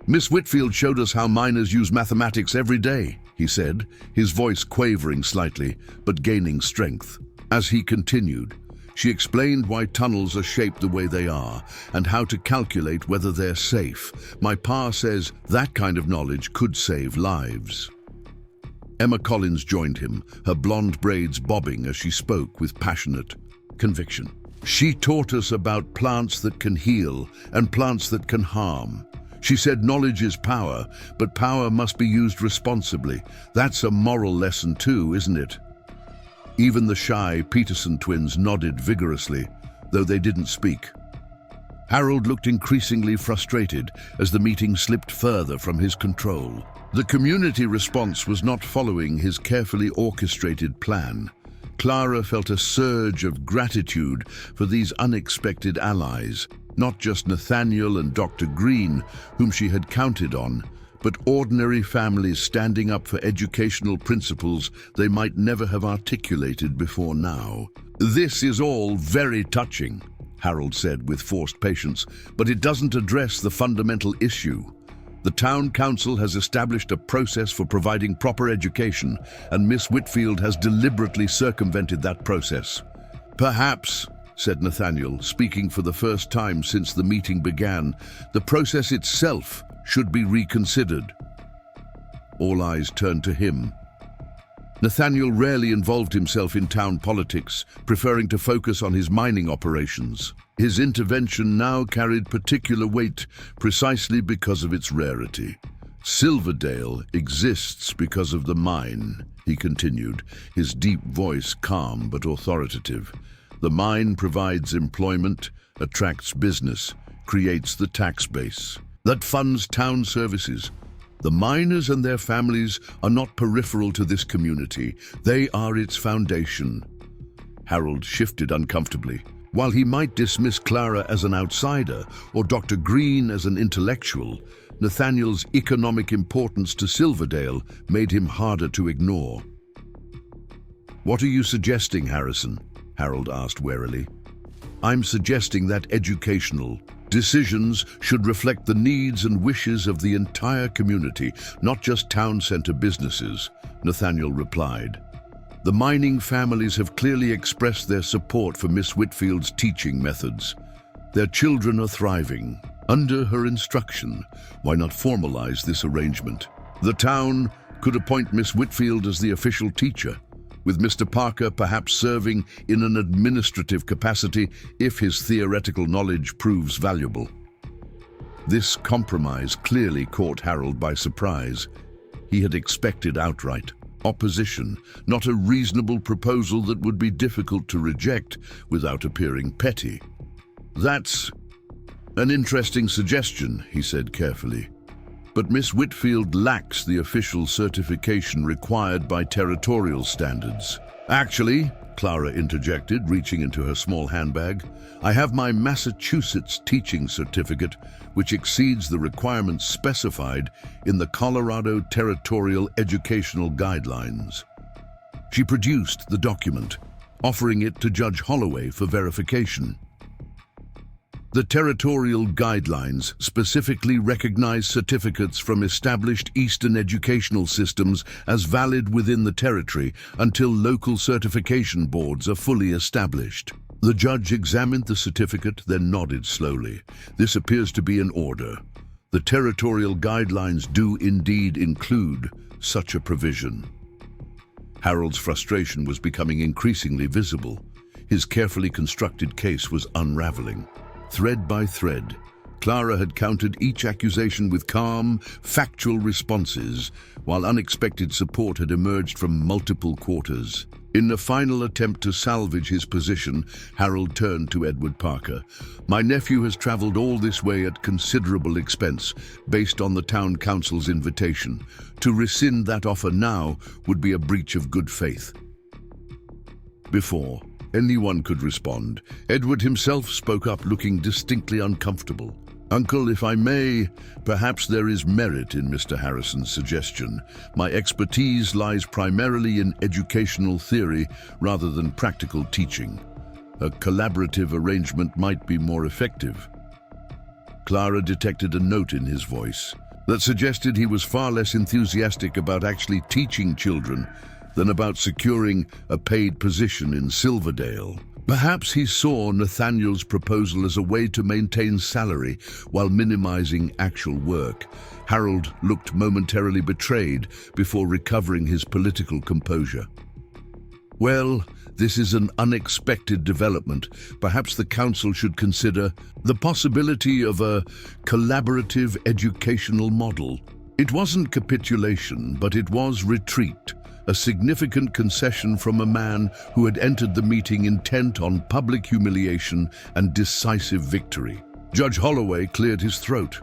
"Miss Whitfield showed us how miners use mathematics every day," he said, his voice quavering slightly, but gaining strength. As he continued, she explained why tunnels are shaped the way they are and how to calculate whether they're safe. "My pa says that kind of knowledge could save lives." Emma Collins joined him, her blonde braids bobbing as she spoke with passionate conviction. "She taught us about plants that can heal and plants that can harm. She said knowledge is power, but power must be used responsibly. That's a moral lesson too, isn't it?" Even the shy Peterson twins nodded vigorously, though they didn't speak. Harold looked increasingly frustrated as the meeting slipped further from his control. The community response was not following his carefully orchestrated plan. Clara felt a surge of gratitude for these unexpected allies, not just Nathaniel and Dr. Green, whom she had counted on, but ordinary families standing up for educational principles they might never have articulated before now. "This is all very touching," Harold said with forced patience, "but it doesn't address the fundamental issue. The town council has established a process for providing proper education, and Miss Whitfield has deliberately circumvented that process." "Perhaps," said Nathaniel, speaking for the first time since the meeting began, "the process itself should be reconsidered." All eyes turned to him. Nathaniel rarely involved himself in town politics, preferring to focus on his mining operations. His intervention now carried particular weight precisely because of its rarity. "Silverdale exists because of the mine," he continued, his deep voice calm but authoritative. "The mine provides employment, attracts business, creates the tax base that funds town services. The miners and their families are not peripheral to this community. They are its foundation." Harold shifted uncomfortably. While he might dismiss Clara as an outsider or Dr. Green as an intellectual, Nathaniel's economic importance to Silverdale made him harder to ignore. "What are you suggesting, Harrison?" Harold asked warily. "I'm suggesting that educational decisions should reflect the needs and wishes of the entire community, not just town center businesses," Nathaniel replied. "The mining families have clearly expressed their support for Miss Whitfield's teaching methods. Their children are thriving. Under her instruction, why not formalize this arrangement? The town could appoint Miss Whitfield as the official teacher, with Mr. Parker perhaps serving in an administrative capacity if his theoretical knowledge proves valuable." This compromise clearly caught Harold by surprise. He had expected outright opposition, not a reasonable proposal that would be difficult to reject without appearing petty. "That's an interesting suggestion," he said carefully. "But Miss Whitfield lacks the official certification required by territorial standards." "Actually," Clara interjected, reaching into her small handbag, "I have my Massachusetts teaching certificate, which exceeds the requirements specified in the Colorado Territorial Educational Guidelines." She produced the document, offering it to Judge Holloway for verification. The territorial guidelines specifically recognize certificates from established Eastern educational systems as valid within the territory until local certification boards are fully established. The judge examined the certificate, then nodded slowly. "This appears to be in order. The territorial guidelines do indeed include such a provision." Harold's frustration was becoming increasingly visible. His carefully constructed case was unraveling. Thread by thread, Clara had countered each accusation with calm, factual responses, while unexpected support had emerged from multiple quarters. In the final attempt to salvage his position, Harold turned to Edward Parker. "My nephew has traveled all this way at considerable expense, based on the town council's invitation. To rescind that offer now would be a breach of good faith." Before anyone could respond, Edward himself spoke up, looking distinctly uncomfortable. Uncle, if I may, perhaps there is merit in Mr. Harrison's suggestion. My expertise lies primarily in educational theory rather than practical teaching. A collaborative arrangement might be more effective. Clara detected a note in his voice that suggested he was far less enthusiastic about actually teaching children than about securing a paid position in Silverdale. Perhaps he saw Nathaniel's proposal as a way to maintain salary while minimizing actual work. Harold looked momentarily betrayed before recovering his political composure. Well, this is an unexpected development. Perhaps the council should consider the possibility of a collaborative educational model. It wasn't capitulation, but it was retreat. A significant concession from a man who had entered the meeting intent on public humiliation and decisive victory. Judge Holloway cleared his throat.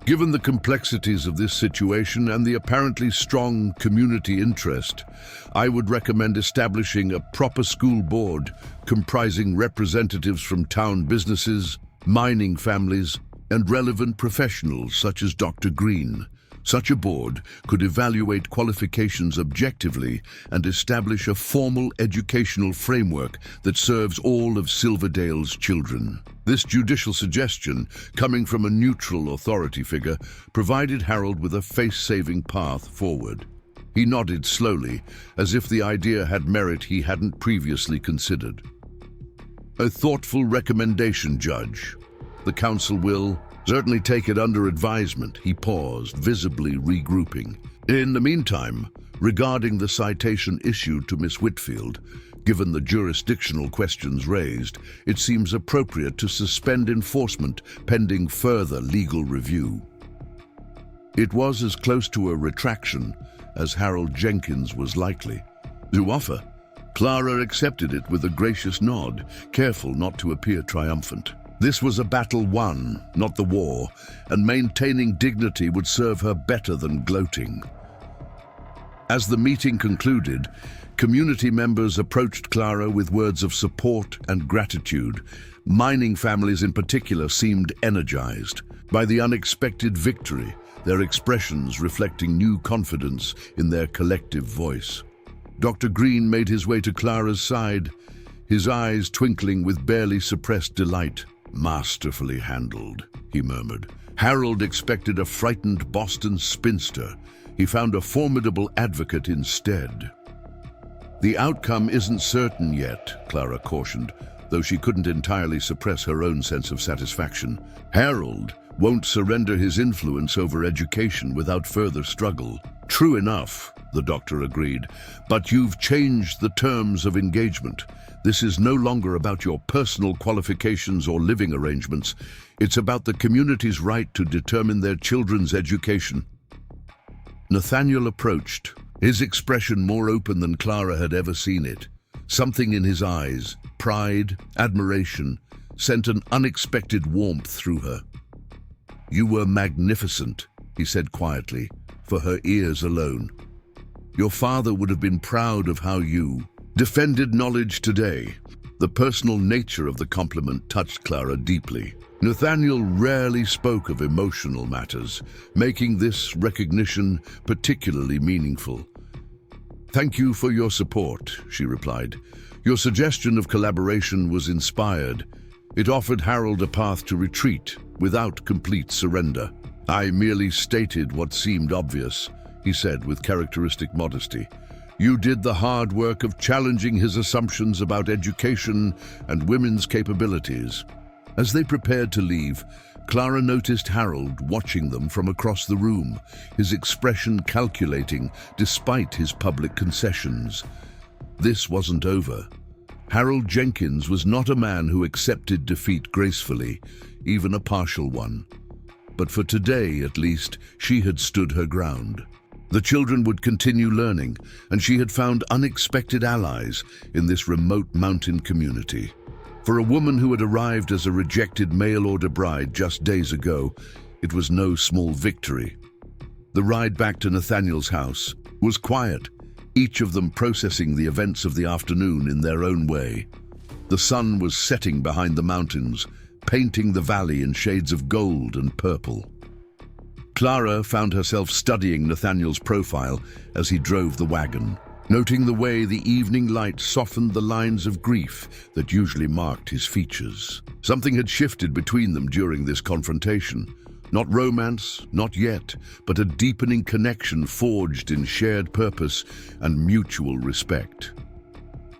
Given the complexities of this situation and the apparently strong community interest, I would recommend establishing a proper school board comprising representatives from town businesses, mining families, and relevant professionals such as Dr. Green. Such a board could evaluate qualifications objectively and establish a formal educational framework that serves all of Silverdale's children. This judicial suggestion, coming from a neutral authority figure, provided Harold with a face-saving path forward. He nodded slowly, as if the idea had merit he hadn't previously considered. A thoughtful recommendation, Judge. The council will certainly take it under advisement. He paused, visibly regrouping. In the meantime, regarding the citation issued to Miss Whitfield, given the jurisdictional questions raised, it seems appropriate to suspend enforcement pending further legal review. It was as close to a retraction as Harold Jenkins was likely to offer. Clara accepted it with a gracious nod, careful not to appear triumphant. This was a battle won, not the war, and maintaining dignity would serve her better than gloating. As the meeting concluded, community members approached Clara with words of support and gratitude. Mining families in particular seemed energized by the unexpected victory, their expressions reflecting new confidence in their collective voice. Dr. Green made his way to Clara's side, his eyes twinkling with barely suppressed delight. "Masterfully handled," he murmured. Harold expected a frightened Boston spinster. He found a formidable advocate instead. "The outcome isn't certain yet," Clara cautioned, though she couldn't entirely suppress her own sense of satisfaction. "Harold won't surrender his influence over education without further struggle." "True enough," the doctor agreed, "but you've changed the terms of engagement. This is no longer about your personal qualifications or living arrangements. It's about the community's right to determine their children's education." Nathaniel approached, his expression more open than Clara had ever seen it. Something in his eyes, pride, admiration, sent an unexpected warmth through her. "You were magnificent," he said quietly, for her ears alone. "Your father would have been proud of how you defended knowledge today." The personal nature of the compliment touched Clara deeply. Nathaniel rarely spoke of emotional matters, making this recognition particularly meaningful. "Thank you for your support," she replied. "Your suggestion of collaboration was inspired. It offered Harold a path to retreat without complete surrender." "I merely stated what seemed obvious," he said with characteristic modesty. "You did the hard work of challenging his assumptions about education and women's capabilities." As they prepared to leave, Clara noticed Harold watching them from across the room, his expression calculating despite his public concessions. This wasn't over. Harold Jenkins was not a man who accepted defeat gracefully, even a partial one. But for today, at least, she had stood her ground. The children would continue learning, and she had found unexpected allies in this remote mountain community. For a woman who had arrived as a rejected mail-order bride just days ago, it was no small victory. The ride back to Nathaniel's house was quiet, each of them processing the events of the afternoon in their own way. The sun was setting behind the mountains, painting the valley in shades of gold and purple. Clara found herself studying Nathaniel's profile as he drove the wagon, noting the way the evening light softened the lines of grief that usually marked his features. Something had shifted between them during this confrontation. Not romance, not yet, but a deepening connection forged in shared purpose and mutual respect.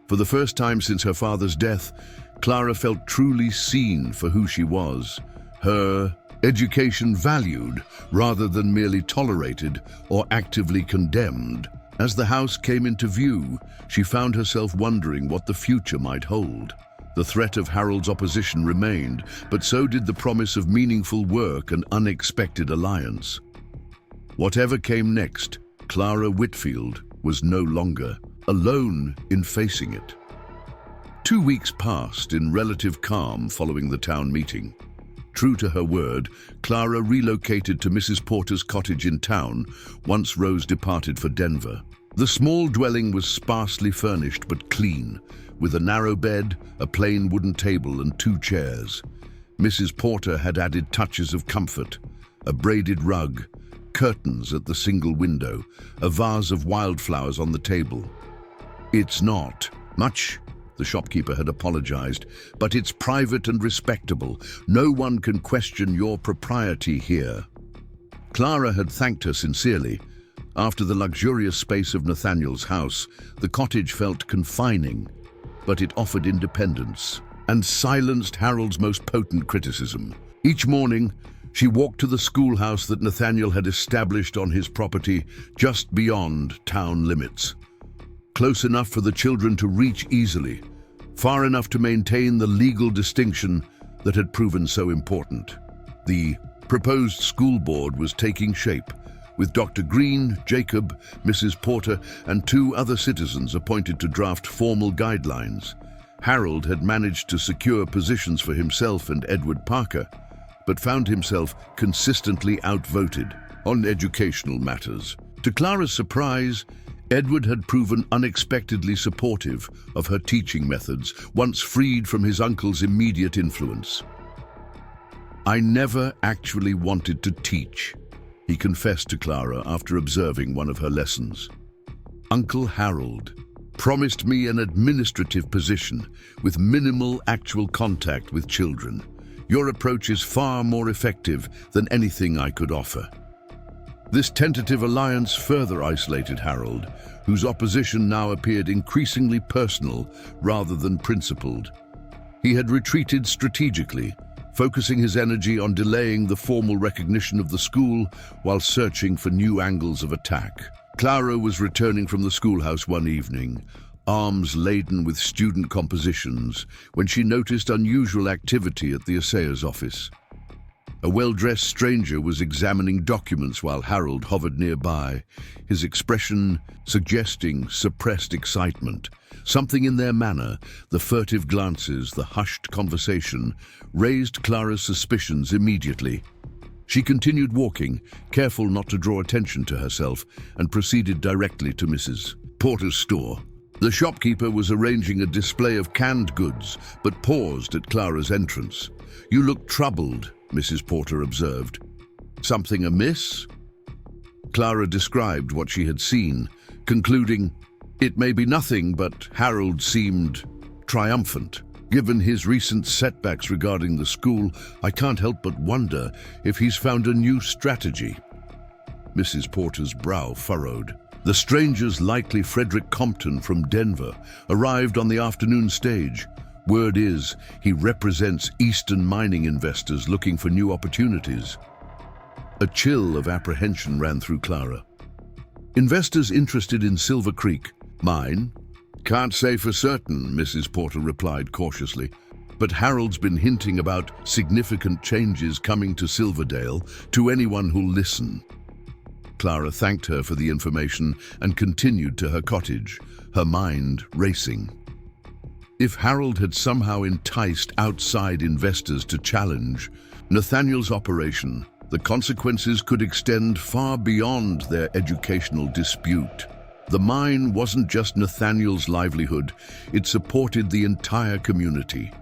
For the first time since her father's death, Clara felt truly seen for who she was, her education valued rather than merely tolerated or actively condemned. As the house came into view, she found herself wondering what the future might hold. The threat of Harold's opposition remained, but so did the promise of meaningful work and unexpected alliance. Whatever came next, Clara Whitfield was no longer alone in facing it. 2 weeks passed in relative calm following the town meeting. True to her word, Clara relocated to Mrs. Porter's cottage in town once Rose departed for Denver. The small dwelling was sparsely furnished but clean, with a narrow bed, a plain wooden table and 2 chairs. Mrs. Porter had added touches of comfort: a braided rug, curtains at the single window, a vase of wildflowers on the table. "It's not much," the shopkeeper had apologized, "but it's private and respectable. No one can question your propriety here." Clara had thanked her sincerely. After the luxurious space of Nathaniel's house, the cottage felt confining, but it offered independence and silenced Harold's most potent criticism. Each morning, she walked to the schoolhouse that Nathaniel had established on his property just beyond town limits. Close enough for the children to reach easily, far enough to maintain the legal distinction that had proven so important. The proposed school board was taking shape, with Dr. Green, Jacob, Mrs. Porter, and 2 other citizens appointed to draft formal guidelines. Harold had managed to secure positions for himself and Edward Parker, but found himself consistently outvoted on educational matters. To Clara's surprise, Edward had proven unexpectedly supportive of her teaching methods, once freed from his uncle's immediate influence. "I never actually wanted to teach," he confessed to Clara after observing one of her lessons. "Uncle Harold promised me an administrative position with minimal actual contact with children. Your approach is far more effective than anything I could offer." This tentative alliance further isolated Harold, whose opposition now appeared increasingly personal rather than principled. He had retreated strategically, focusing his energy on delaying the formal recognition of the school while searching for new angles of attack. Clara was returning from the schoolhouse one evening, arms laden with student compositions, when she noticed unusual activity at the assayer's office. A well-dressed stranger was examining documents while Harold hovered nearby, his expression suggesting suppressed excitement. Something in their manner, the furtive glances, the hushed conversation, raised Clara's suspicions immediately. She continued walking, careful not to draw attention to herself, and proceeded directly to Mrs. Porter's store. The shopkeeper was arranging a display of canned goods, but paused at Clara's entrance. "You look troubled," Mrs. Porter observed. "Something amiss?" Clara described what she had seen, concluding, "It may be nothing, but Harold seemed triumphant. Given his recent setbacks regarding the school, I can't help but wonder if he's found a new strategy." Mrs. Porter's brow furrowed. The stranger's likely Frederick Compton from Denver arrived on the afternoon stage. Word is, he represents Eastern mining investors looking for new opportunities. A chill of apprehension ran through Clara. "Investors interested in Silver Creek mine?" "Can't say for certain," Mrs. Porter replied cautiously. "But Harold's been hinting about significant changes coming to Silverdale to anyone who'll listen." Clara thanked her for the information and continued to her cottage, her mind racing. If Harold had somehow enticed outside investors to challenge Nathaniel's operation, the consequences could extend far beyond their educational dispute. The mine wasn't just Nathaniel's livelihood, it supported the entire community.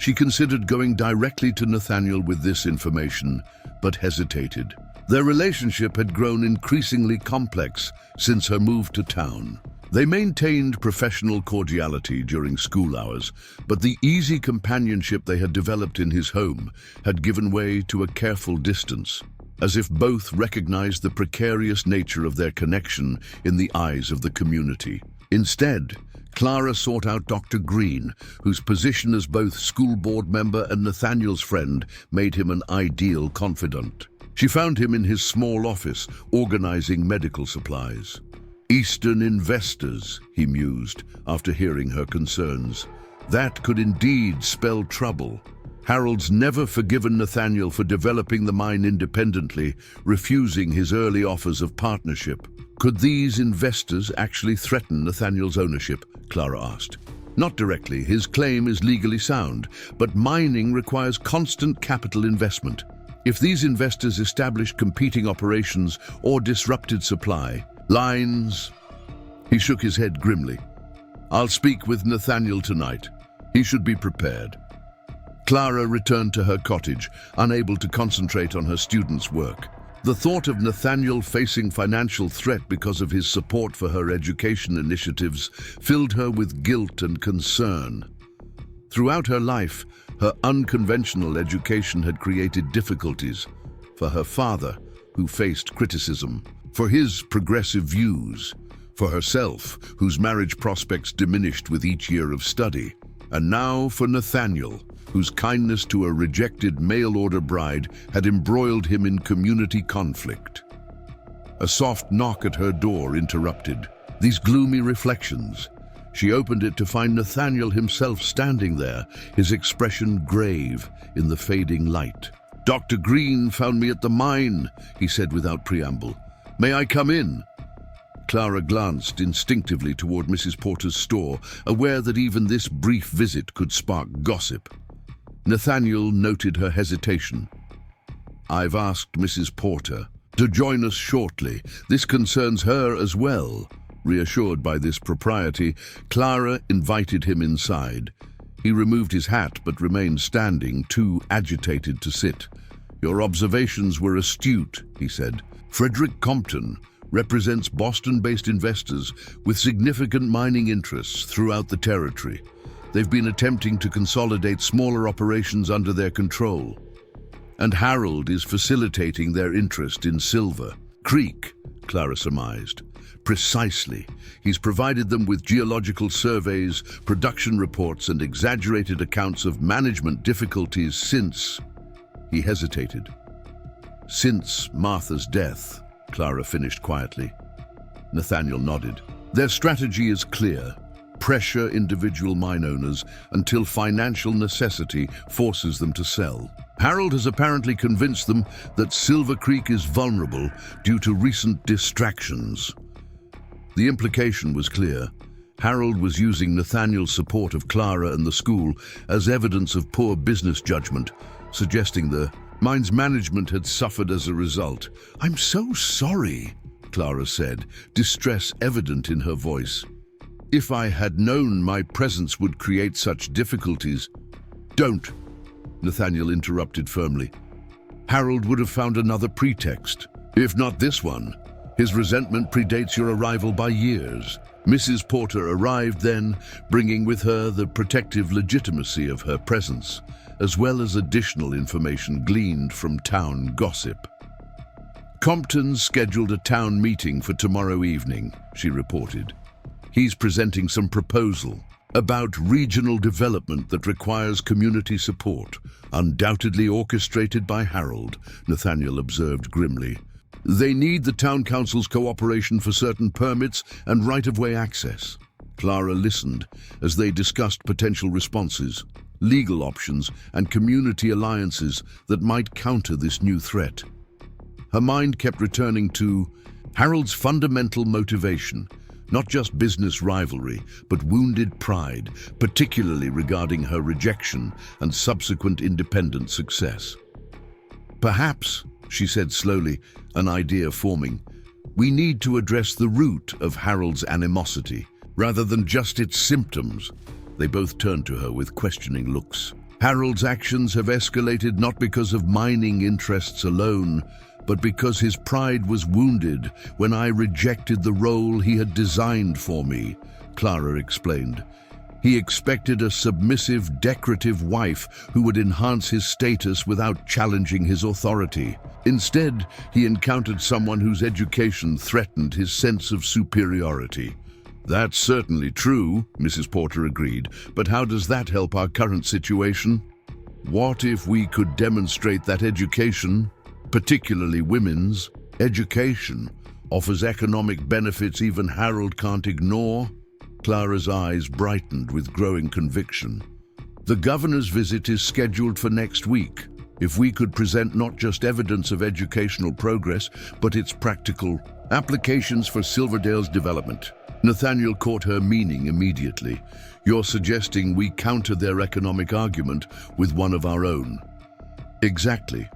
She considered going directly to Nathaniel with this information, but hesitated. Their relationship had grown increasingly complex since her move to town. They maintained professional cordiality during school hours, but the easy companionship they had developed in his home had given way to a careful distance, as if both recognized the precarious nature of their connection in the eyes of the community. Instead, Clara sought out Dr. Green, whose position as both school board member and Nathaniel's friend made him an ideal confidant. She found him in his small office, organizing medical supplies. Eastern investors, he mused, after hearing her concerns. That could indeed spell trouble. Harold's never forgiven Nathaniel for developing the mine independently, refusing his early offers of partnership. Could these investors actually threaten Nathaniel's ownership? Clara asked. Not directly. His claim is legally sound, but mining requires constant capital investment. If these investors established competing operations or disrupted supply lines, he shook his head grimly. I'll speak with Nathaniel tonight. He should be prepared. Clara returned to her cottage, unable to concentrate on her students' work. The thought of Nathaniel facing financial threat because of his support for her education initiatives filled her with guilt and concern. Throughout her life, her unconventional education had created difficulties for her father, who faced criticism, for his progressive views, for herself, whose marriage prospects diminished with each year of study, and now for Nathaniel, whose kindness to a rejected mail-order bride had embroiled him in community conflict. A soft knock at her door interrupted these gloomy reflections. She opened it to find Nathaniel himself standing there, his expression grave in the fading light. Dr. Green found me at the mine, he said without preamble. May I come in? Clara glanced instinctively toward Mrs. Porter's store, aware that even this brief visit could spark gossip. Nathaniel noted her hesitation. I've asked Mrs. Porter to join us shortly. This concerns her as well. Reassured by this propriety, Clara invited him inside. He removed his hat but remained standing, too agitated to sit. Your observations were astute, he said. Frederick Compton represents Boston-based investors with significant mining interests throughout the territory. They've been attempting to consolidate smaller operations under their control. And Harold is facilitating their interest in Silver Creek, Clara surmised. Precisely. He's provided them with geological surveys, production reports, and exaggerated accounts of management difficulties since... He hesitated. Since Martha's death, Clara finished quietly. Nathaniel nodded. Their strategy is clear. Pressure individual mine owners until financial necessity forces them to sell. Harold has apparently convinced them that Silver Creek is vulnerable due to recent distractions. The implication was clear. Harold was using Nathaniel's support of Clara and the school as evidence of poor business judgment, suggesting the mine's management had suffered as a result. I'm so sorry, Clara said, distress evident in her voice. If I had known my presence would create such difficulties... Don't, Nathaniel interrupted firmly. Harold would have found another pretext. If not this one, his resentment predates your arrival by years. Mrs. Porter arrived then, bringing with her the protective legitimacy of her presence, as well as additional information gleaned from town gossip. Compton's scheduled a town meeting for tomorrow evening, she reported. He's presenting some proposal about regional development that requires community support, undoubtedly orchestrated by Harold, Nathaniel observed grimly. They need the town council's cooperation for certain permits and right-of-way access. Clara listened as they discussed potential responses, legal options, and community alliances that might counter this new threat. Her mind kept returning to Harold's fundamental motivation, not just business rivalry, but wounded pride, particularly regarding her rejection and subsequent independent success. Perhaps, she said slowly, an idea forming, we need to address the root of Harold's animosity, rather than just its symptoms. They both turned to her with questioning looks. Harold's actions have escalated not because of mining interests alone, but because his pride was wounded when I rejected the role he had designed for me, Clara explained. He expected a submissive, decorative wife who would enhance his status without challenging his authority. Instead, he encountered someone whose education threatened his sense of superiority. That's certainly true, Mrs. Porter agreed, but how does that help our current situation? What if we could demonstrate that education, particularly women's education, offers economic benefits even Harold can't ignore? Clara's eyes brightened with growing conviction. The governor's visit is scheduled for next week. If we could present not just evidence of educational progress, but its practical applications for Silverdale's development. Nathaniel caught her meaning immediately. You're suggesting we counter their economic argument with one of our own. Exactly.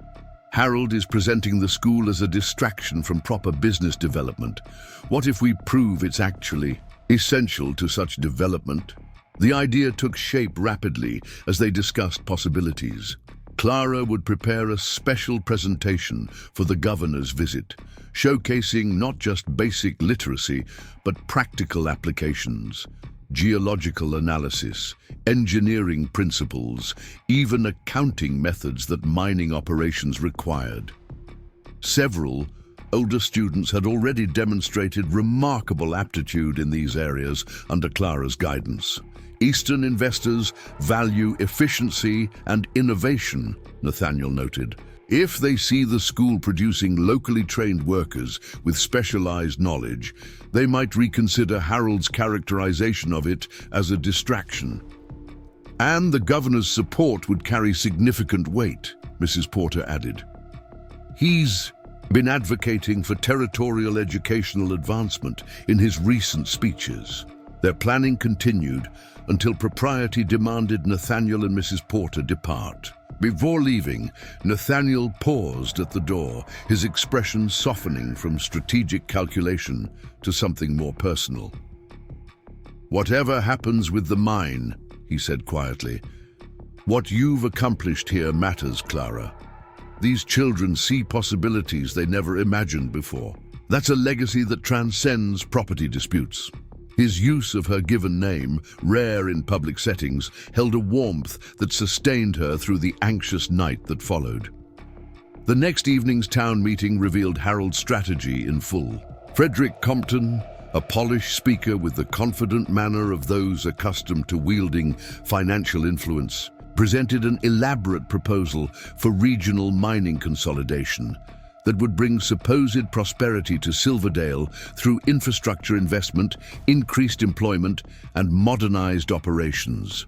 Harold is presenting the school as a distraction from proper business development. What if we prove it's actually essential to such development? The idea took shape rapidly as they discussed possibilities. Clara would prepare a special presentation for the governor's visit, showcasing not just basic literacy, but practical applications, geological analysis, engineering principles, even accounting methods that mining operations required. Several older students had already demonstrated remarkable aptitude in these areas under Clara's guidance. Eastern investors value efficiency and innovation, Nathaniel noted. If they see the school producing locally trained workers with specialized knowledge, they might reconsider Harold's characterization of it as a distraction. And the governor's support would carry significant weight, Mrs. Porter added. He's been advocating for territorial educational advancement in his recent speeches. Their planning continued until propriety demanded Nathaniel and Mrs. Porter depart. Before leaving, Nathaniel paused at the door, his expression softening from strategic calculation to something more personal. Whatever happens with the mine, he said quietly, what you've accomplished here matters, Clara. These children see possibilities they never imagined before. That's a legacy that transcends property disputes. His use of her given name, rare in public settings, held a warmth that sustained her through the anxious night that followed. The next evening's town meeting revealed Harold's strategy in full. Frederick Compton, a polished speaker with the confident manner of those accustomed to wielding financial influence, presented an elaborate proposal for regional mining consolidation that would bring supposed prosperity to Silverdale through infrastructure investment, increased employment, and modernized operations.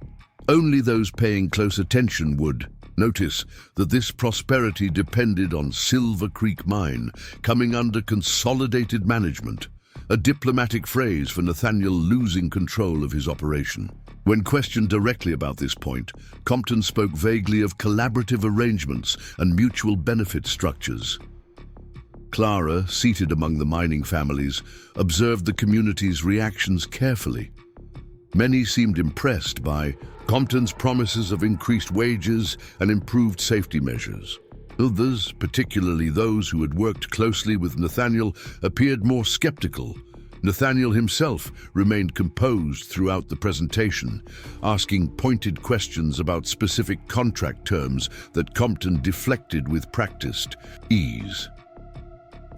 Only those paying close attention would notice that this prosperity depended on Silver Creek Mine coming under consolidated management, a diplomatic phrase for Nathaniel losing control of his operation. When questioned directly about this point, Compton spoke vaguely of collaborative arrangements and mutual benefit structures. Clara, seated among the mining families, observed the community's reactions carefully. Many seemed impressed by Compton's promises of increased wages and improved safety measures. Others, particularly those who had worked closely with Nathaniel, appeared more skeptical. Nathaniel himself remained composed throughout the presentation, asking pointed questions about specific contract terms that Compton deflected with practiced ease.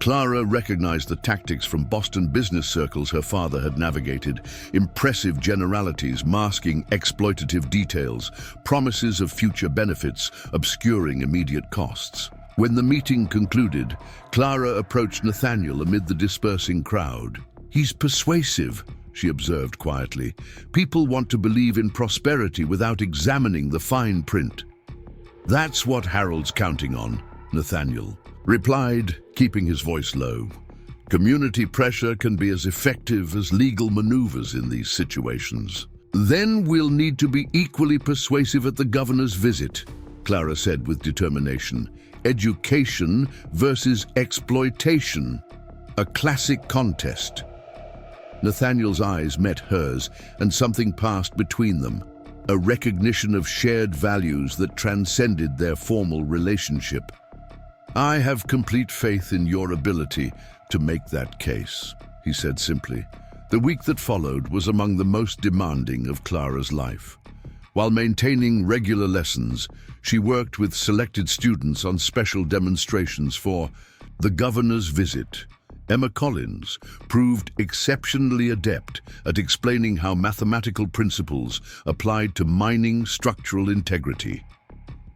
Clara recognized the tactics from Boston business circles her father had navigated, impressive generalities masking exploitative details, promises of future benefits obscuring immediate costs. When the meeting concluded, Clara approached Nathaniel amid the dispersing crowd. He's persuasive, she observed quietly. People want to believe in prosperity without examining the fine print. That's what Harold's counting on, Nathaniel replied, keeping his voice low. Community pressure can be as effective as legal maneuvers in these situations. Then we'll need to be equally persuasive at the governor's visit, Clara said with determination. Education versus exploitation, a classic contest. Nathaniel's eyes met hers, and something passed between them. a recognition of shared values that transcended their formal relationship. "I have complete faith in your ability to make that case," he said simply. The week that followed was among the most demanding of Clara's life. While maintaining regular lessons, she worked with selected students on special demonstrations for the governor's visit. Emma Collins proved exceptionally adept at explaining how mathematical principles applied to mining structural integrity.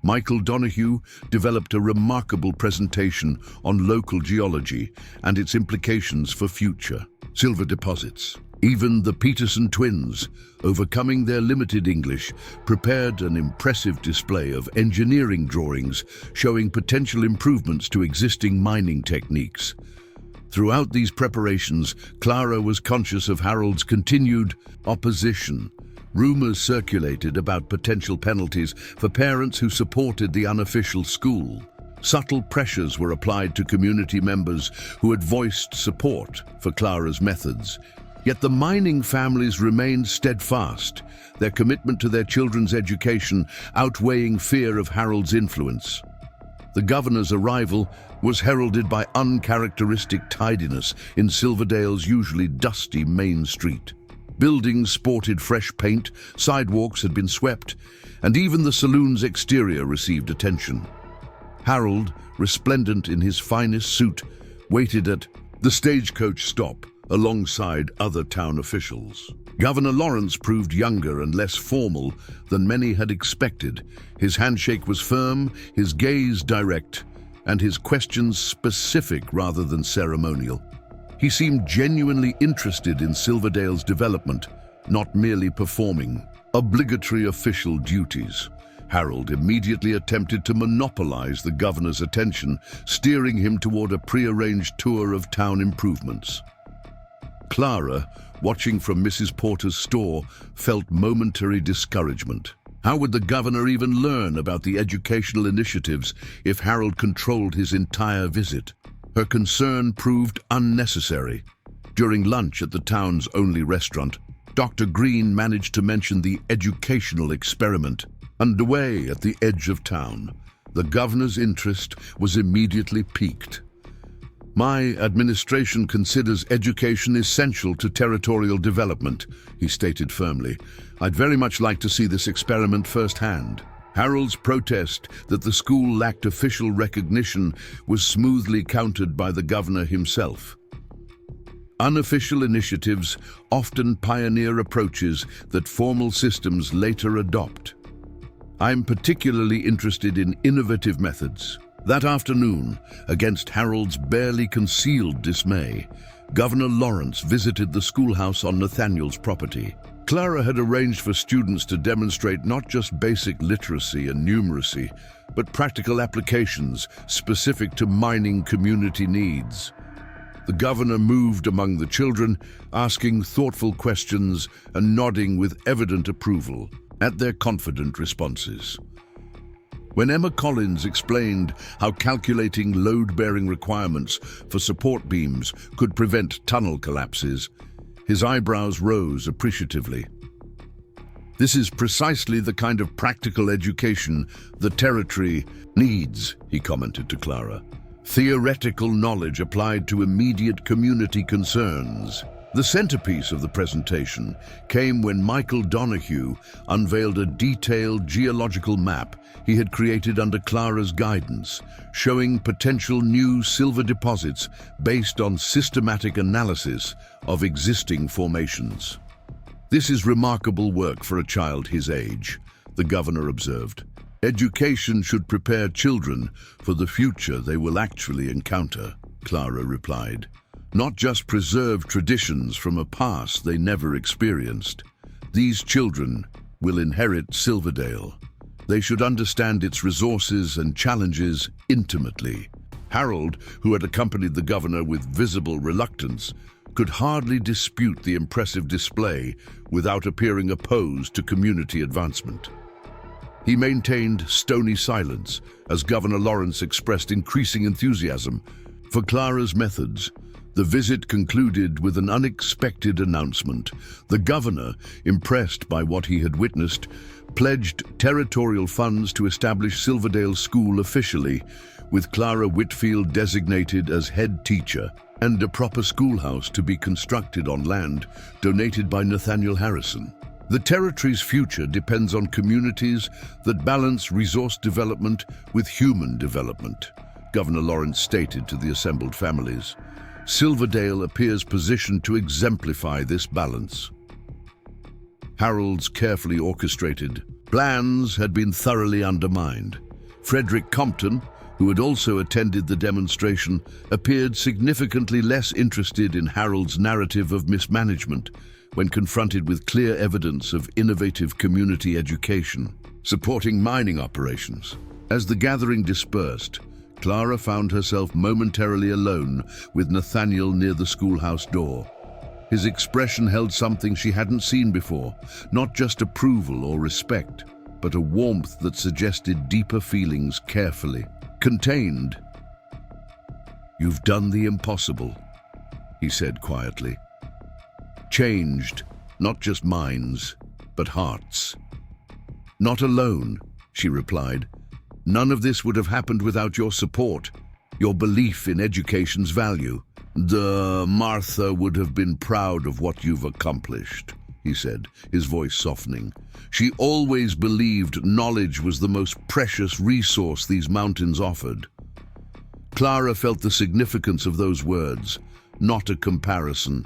Michael Donoghue developed a remarkable presentation on local geology and its implications for future silver deposits. Even the Peterson twins, overcoming their limited English, prepared an impressive display of engineering drawings showing potential improvements to existing mining techniques. Throughout these preparations, Clara was conscious of Harold's continued opposition. Rumors circulated about potential penalties for parents who supported the unofficial school. Subtle pressures were applied to community members who had voiced support for Clara's methods. Yet the mining families remained steadfast, their commitment to their children's education outweighing fear of Harold's influence. The governor's arrival was heralded by uncharacteristic tidiness in Silverdale's usually dusty main street. Buildings sported fresh paint, sidewalks had been swept, and even the saloon's exterior received attention. Harold, resplendent in his finest suit, waited at the stagecoach stop alongside other town officials. Governor Lawrence proved younger and less formal than many had expected. His handshake was firm, his gaze direct, and his questions specific rather than ceremonial. He seemed genuinely interested in Silverdale's development, not merely performing obligatory official duties. Harold immediately attempted to monopolize the governor's attention, steering him toward a prearranged tour of town improvements. Clara, watching from Mrs. Porter's store, felt momentary discouragement. How would the governor even learn about the educational initiatives if Harold controlled his entire visit? Her concern proved unnecessary. During lunch at the town's only restaurant, Dr. Green managed to mention the educational experiment underway at the edge of town. The governor's interest was immediately piqued. "My administration considers education essential to territorial development," he stated firmly. "I'd very much like to see this experiment firsthand." Harold's protest that the school lacked official recognition was smoothly countered by the governor himself. Unofficial initiatives often pioneer approaches that formal systems later adopt. "I'm particularly interested in innovative methods." That afternoon, against Harold's barely concealed dismay, Governor Lawrence visited the schoolhouse on Nathaniel's property. Clara had arranged for students to demonstrate not just basic literacy and numeracy, but practical applications specific to mining community needs. The governor moved among the children, asking thoughtful questions and nodding with evident approval at their confident responses. When Emma Collins explained how calculating load-bearing requirements for support beams could prevent tunnel collapses, his eyebrows rose appreciatively. "This is precisely the kind of practical education the territory needs," he commented to Clara. "Theoretical knowledge applied to immediate community concerns." The centerpiece of the presentation came when Michael Donoghue unveiled a detailed geological map he had created under Clara's guidance, showing potential new silver deposits based on systematic analysis of existing formations. "This is remarkable work for a child his age," the governor observed. "Education should prepare children for the future they will actually encounter," Clara replied. "Not just preserve traditions from a past they never experienced. These children will inherit Silverdale. They should understand its resources and challenges intimately." Harold, who had accompanied the governor with visible reluctance, could hardly dispute the impressive display without appearing opposed to community advancement. He maintained stony silence as Governor Lawrence expressed increasing enthusiasm for Clara's methods. The visit concluded with an unexpected announcement. The governor, impressed by what he had witnessed, pledged territorial funds to establish Silverdale School officially, with Clara Whitfield designated as head teacher, and a proper schoolhouse to be constructed on land donated by Nathaniel Harrison. The territory's future depends on communities that balance resource development with human development, Governor Lawrence stated to the assembled families. Silverdale appears positioned to exemplify this balance. Harold's carefully orchestrated plans had been thoroughly undermined. Frederick Compton, who had also attended the demonstration, appeared significantly less interested in Harold's narrative of mismanagement when confronted with clear evidence of innovative community education, supporting mining operations. As the gathering dispersed, Clara found herself momentarily alone with Nathaniel near the schoolhouse door. His expression held something she hadn't seen before, not just approval or respect, but a warmth that suggested deeper feelings carefully contained. "You've done the impossible," he said quietly. "Changed, not just minds, but hearts." "Not alone," she replied. "None of this would have happened without your support, your belief in education's value. Martha would have been proud of what you've accomplished," he said, his voice softening. "She always believed knowledge was the most precious resource these mountains offered." Clara felt the significance of those words, not a comparison,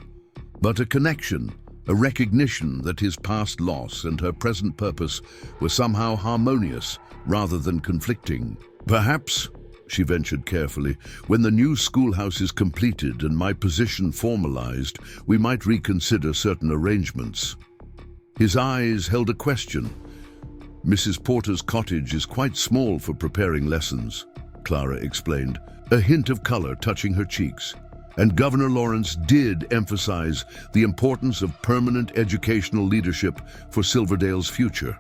but a connection, a recognition that his past loss and her present purpose were somehow harmonious rather than conflicting. "Perhaps," she ventured carefully, "when the new schoolhouse is completed and my position formalized, we might reconsider certain arrangements." His eyes held a question. "Mrs. Porter's cottage is quite small for preparing lessons," Clara explained, a hint of color touching her cheeks. And Governor Lawrence did emphasize the importance of permanent educational leadership for Silverdale's future.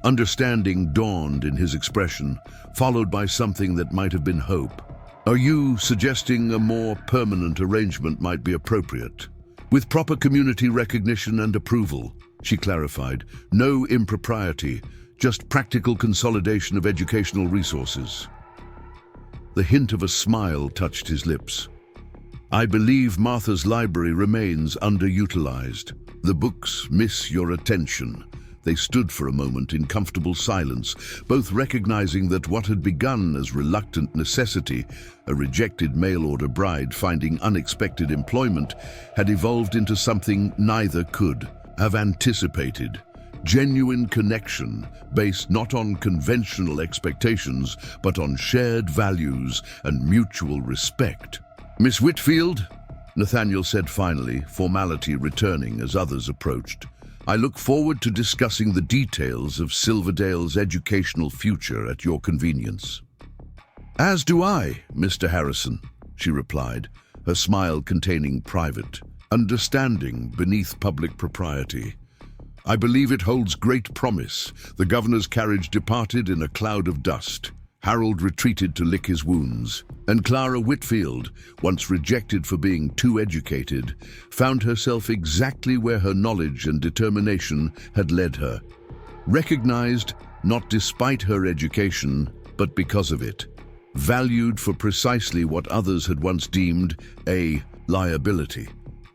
Understanding dawned in his expression, followed by something that might have been hope. "Are you suggesting a more permanent arrangement might be appropriate? With proper community recognition and approval," she clarified. "No impropriety, just practical consolidation of educational resources." The hint of a smile touched his lips. "I believe Martha's library remains underutilized. The books miss your attention." They stood for a moment in comfortable silence, both recognizing that what had begun as reluctant necessity, a rejected mail-order bride finding unexpected employment, had evolved into something neither could have anticipated. Genuine connection based not on conventional expectations, but on shared values and mutual respect. "Miss Whitfield," Nathaniel said finally, formality returning as others approached, "I look forward to discussing the details of Silverdale's educational future at your convenience." "As do I, Mr. Harrison," she replied, her smile containing private understanding beneath public propriety. "I believe it holds great promise." The governor's carriage departed in a cloud of dust. Harold retreated to lick his wounds, and Clara Whitfield, once rejected for being too educated, found herself exactly where her knowledge and determination had led her. Recognized not despite her education, but because of it. Valued for precisely what others had once deemed a liability.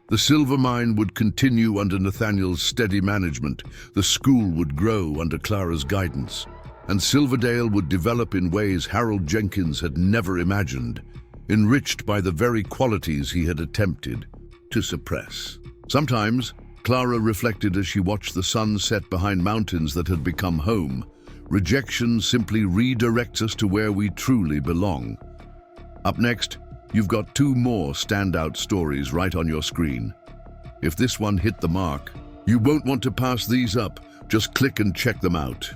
The silver mine would continue under Nathaniel's steady management. The school would grow under Clara's guidance. And Silverdale would develop in ways Harold Jenkins had never imagined, enriched by the very qualities he had attempted to suppress. Sometimes, Clara reflected as she watched the sun set behind mountains that had become home, rejection simply redirects us to where we truly belong. Up next, you've got two more standout stories right on your screen. If this one hit the mark, you won't want to pass these up. Just click and check them out.